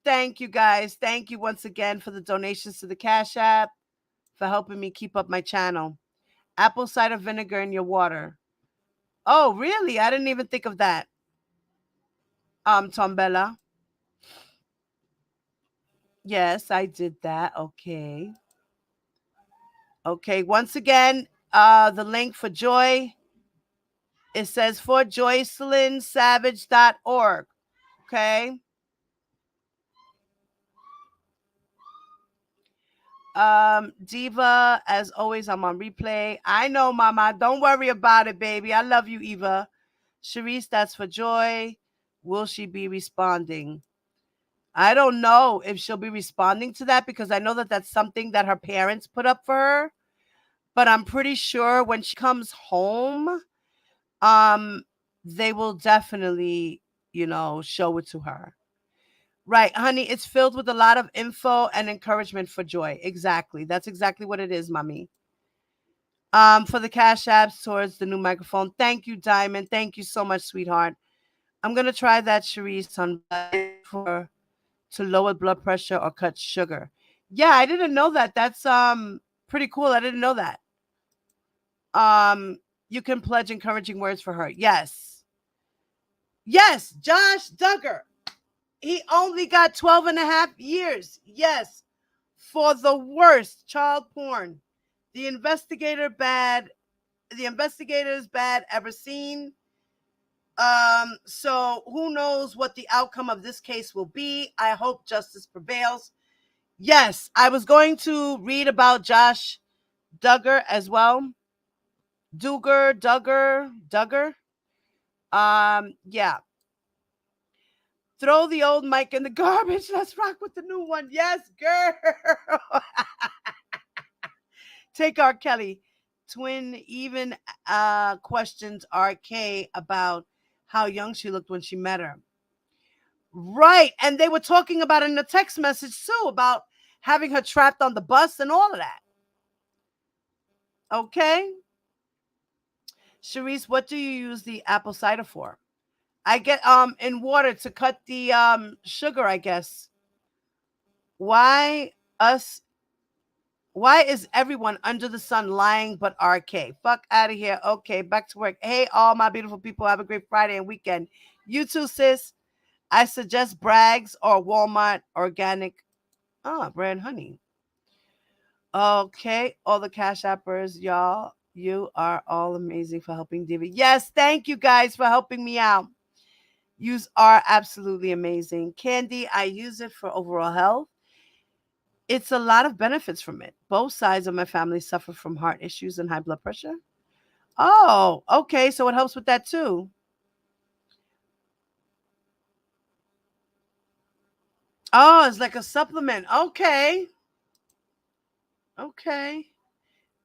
Thank you, guys. Thank you once again for the donations to the Cash App, for helping me keep up my channel. Apple cider vinegar in your water. Oh, really? I didn't even think of that. Tombella. Yes, I did that. Okay. Okay, once again, the link for Joy, it says for JoycelinSavage.org. Okay. Diva, as always, I'm on replay. I know, mama. Don't worry about it, baby. I love you, Eva. Sharice, that's for Joy. Will she be responding? I don't know if she'll be responding to that because I know that that's something that her parents put up for her. But I'm pretty sure when she comes home, they will definitely, show it to her. Right, honey, it's filled with a lot of info and encouragement for Joy. Exactly. That's exactly what it is, mommy. For the Cash Apps towards the new microphone. Thank you, Diamond. Thank you so much, sweetheart. I'm gonna try that, Sharice, on for to lower blood pressure or cut sugar. Yeah, I didn't know that. That's pretty cool. I didn't know that. You can pledge encouraging words for her. Yes. Yes, Josh Duggar. He only got 12 and a half years. Yes. For the worst child porn. The investigator's bad ever seen. So who knows what the outcome of this case will be. I hope justice prevails. Yes, I was going to read about Josh Duggar as well. Duggar. Yeah. Throw the old mic in the garbage. Let's rock with the new one. Yes, girl. Take R. Kelly. Twin even questions RK about how young she looked when she met her. Right. And they were talking about it in the text message too, about having her trapped on the bus and all of that. Okay. Sharice, what do you use the apple cider for? I get in water to cut the sugar, I guess. Why is everyone under the sun lying but RK? Fuck out of here. Okay, back to work. Hey, all my beautiful people, have a great Friday and weekend. You too, sis. I suggest Bragg's or Walmart organic brand honey. Okay, all the Cash Appers, y'all, you are all amazing for helping Diva. Yes, thank you guys for helping me out. You are absolutely amazing. Candy, I use it for overall health. It's a lot of benefits from it. Both sides of my family suffer from heart issues and high blood pressure. Oh, okay. So it helps with that too. Oh, it's like a supplement. Okay. Okay.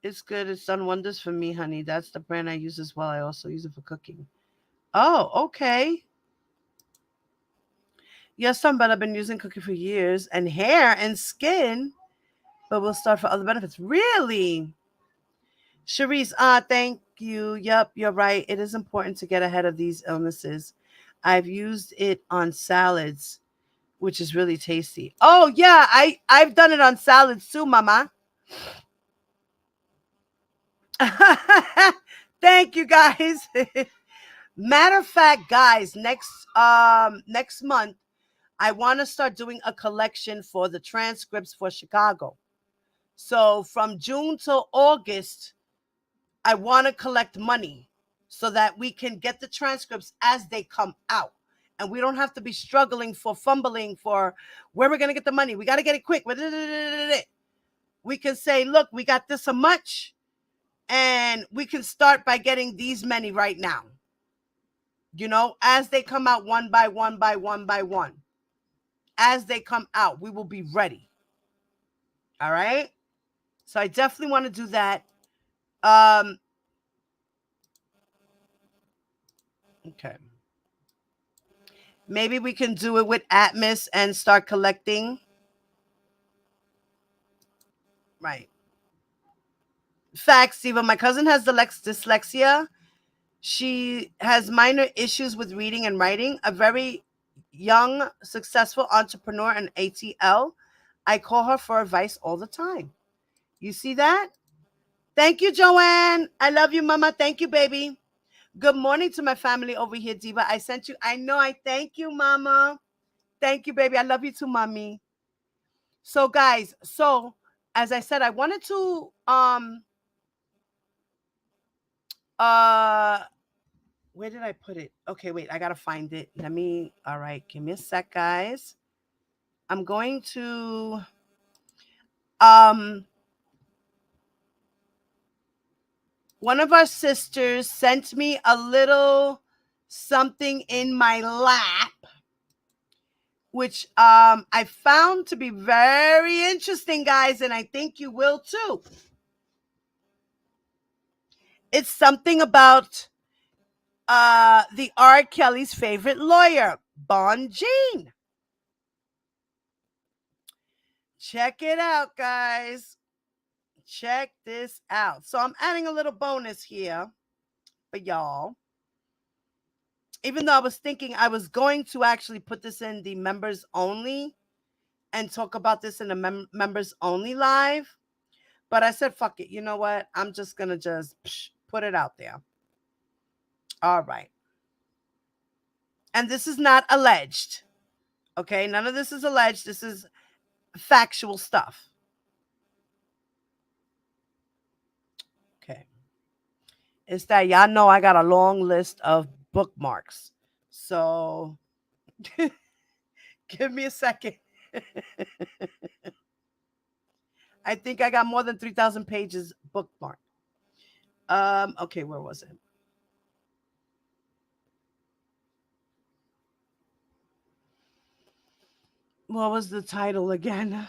It's good. It's done wonders for me, honey. That's the brand I use as well. I also use it for cooking. Oh, okay. Yes, some, but I've been using cookie for years and hair and skin, but we'll start for other benefits. Really? Sharice, thank you. Yep, you're right. It is important to get ahead of these illnesses. I've used it on salads, which is really tasty. Oh yeah, I've done it on salads too, mama. Thank you guys. Matter of fact, guys, next month I want to start doing a collection for the transcripts for Chicago. So from June till August, I want to collect money so that we can get the transcripts as they come out. And we don't have to be struggling for fumbling for where we're going to get the money. We got to get it quick. We can say, look, we got this a much, and we can start by getting these many right now. You know, as they come out one by one by one by one. As they come out, we will be ready. All right? So I definitely want to do that. Okay. Maybe we can do it with Atmos and start collecting. Right. Facts, Steve. My cousin has dyslexia. She has minor issues with reading and writing. A very young, successful entrepreneur in ATL. I call her for advice all the time. You see that? Thank you, Joanne. I love you, Mama. Thank you, baby. Good morning to my family over here, Diva. I sent you. I know. I thank you, Mama. Thank you, baby. I love you too, Mommy. So, guys, as I said, I wanted to where did I put it? Okay, wait, I gotta find it. All right, give me a sec, guys. I'm going to one of our sisters sent me a little something in my lap, which I found to be very interesting, guys, and I think you will too. It's something about the R. Kelly's favorite lawyer, Bon Jean. Check it out, guys. Check this out. So I'm adding a little bonus here for y'all. Even though I was thinking I was going to actually put this in the members only and talk about this in the members only live. But I said, fuck it. You know what? I'm just going to just put it out there. All right. And this is not alleged. Okay. None of this is alleged. This is factual stuff. Okay. It's that y'all know I got a long list of bookmarks. So give me a second. I think I got more than 3,000 pages bookmarked. Okay, where was it? What was the title again?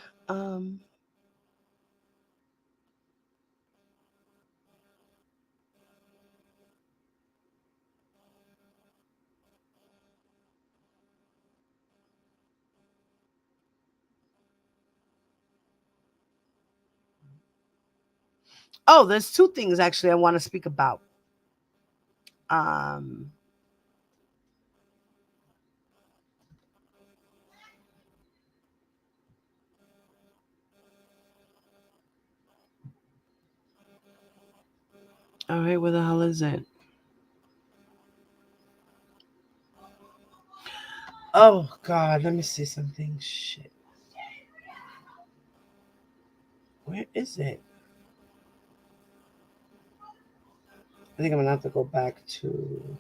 Oh, there's two things actually I want to speak about. All right, where the hell is it? Oh God, let me see something. Shit. Where is it? I think I'm gonna have to go back to.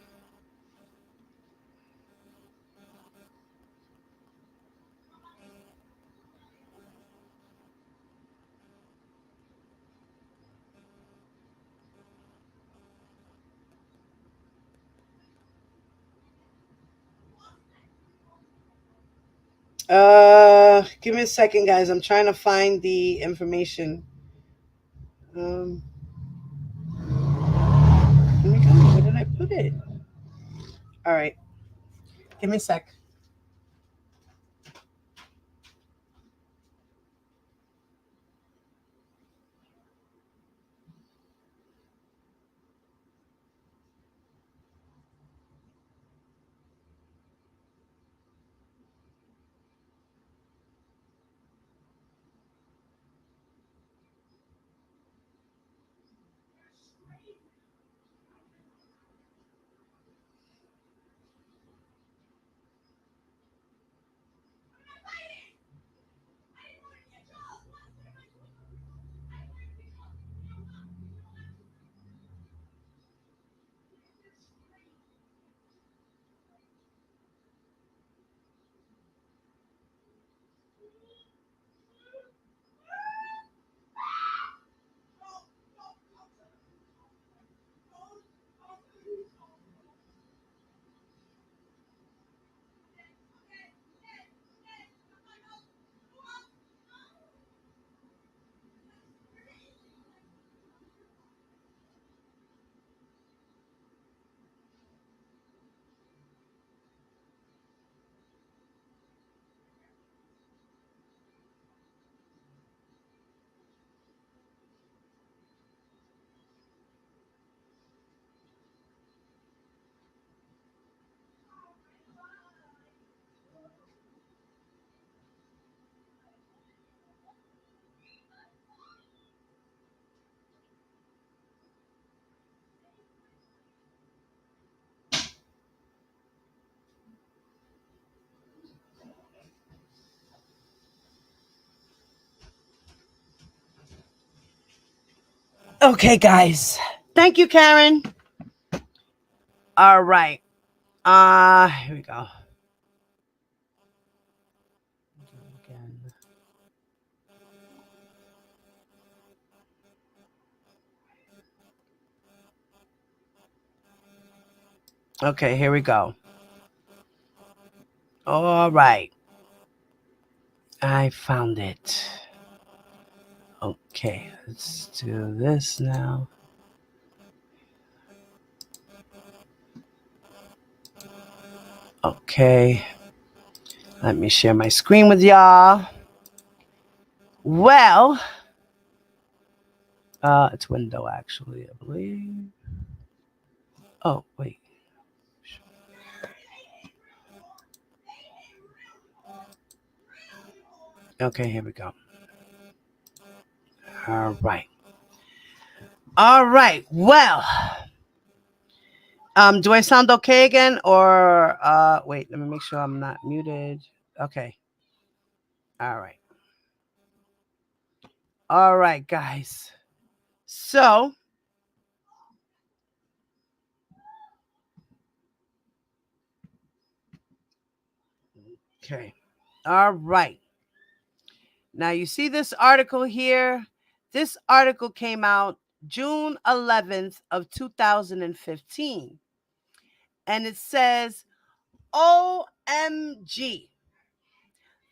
Give me a second, guys. I'm trying to find the information. Let me go. Where did I put it? All right. Give me a sec. Okay, guys. Thank you, Karen. All right. Here we go. Again. Okay, here we go. All right. I found it. Okay, let's do this now. Okay. Let me share my screen with y'all. Well, it's window actually, I believe. Oh, wait. Okay, here we go. All right. All right. Well, do I sound okay again or wait, let me make sure I'm not muted. Okay. All right. All right, guys. So, okay. All right. Now you see this article here. This article came out June 11th of 2015. And it says, OMG.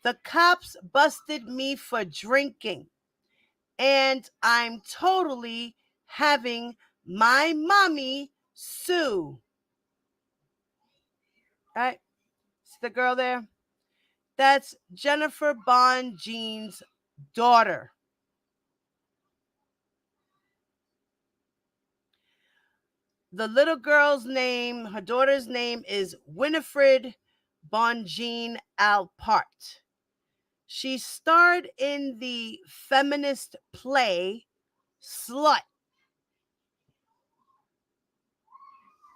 The cops busted me for drinking. And I'm totally having my mommy sue. All right. See the girl there? That's Jennifer Bonjean's daughter. The little girl's name, her daughter's name is Winifred Bonjean Alpart. She starred in the feminist play Slut.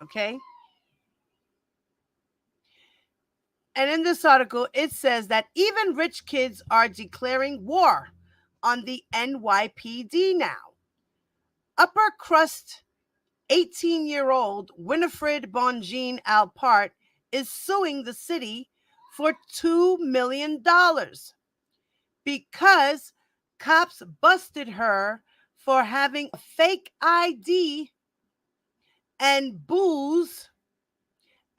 Okay? And in this article, it says that even rich kids are declaring war on the NYPD now. Upper crust 18-year-old Winifred Bonjean Alpart is suing the city for $2 million because cops busted her for having a fake ID and booze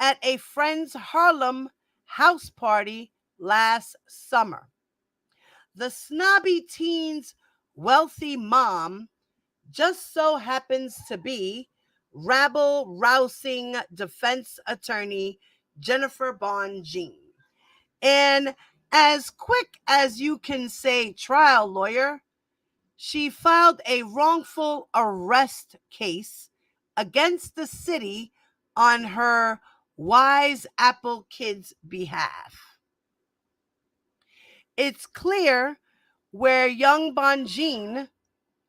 at a friend's Harlem house party last summer. The snobby teen's wealthy mom just so happens to be rabble-rousing defense attorney Jennifer Bonjean. And as quick as you can say trial lawyer, she filed a wrongful arrest case against the city on her Wise Apple kids' behalf. It's clear where young Bonjean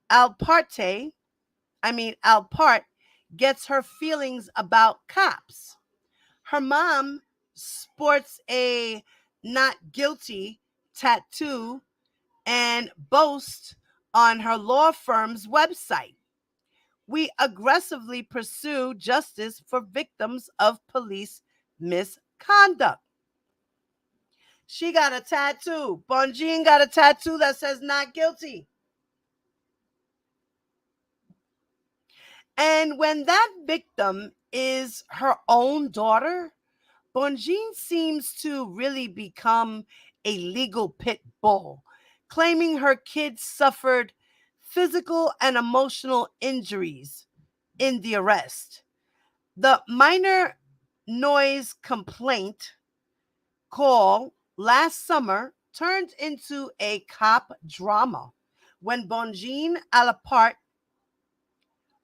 Alpart gets her feelings about cops. Her mom sports a not guilty tattoo and boasts on her law firm's website. We aggressively pursue justice for victims of police misconduct. She got a tattoo. Bonjean got a tattoo that says not guilty. And when that victim is her own daughter, Bonjean seems to really become a legal pit bull, claiming her kids suffered physical and emotional injuries in the arrest. The minor noise complaint call last summer turned into a cop drama when Bonjean Alapart,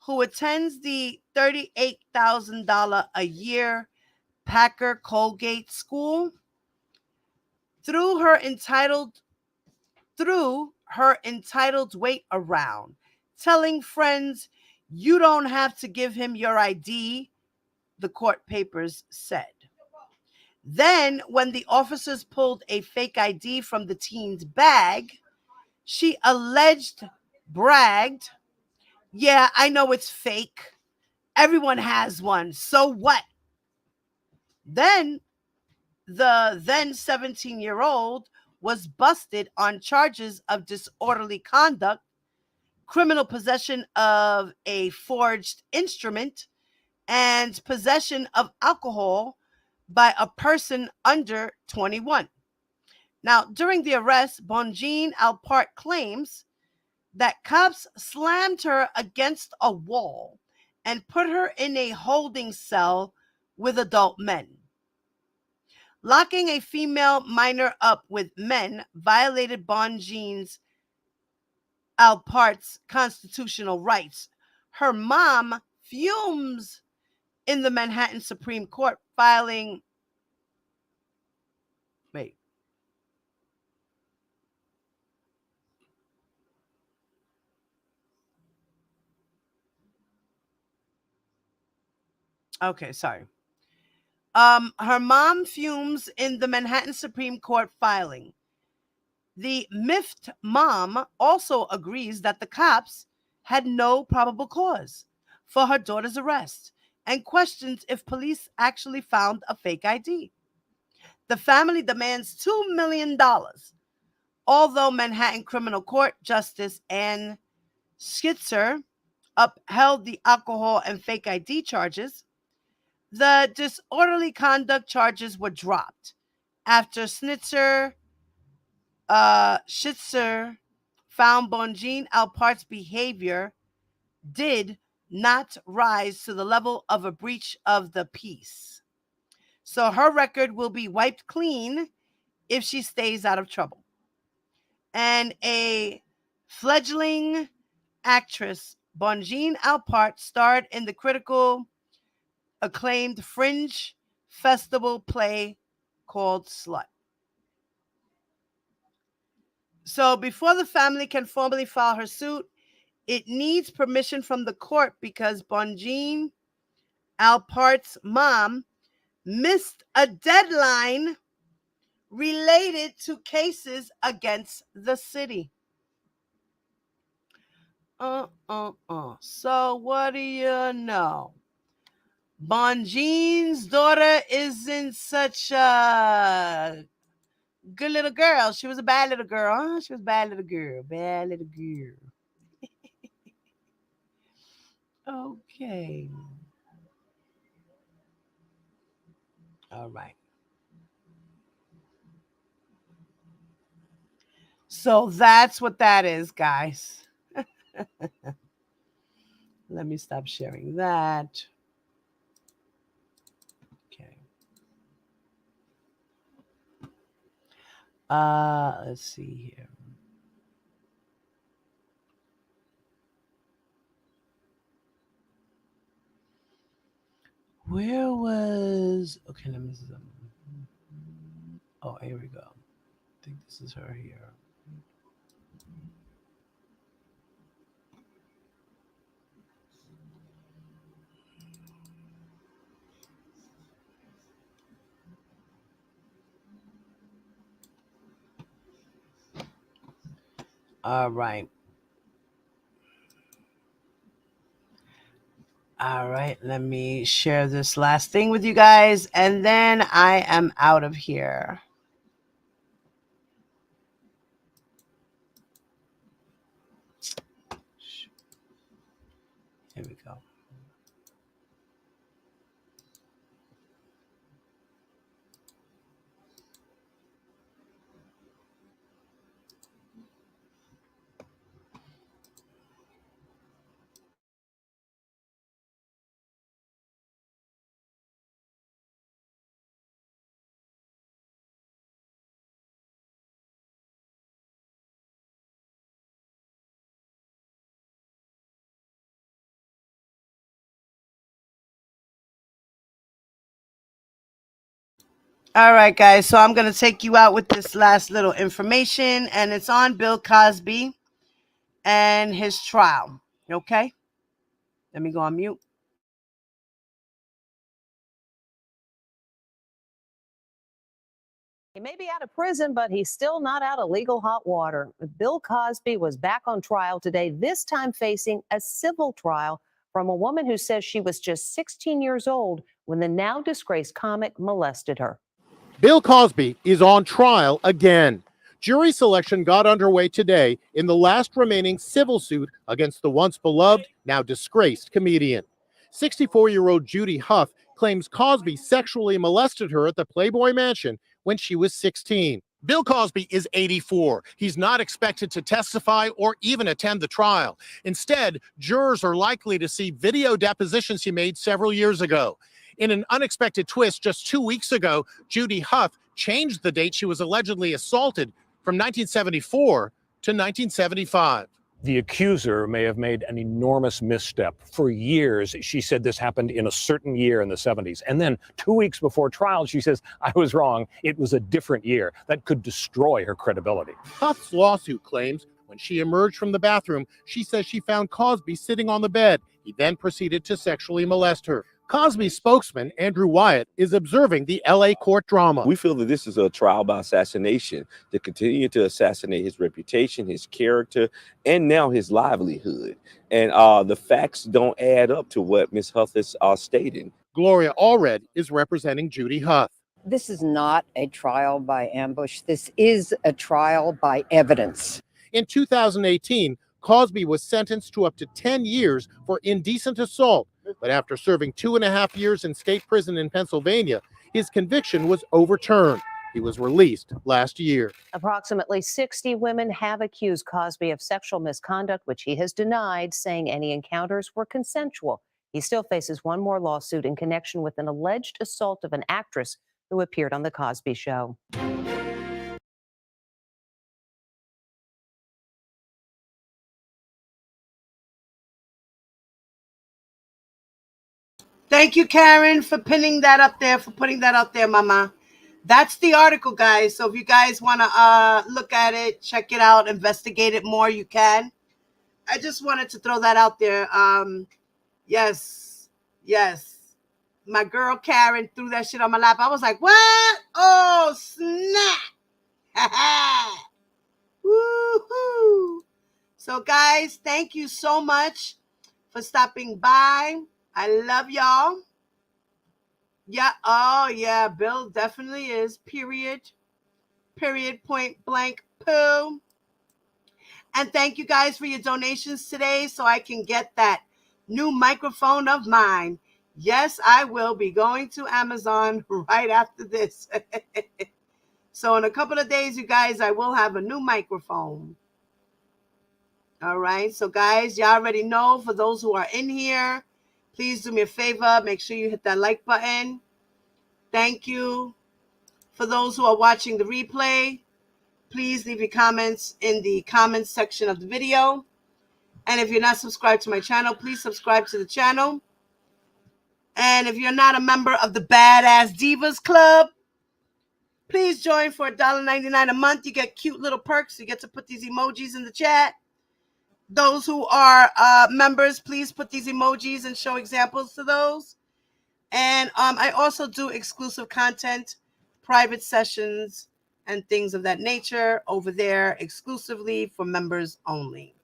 who attends the $38,000 a year Packer Colgate School, threw her entitled weight around, telling friends, "You don't have to give him your ID," the court papers said. Then, when the officers pulled a fake ID from the teen's bag, she bragged, "Yeah, I know it's fake. Everyone has one. So what?" Then, the then 17-year-old was busted on charges of disorderly conduct, criminal possession of a forged instrument, and possession of alcohol by a person under 21. Now, during the arrest, Bonjean Alpart claims that cops slammed her against a wall and put her in a holding cell with adult men. Locking a female minor up with men violated Bonjean Alpart's constitutional rights. Her mom fumes in the Manhattan Supreme Court, filing. Wait. Okay, sorry. Her mom fumes in the Manhattan Supreme Court filing. The miffed mom also agrees that the cops had no probable cause for her daughter's arrest and questions if police actually found a fake ID. The family demands $2 million. Although Manhattan Criminal Court Justice Ann Schitzer upheld the alcohol and fake ID charges, the disorderly conduct charges were dropped after Schitzer found Bonjean Alpart's behavior did not rise to the level of a breach of the peace. So her record will be wiped clean if she stays out of trouble. And a fledgling actress, Bonjean Alpart, starred in the critical acclaimed Fringe Festival play called Slut. So before the family can formally file her suit, it needs permission from the court because Bonjean Alpart's mom missed a deadline related to cases against the city. So what do you know? Bonjean's daughter isn't such a good little girl. She was a bad little girl. Huh? She was a bad little girl. Bad little girl. Okay. All right. So that's what that is, guys. Let me stop sharing that. Okay. Let's see here. Where was, okay, let me see. Oh, here we go. I think this is her here. All right. All right, let me share this last thing with you guys, and then I am out of here. Here we go. All right, guys. So I'm going to take you out with this last little information, and it's on Bill Cosby and his trial. Okay? Let me go on mute. He may be out of prison, but he's still not out of legal hot water. Bill Cosby was back on trial today, this time facing a civil trial from a woman who says she was just 16 years old when the now disgraced comic molested her. Bill Cosby is on trial again. Jury selection got underway today in the last remaining civil suit against the once beloved, now disgraced comedian. 64-year-old Judy Huff claims Cosby sexually molested her at the Playboy Mansion when she was 16. Bill Cosby is 84. He's not expected to testify or even attend the trial. Instead, jurors are likely to see video depositions he made several years ago. In an unexpected twist, just 2 weeks ago, Judy Huff changed the date she was allegedly assaulted from 1974 to 1975. The accuser may have made an enormous misstep. For years, she said this happened in a certain year in the 70s. And then 2 weeks before trial, she says, I was wrong. It was a different year. That could destroy her credibility. Huff's lawsuit claims when she emerged from the bathroom, she says she found Cosby sitting on the bed. He then proceeded to sexually molest her. Cosby's spokesman, Andrew Wyatt, is observing the LA court drama. We feel that this is a trial by assassination to continue to assassinate his reputation, his character, and now his livelihood. And the facts don't add up to what Ms. Huff is stating. Gloria Allred is representing Judy Huff. This is not a trial by ambush. This is a trial by evidence. In 2018, Cosby was sentenced to up to 10 years for indecent assault. But after serving 2.5 years in state prison in Pennsylvania, his conviction was overturned. He was released last year. Approximately 60 women have accused Cosby of sexual misconduct, which he has denied, saying any encounters were consensual. He still faces one more lawsuit in connection with an alleged assault of an actress who appeared on The Cosby Show. Thank you, Karen, for pinning that up there, for putting that up there, Mama. That's the article, guys. So if you guys want to look at it, check it out, investigate it more, you can. I just wanted to throw that out there. Yes. My girl Karen threw that shit on my lap. I was like, what? Oh, snap. Woohoo. So, guys, thank you so much for stopping by. I love y'all. Yeah. Oh, yeah. Bill definitely is. Period. Point blank. Poo. And thank you guys for your donations today so I can get that new microphone of mine. Yes, I will be going to Amazon right after this. So in a couple of days, you guys, I will have a new microphone. All right. So, guys, y'all already know. For those who are in here, please do me a favor. Make sure you hit that like button. Thank you. For those who are watching the replay, please leave your comments in the comments section of the video. And if you're not subscribed to my channel, please subscribe to the channel. And if you're not a member of the Badass Divas Club, please join for $1.99 a month. You get cute little perks. You get to put these emojis in the chat. Those who are members, please put these emojis and show examples to those. And I also do exclusive content, private sessions, and things of that nature over there exclusively for members only.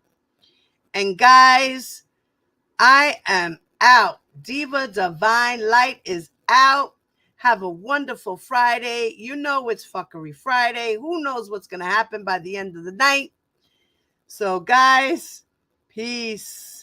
And guys, I am out. Diva Divine Light is out. Have a wonderful Friday. You know it's Fuckery Friday. Who knows what's going to happen by the end of the night? So, guys, peace.